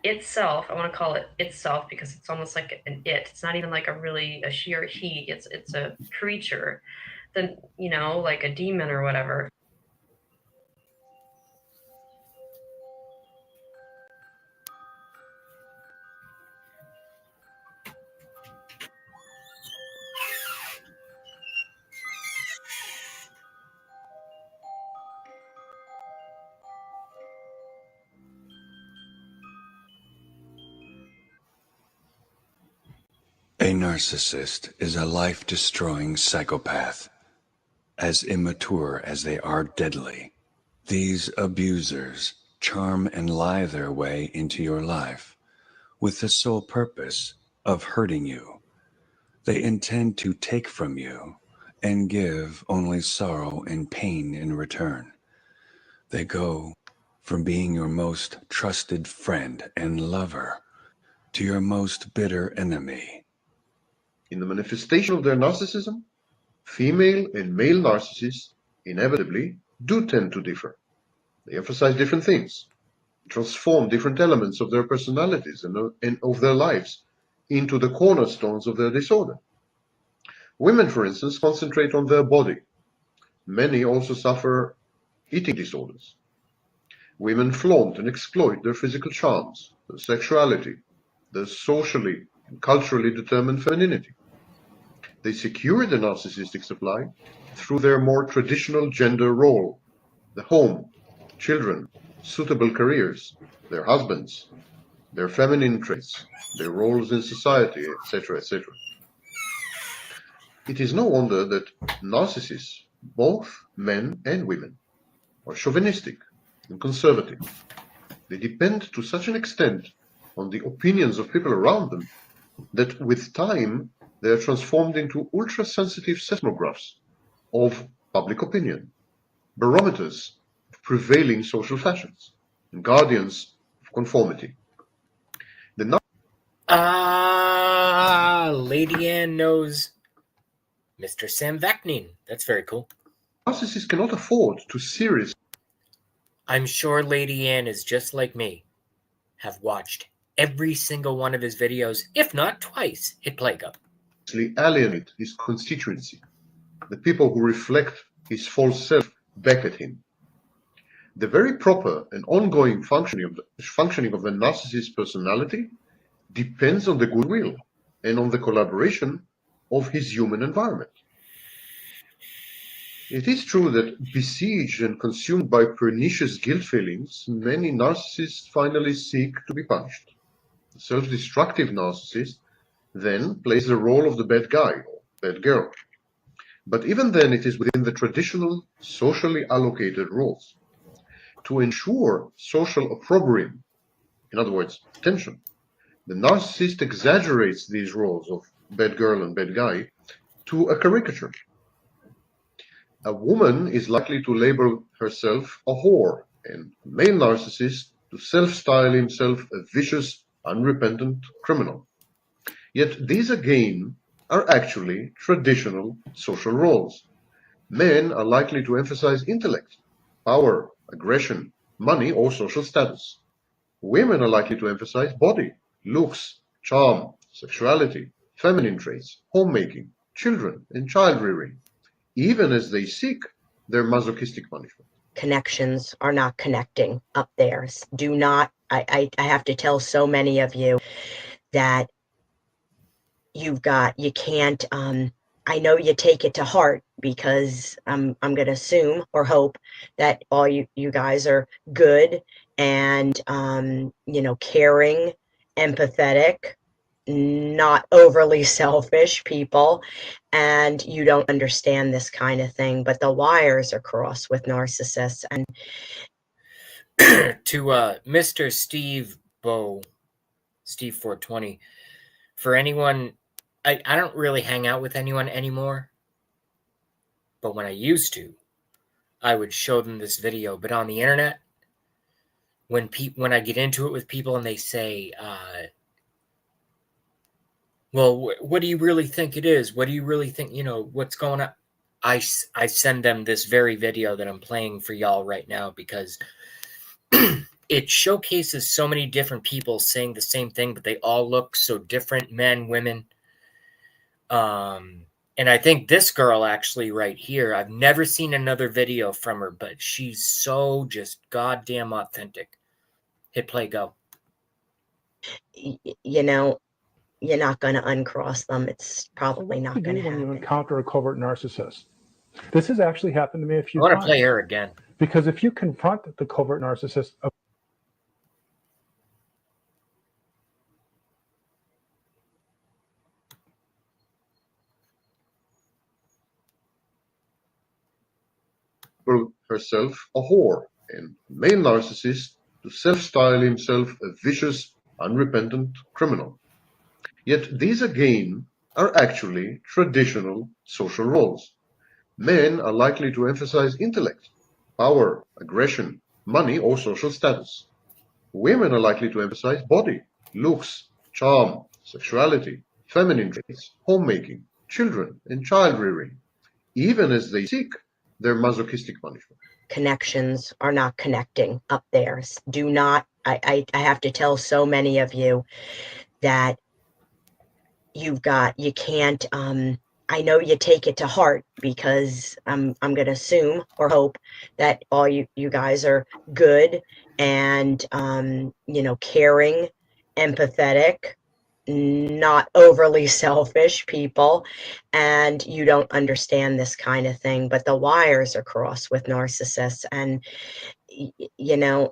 itself, I want to call it itself because it's almost like an it. It's not even like a she or he. It's a creature, then like a demon or whatever. A narcissist is a life-destroying psychopath, as immature as they are deadly. These abusers charm and lie their way into your life with the sole purpose of hurting you. They intend to take from you and give only sorrow and pain in return. They go from being your most trusted friend and lover to your most bitter enemy. In the manifestation of their narcissism, female and male narcissists inevitably do tend to differ. They emphasize different things, transform different elements of their personalities and of their lives into the cornerstones of their disorder. Women, for instance, concentrate on their body. Many also suffer eating disorders. Women flaunt and exploit their physical charms, their sexuality, their socially and culturally determined femininity. They secure the narcissistic supply through their more traditional gender role, the home, children, suitable careers, their husbands, their feminine traits, their roles in society, etc., etc. It is no wonder that narcissists, both men and women, are chauvinistic and conservative. They depend to such an extent on the opinions of people around them that with time they are transformed into ultra-sensitive seismographs of public opinion, barometers of prevailing social fashions, and guardians of conformity. Lady Anne knows Mr. Sam Vaknin. That's very cool. Narcissists cannot afford to seriously... I'm sure Lady Anne is just like me. Have watched every single one of his videos, if not twice. Hit play, go. Alienate his constituency, the people who reflect his false self back at him. The very proper and ongoing functioning of the narcissist's personality depends on the goodwill and on the collaboration of his human environment. It is true that besieged and consumed by pernicious guilt feelings, many narcissists finally seek to be punished. The self-destructive narcissist then plays the role of the bad guy or bad girl. But even then it is within the traditional socially allocated roles. To ensure social opprobrium, in other words, attention, the narcissist exaggerates these roles of bad girl and bad guy to a caricature. A woman is likely to label herself a whore and male narcissist to self-style himself a vicious, unrepentant criminal. Yet these again are actually traditional social roles. Men are likely to emphasize intellect, power, aggression, money, or social status. Women are likely to emphasize body, looks, charm, sexuality, feminine traits, homemaking, children, and child rearing, even as they seek their masochistic punishment. Connections are not connecting up there. Do not, I have to tell so many of you that you can't, I know you take it to heart because I'm going to assume or hope that all you guys are good and, caring, empathetic, not overly selfish people, and you don't understand this kind of thing, but the wires are crossed with narcissists. And to Mr. Steve 420, for anyone, I don't really hang out with anyone anymore, but when I used to, I would show them this video. But on the internet, when I get into it with people and they say, well, what do you really think it is? What do you really think, what's going on? I send them this very video that I'm playing for y'all right now because it showcases so many different people saying the same thing, but they all look so different, men, women. And I think this girl actually right here, I've never seen another video from her, but she's so just goddamn authentic. Hit play, go. You're not going to uncross them. It's probably not going to happen. When you encounter a covert narcissist. This has actually happened to me a few times. I want to play her again. Because if you confront the covert narcissist, herself a whore, and male narcissist to self-style himself a vicious, unrepentant criminal. Yet these again are actually traditional social roles. Men are likely to emphasize intellect, power, aggression, money, or social status. Women are likely to emphasize body, looks, charm, sexuality, feminine traits, homemaking, children, and child rearing, even as they seek their masochistic punishment. Connections are not connecting up there. Do not, I have to tell so many of you that you can't, I know you take it to heart because I'm going to assume or hope that all you guys are good and, caring, empathetic, not overly selfish people, and you don't understand this kind of thing, but the wires are crossed with narcissists, and you're not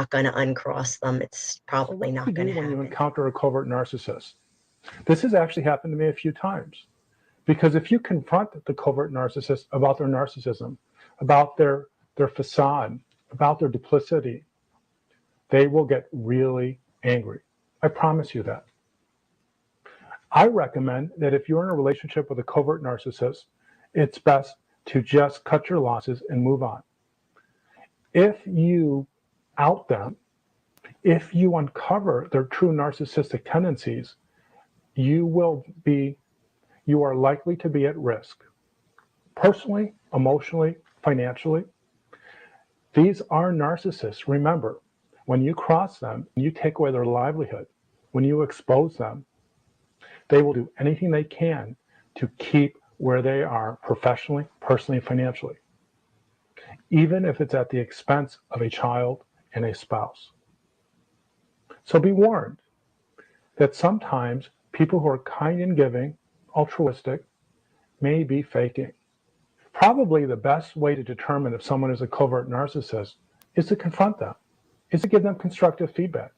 going to uncross them. It's probably not going to happen. When you encounter a covert narcissist. This has actually happened to me a few times. Because if you confront the covert narcissist about their narcissism, about their facade, about their duplicity, they will get really angry. I promise you that. I recommend that if you're in a relationship with a covert narcissist, it's best to just cut your losses and move on. If you out them, if you uncover their true narcissistic tendencies, you are likely to be at risk. Personally, emotionally, financially. These are narcissists. Remember, when you cross them, you take away their livelihood. When you expose them, they will do anything they can to keep where they are professionally, personally, financially, even if it's at the expense of a child and a spouse. So be warned that sometimes people who are kind and giving, altruistic, may be faking. Probably the best way to determine if someone is a covert narcissist is to confront them, is to give them constructive feedback.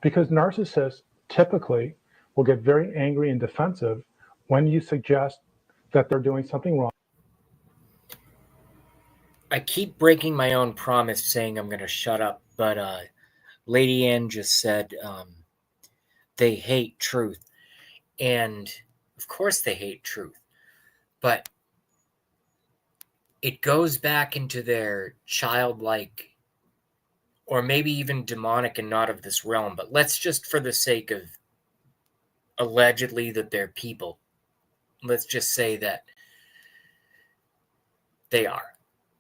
Because narcissists typically will get very angry and defensive when you suggest that they're doing something wrong. I keep breaking my own promise saying I'm going to shut up, but Lady Ann just said they hate truth. And of course they hate truth. But it goes back into their childlike or maybe even demonic and not of this realm, but let's just, for the sake of allegedly that they're people, let's just say that they are.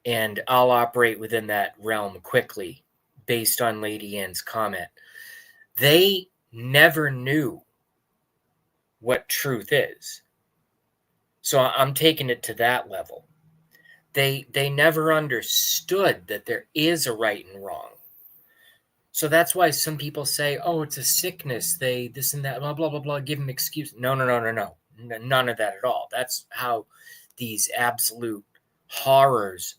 And I'll operate within that realm quickly based on Lady Ann's comment. They never knew what truth is. So I'm taking it to that level. They never understood that there is a right and wrong. So that's why some people say, oh, it's a sickness. They this and that, blah, blah, blah, blah, give them excuse. No. None of that at all. That's how these absolute horrors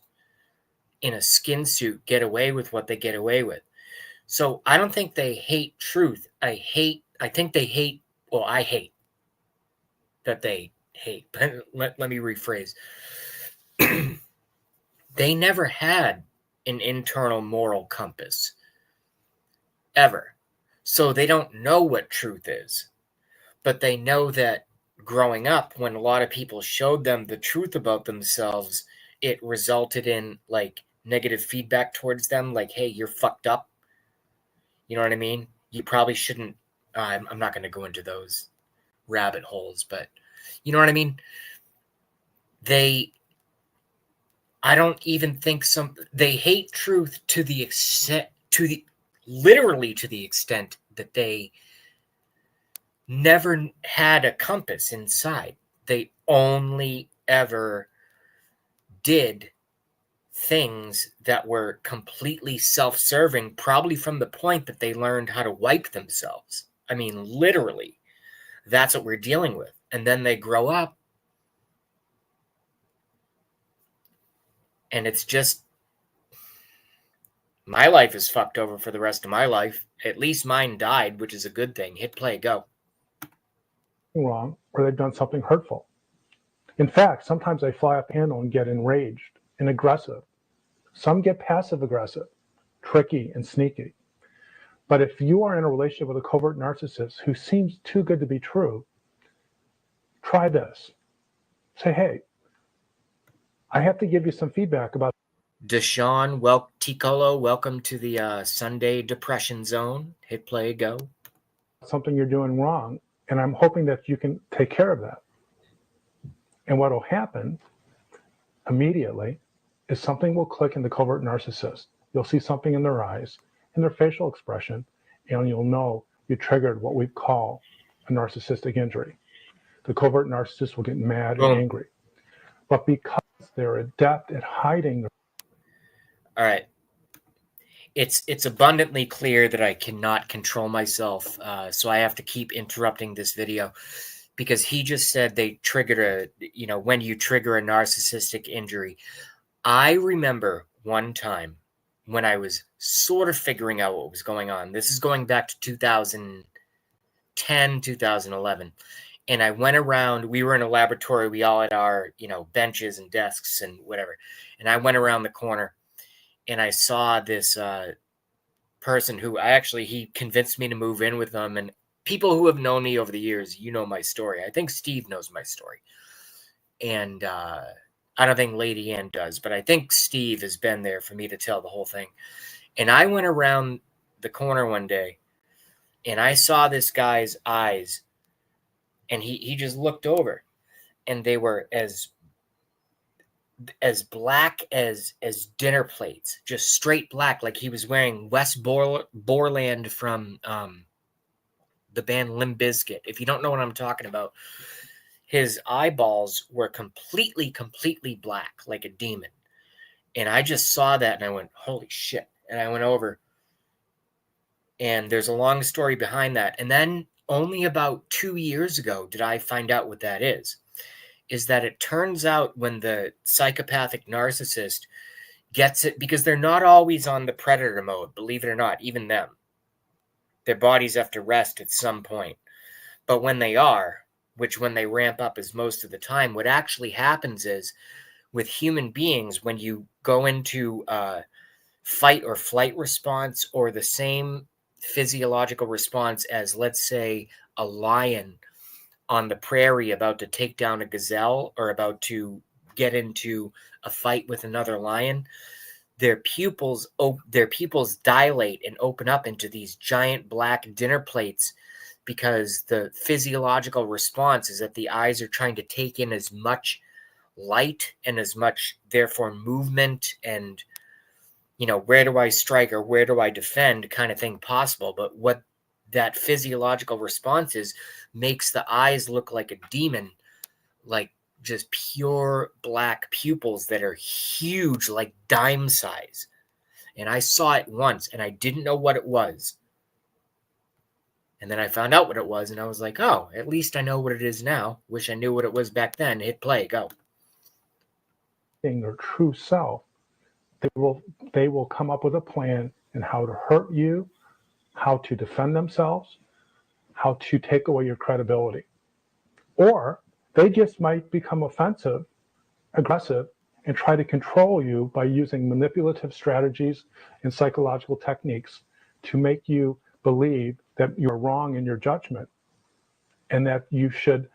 in a skin suit get away with what they get away with. So I don't think they hate truth. I think they hate, well, I hate that they hate. Let me rephrase. They never had an internal moral compass, ever. So they don't know what truth is. But they know that growing up, when a lot of people showed them the truth about themselves, it resulted in like negative feedback towards them, like, hey, you're fucked up. You know what I mean? You probably shouldn't. I'm not going to go into those rabbit holes, but you know what I mean? I don't even think they hate truth to the extent, literally to the extent that they never had a compass inside. They only ever did things that were completely self-serving, probably from the point that they learned how to wipe themselves. I mean, literally, that's what we're dealing with. And then they grow up, and it's just, my life is fucked over for the rest of my life. At least mine died, which is a good thing. Hit play, go. Wrong, or they've done something hurtful. In fact, sometimes they fly up the handle and get enraged and aggressive. Some get passive aggressive, tricky and sneaky. But if you are in a relationship with a covert narcissist who seems too good to be true, try this. Say, hey, I have to give you some feedback about Deshaun, Ticolo, welcome to the Sunday Depression Zone. Hit play, go. something you're doing wrong, and I'm hoping that you can take care of that. And what will happen immediately is something will click in the covert narcissist. You'll see something in their eyes, in their facial expression, and you'll know you triggered what we call a narcissistic injury. The covert narcissist will get mad and angry. But because they're adept at hiding. All right. It's abundantly clear that I cannot control myself, so I have to keep interrupting this video because he just said they triggered when you trigger a narcissistic injury. I remember one time when I was sort of figuring out what was going on. This is going back to 2010, 2011. And I went around, we were in a laboratory, we all had our, benches and desks and whatever. And I went around the corner and I saw this person who he convinced me to move in with him. And people who have known me over the years, my story. I think Steve knows my story. And I don't think Lady Ann does, but I think Steve has been there for me to tell the whole thing. And I went around the corner one day and I saw this guy's eyes and he just looked over and they were as black as dinner plates, just straight black, like he was wearing West Borland from the band Limp Bizkit. If you don't know what I'm talking about, his eyeballs were completely black, like a demon. And I just saw that and I went, holy shit. And I went over. And there's a long story behind that. And then only about 2 years ago did I find out what that is that it turns out when the psychopathic narcissist gets it, because they're not always on the predator mode, believe it or not, even them. Their bodies have to rest at some point. But when they are, which when they ramp up is most of the time, what actually happens is with human beings, when you go into fight or flight response or the same physiological response as, let's say, a lion on the prairie about to take down a gazelle or about to get into a fight with another lion, their pupils dilate and open up into these giant black dinner plates, because the physiological response is that the eyes are trying to take in as much light and as much, therefore, movement and, where do I strike or where do I defend kind of thing possible. But what that physiological response is makes the eyes look like a demon, like just pure black pupils that are huge, like dime size. And I saw it once and I didn't know what it was. And then I found out what it was and I was like, oh, at least I know what it is now. Wish I knew what it was back then. Hit play, go. Their true self, they will come up with a plan in how to hurt you, how to defend themselves, how to take away your credibility. Or they just might become offensive, aggressive, and try to control you by using manipulative strategies and psychological techniques to make you believe that you're wrong in your judgment, and that you should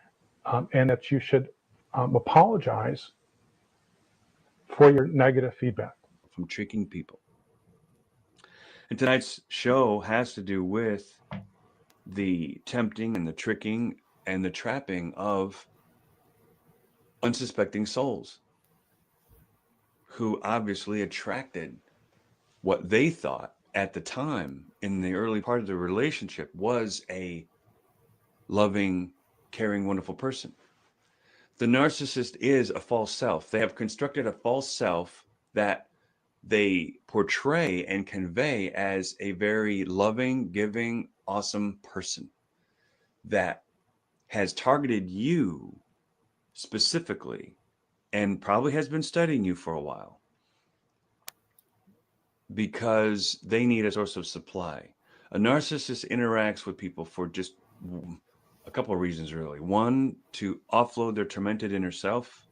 apologize for your negative feedback. From tricking people. And tonight's show has to do with the tempting and the tricking and the trapping of unsuspecting souls who obviously attracted what they thought at the time in the early part of the relationship was a loving, caring, wonderful person. The narcissist is a false self. They have constructed a false self that they portray and convey as a very loving, giving, awesome person that has targeted you specifically and probably has been studying you for a while because they need a source of supply. A narcissist interacts with people for just a couple of reasons, really. One, to offload their tormented inner self,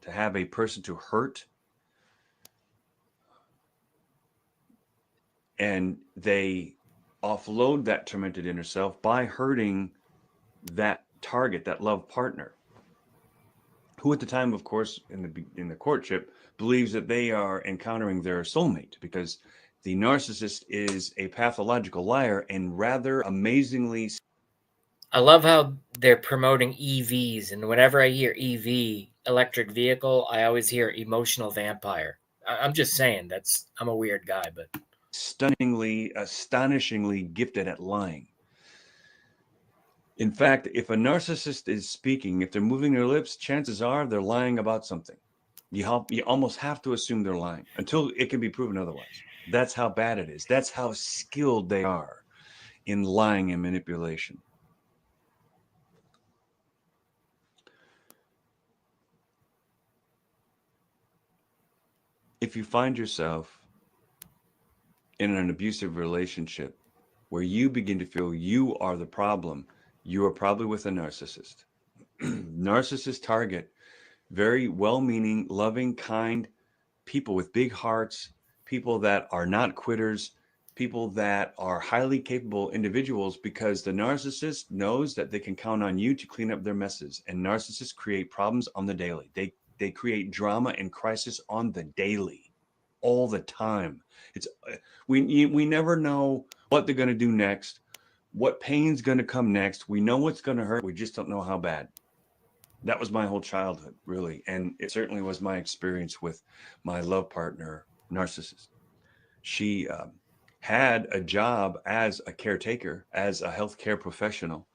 to have a person to hurt. And they offload that tormented inner self by hurting that target, that love partner, who at the time, of course, in the courtship, believes that they are encountering their soulmate, because the narcissist is a pathological liar and rather amazingly. I love how they're promoting EVs, and whenever I hear EV, electric vehicle, I always hear emotional vampire. I'm just saying, I'm a weird guy, but astonishingly gifted at lying. In fact, if a narcissist is speaking, if they're moving their lips, chances are they're lying about something. You almost have to assume they're lying until it can be proven otherwise. That's how bad it is. That's how skilled they are in lying and manipulation. If you find yourself in an abusive relationship where you begin to feel you are the problem, you are probably with a narcissist. Narcissists target very well-meaning, loving, kind people with big hearts, people that are not quitters, people that are highly capable individuals, because the narcissist knows that they can count on you to clean up their messes. And narcissists create problems on the daily. They create drama and crisis on the daily, all the time. We never know what they're going to do next, what pain's going to come next. We know what's going to hurt. We just don't know how bad. That was my whole childhood, really. And it certainly was my experience with my love partner, narcissist. She had a job as a caretaker, as a healthcare professional.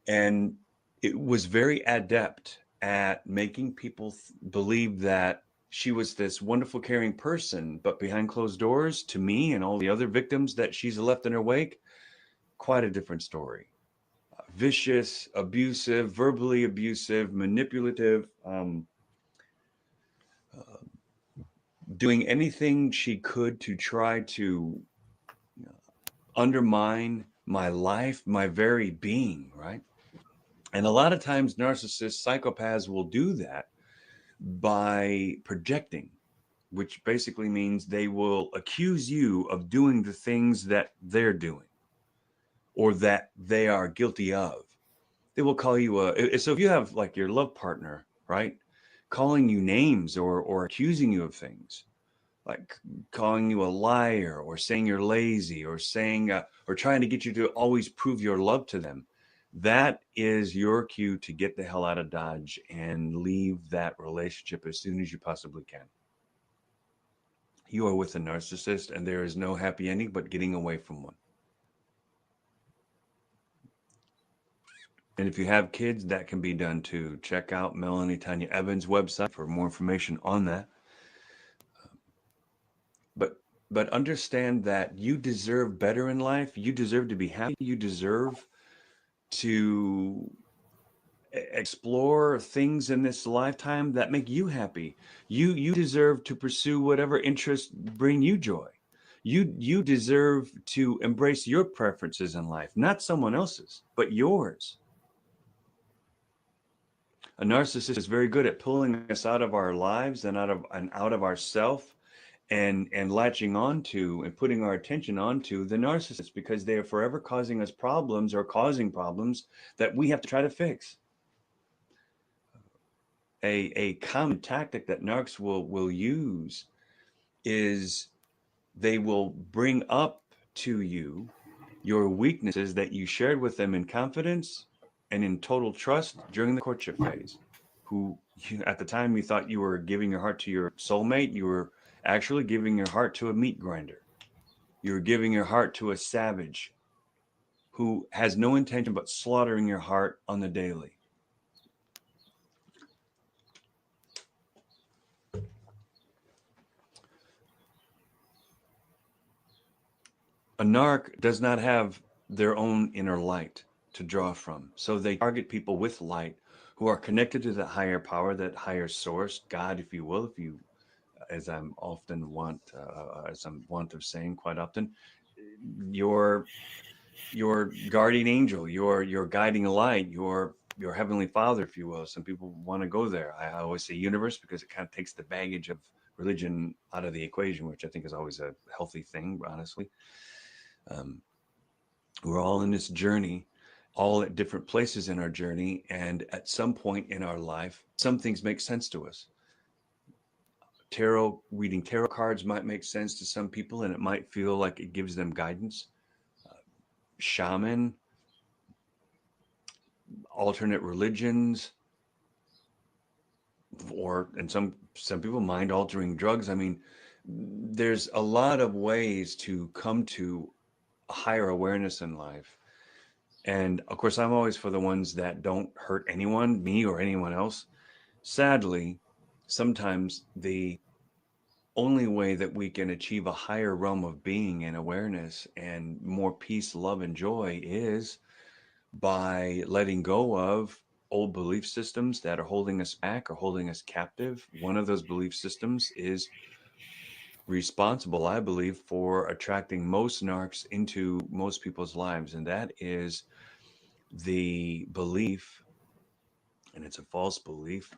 And it was very adept at making people believe that she was this wonderful, caring person. But behind closed doors, to me and all the other victims that she's left in her wake, quite a different story. Vicious, abusive, verbally abusive, manipulative, doing anything she could to try to undermine my life, my very being, right? And a lot of times narcissists, psychopaths will do that by projecting, which basically means they will accuse you of doing the things that they're doing or that they are guilty of. They will call you so if you have like your love partner, right, calling you names or accusing you of things, like calling you a liar or saying you're lazy or saying or trying to get you to always prove your love to them, that is your cue to get the hell out of Dodge and leave that relationship as soon as you possibly can. You are with a narcissist, and there is no happy ending but getting away from one. And if you have kids, that can be done too. Check out Melanie Tanya Evans' website for more information on that. But understand that you deserve better in life. You deserve to be happy. You deserve to explore things in this lifetime that make you happy. You deserve to pursue whatever interests bring you joy. You deserve to embrace your preferences in life, not someone else's, but yours. A narcissist is very good at pulling us out of our lives and out of ourself, and latching onto and putting our attention onto the narcissist, because they are forever causing us problems or causing problems that we have to try to fix. A common tactic that narcs will use is they will bring up to you your weaknesses that you shared with them in confidence and in total trust during the courtship phase. At the time you thought you were giving your heart to your soulmate, you were actually giving your heart to a meat grinder. You're giving your heart to a savage who has no intention but slaughtering your heart on the daily. A narc does not have their own inner light to draw from. So they target people with light who are connected to that higher power, that higher source, God, if you will, as I'm wont of saying quite often, your guardian angel, your guiding light, your heavenly Father, if you will. Some people want to go there. I always say universe because it kind of takes the baggage of religion out of the equation, which I think is always a healthy thing, honestly. We're all in this journey, all at different places in our journey, and at some point in our life, some things make sense to us. Reading tarot cards might make sense to some people, and it might feel like it gives them guidance. Shaman, alternate religions, and some people mind-altering drugs. I mean, there's a lot of ways to come to a higher awareness in life. And of course, I'm always for the ones that don't hurt anyone, me or anyone else. Sadly, sometimes the only way that we can achieve a higher realm of being and awareness and more peace, love, and joy is by letting go of old belief systems that are holding us back or holding us captive. One of those belief systems is responsible, I believe, for attracting most narcs into most people's lives, and that is the belief, and it's a false belief,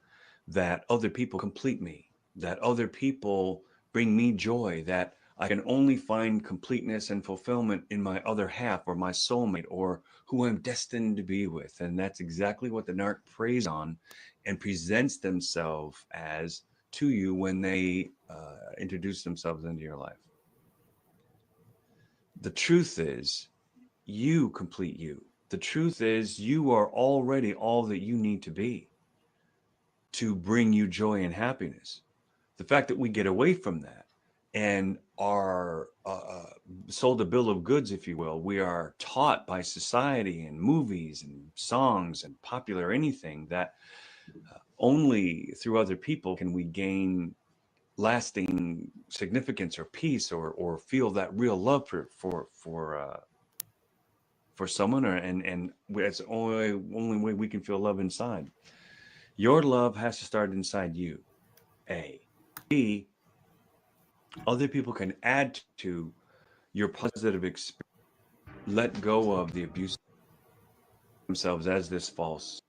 that other people complete me, that other people bring me joy, that I can only find completeness and fulfillment in my other half or my soulmate or who I'm destined to be with. And that's exactly what the narc preys on and presents themselves as to you when they introduce themselves into your life. The truth is, you complete you. The truth is, you are already all that you need to be to bring you joy and happiness. The fact that we get away from that and are sold a bill of goods, if you will, we are taught by society and movies and songs and popular anything that only through other people can we gain lasting significance or peace or feel that real love for someone, and it's the only way we can feel love inside. Your love has to start inside you. A. B. Other people can add to your positive experience. Let go of the abuse themselves as this false.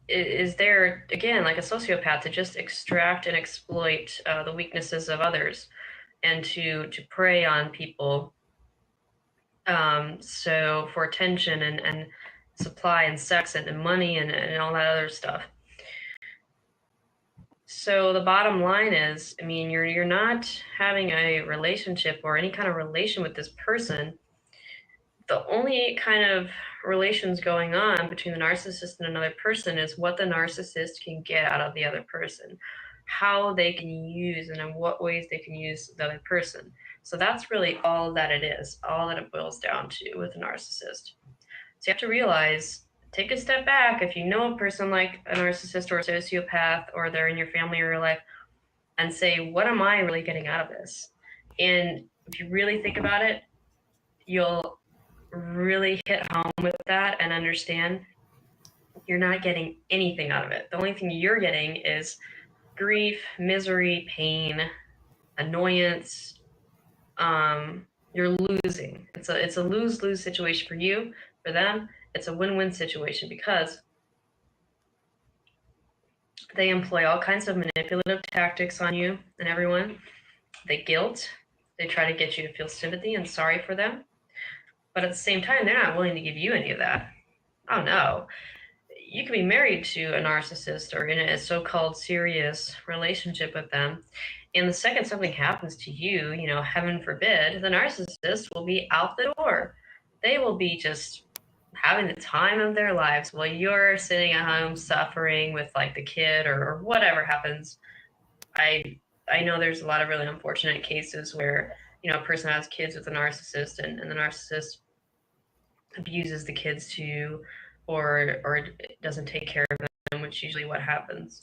Is there, again, like a sociopath, to just extract and exploit the weaknesses of others and to prey on people, so for attention and supply and sex and money and all that other stuff. So the bottom line is, I mean, you're not having a relationship or any kind of relation with this person. The only kind of relations going on between the narcissist and another person is what the narcissist can get out of the other person, how they can use and in what ways they can use the other person. So that's really all that it is, all that it boils down to with a narcissist. So you have to realize, take a step back. If you know a person like a narcissist or a sociopath, or they're in your family or your life, and say, what am I really getting out of this? And if you really think about it, you'll really hit home with that and understand you're not getting anything out of it. The only thing you're getting is grief, misery, pain, annoyance. You're losing. It's a lose-lose situation for you, for them. It's a win-win situation because they employ all kinds of manipulative tactics on you and everyone. They guilt. They try to get you to feel sympathy and sorry for them. But at the same time, they're not willing to give you any of that. Oh no. You could be married to a narcissist or in a so-called serious relationship with them. And the second something happens to you, you know, heaven forbid, the narcissist will be out the door. They will be just having the time of their lives while you're sitting at home suffering with like the kid or whatever happens. I know there's a lot of really unfortunate cases where, you know, a person has kids with a narcissist and the narcissist abuses the kids too, or doesn't take care of them, which is usually what happens.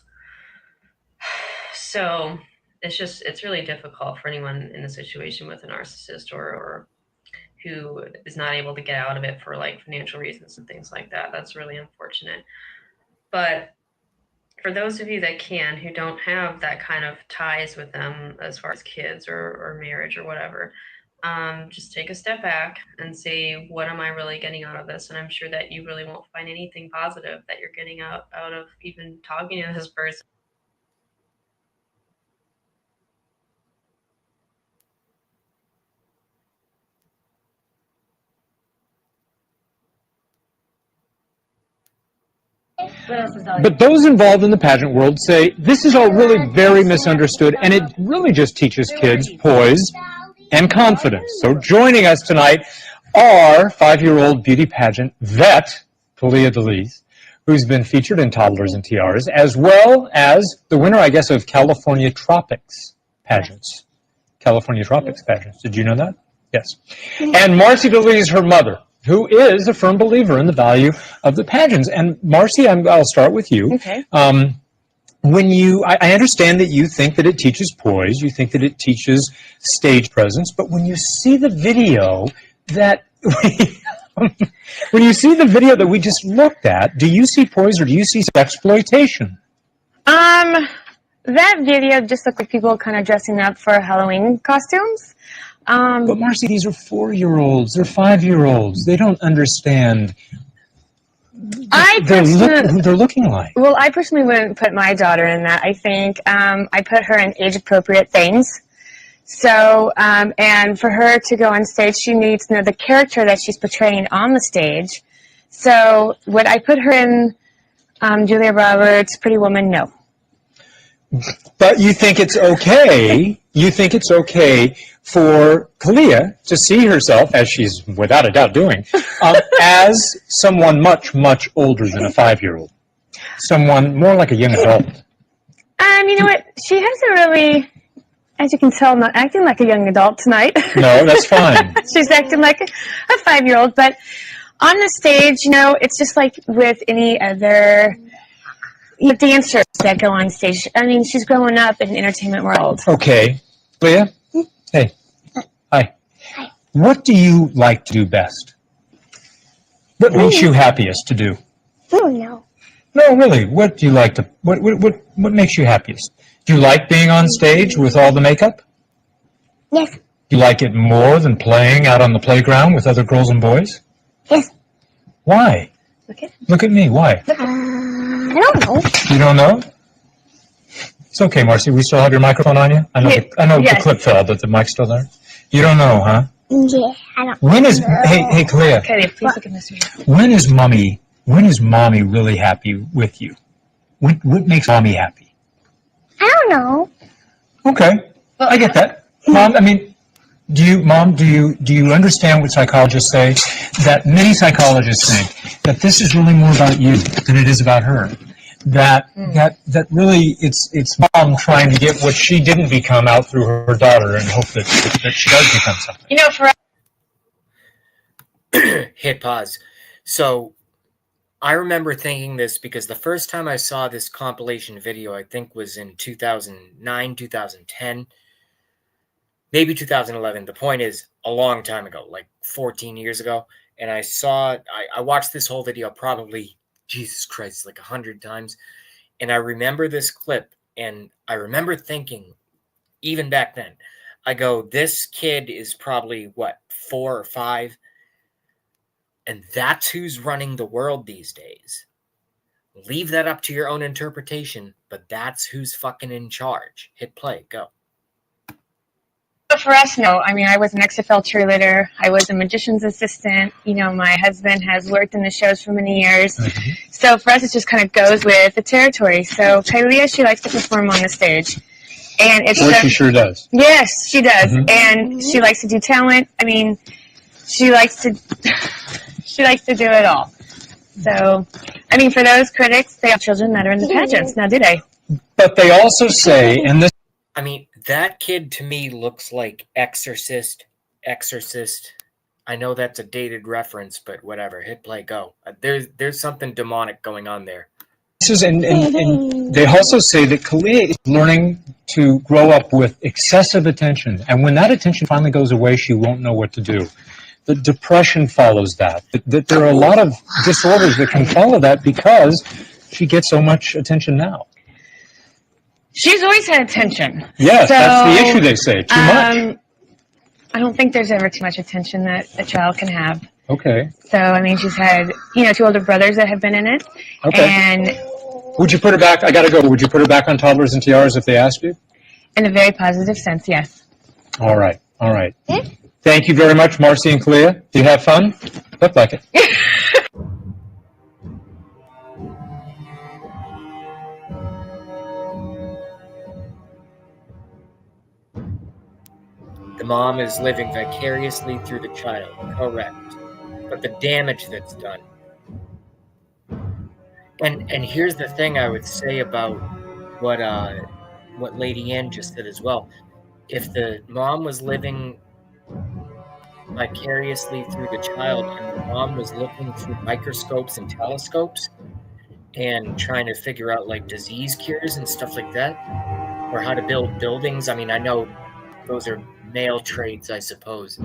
So it's really difficult for anyone in a situation with a narcissist or who is not able to get out of it for like financial reasons and things like that. That's really unfortunate. But for those of you that can, who don't have that kind of ties with them as far as kids or marriage or whatever, just take a step back and say, what am I really getting out of this? And I'm sure that you really won't find anything positive that you're getting out of even talking to this person. But those involved in the pageant world say this is all really very misunderstood, and it really just teaches kids poise and confidence. So joining us tonight are 5-year-old beauty pageant vet, Kalia DeLise, who's been featured in Toddlers and Tiaras, as well as the winner, I guess, of California Tropics pageants. California Tropics pageants. Did you know that? Yes. And Marcy DeLise, her mother, who is a firm believer in the value of the pageants. And Marcy, I'll start with you. Okay. I understand that you think that it teaches poise, you think that it teaches stage presence, but when you see the video that when you see the video that we just looked at, do you see poise or do you see exploitation? That video just looked like people kind of dressing up for Halloween costumes. But Marcy, these are 4-year-olds, they're 5-year-olds. They don't understand they're looking like. Well, I personally wouldn't put my daughter in that. I think I put her in age-appropriate things. So, and for her to go on stage, she needs to know the character that she's portraying on the stage. So, would I put her in Julia Roberts' Pretty Woman? No. But you think it's okay, for Kalia to see herself, as she's without a doubt doing, as someone much, much older than a 5-year-old. Someone more like a young adult. You know what? She hasn't really, as you can tell, not acting like a young adult tonight. No, that's fine. She's acting like a 5-year-old. But on the stage, you know, it's just like with any other dancers that go on stage. I mean, she's growing up in the entertainment world. Okay. Leah? Hey. Hi. Hi. What do you like to do best? What makes you happiest to do? Oh, no. No, really. What do you like to, what makes you happiest? Do you like being on stage with all the makeup? Yes. Do you like it more than playing out on the playground with other girls and boys? Yes. Why? Okay. Look at me. Why? I don't know. You don't know? It's okay, Marcy. We still have your microphone on you? I know, Yes. the clip fell, but the mic's still there. You don't know, huh? Yeah, I don't When is, hey, Kalia. Okay, please look at Mr. When is mommy really happy with you? What makes mommy happy? know. Okay, I get that. Mom, I mean, do you understand what psychologists say? That many psychologists think that this is really more about you than it is about her. That really it's mom trying to get what she didn't become out through her daughter and hope that she does become something. You know, for Hit pause. So I remember thinking this because the first time I saw this compilation video, I think was in 2009, 2010, maybe 2011. The point is a long time ago, like 14 years ago. And I watched this whole video probably, Jesus Christ, like 100 times. And I remember this clip, and I remember thinking, even back then, I go, this kid is probably, what, 4 or 5? And that's who's running the world these days. Leave that up to your own interpretation, but that's who's fucking in charge. Hit play, go. For us, no. I mean, I was an XFL cheerleader. I was a magician's assistant. You know, my husband has worked in the shows for many years. So for us, it just kind of goes with the territory. So Kalia, she likes to perform on the stage. And it's she sure does. Yes, she does. And she likes to do talent. I mean, she likes to do it all. So, I mean, for those critics, they have children that are in the pageants. Now, do they? But they also say, and this... I mean, that kid to me looks like Exorcist. I know that's a dated reference, but whatever. Hit play, go. There's something demonic going on there. And they also say that Kalia is learning to grow up with excessive attention. And when that attention finally goes away, she won't know what to do. The depression follows that. That there are a lot of disorders that can follow that because she gets so much attention now. She's always had attention. Yes, so, that's the issue, they say. Too much. I don't think there's ever too much attention that a child can have. Okay. So, I mean, she's had, 2 older brothers that have been in it. Okay. And would you put her back? I got to go. Would you put her back on Toddlers and Tiaras if they asked you? In a very positive sense, yes. All right. Thank you very much, Marcy and Kalia. Do you have fun? Look like it. The mom is living vicariously through the child, correct. But the damage that's done. And here's the thing I would say about what Lady Ann just said as well. If the mom was living vicariously through the child and the mom was looking through microscopes and telescopes and trying to figure out like disease cures and stuff like that, or how to build buildings, I mean, I know those are male traits, I suppose.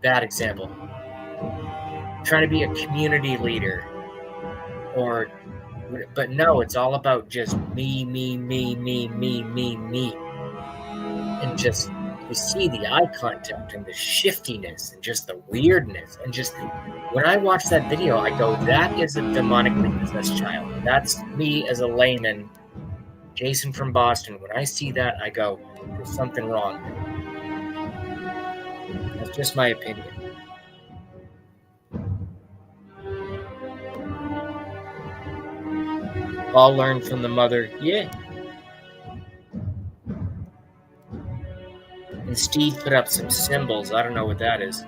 Bad example. Trying to be a community leader, but no, it's all about just me, and just you see the eye contact and the shiftiness and just the weirdness, and just when I watch that video, I go, that is a demonically possessed child. That's me as a layman, Jason from Boston. When I see that, I go, there's something wrong. That's just my opinion. All learn from the mother. Yeah. And Steve put up some symbols. I don't know what that is.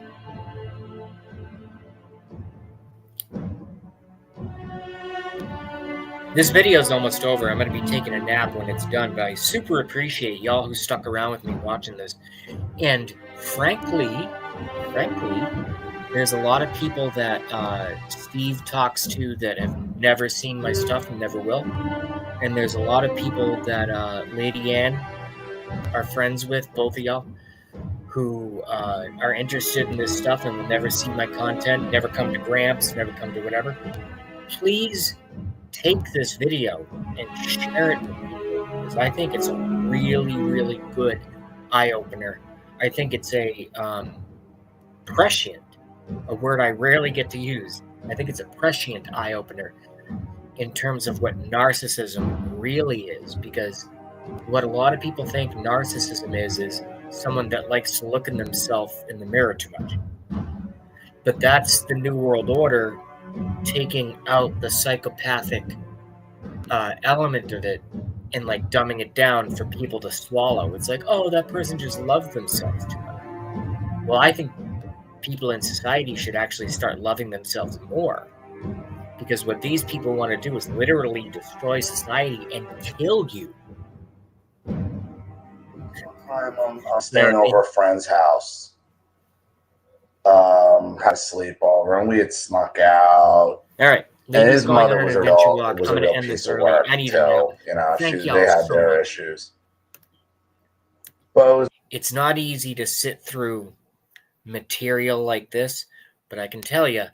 This video is almost over. I'm going to be taking a nap when it's done, but I super appreciate y'all who stuck around with me watching this. And frankly, there's a lot of people that Steve talks to that have never seen my stuff and never will. And there's a lot of people that Lady Ann are friends with, both of y'all, who are interested in this stuff and will never see my content, never come to Gramps, never come to whatever. Please take this video and share it with people, because I think it's a really, really good eye-opener. I think it's a prescient, a word I rarely get to use. I think it's a prescient eye-opener in terms of what narcissism really is, because what a lot of people think narcissism is someone that likes to look at themselves in the mirror too much. But that's the New World Order taking out the psychopathic element of it and like dumbing it down for people to swallow. It's like, oh, that person just loved themselves too much. Well, I think people in society should actually start loving themselves more, because what these people want to do is literally destroy society and kill you. I'm staying over a friend's house. Had to sleep over, and we had snuck out. All right. And his mother was a real piece of work I need too. to know. You know, Thank they y'all had so their much. issues. But it's not easy to sit through material like this, but I can tell you,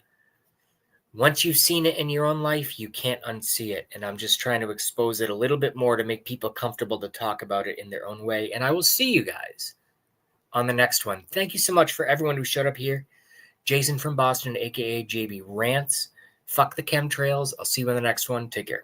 once you've seen it in your own life, you can't unsee it. And I'm just trying to expose it a little bit more to make people comfortable to talk about it in their own way. And I will see you guys on the next one. Thank you so much for everyone who showed up here. Jason from Boston, aka JB Rants. Fuck the chemtrails. I'll see you in the next one. Take care.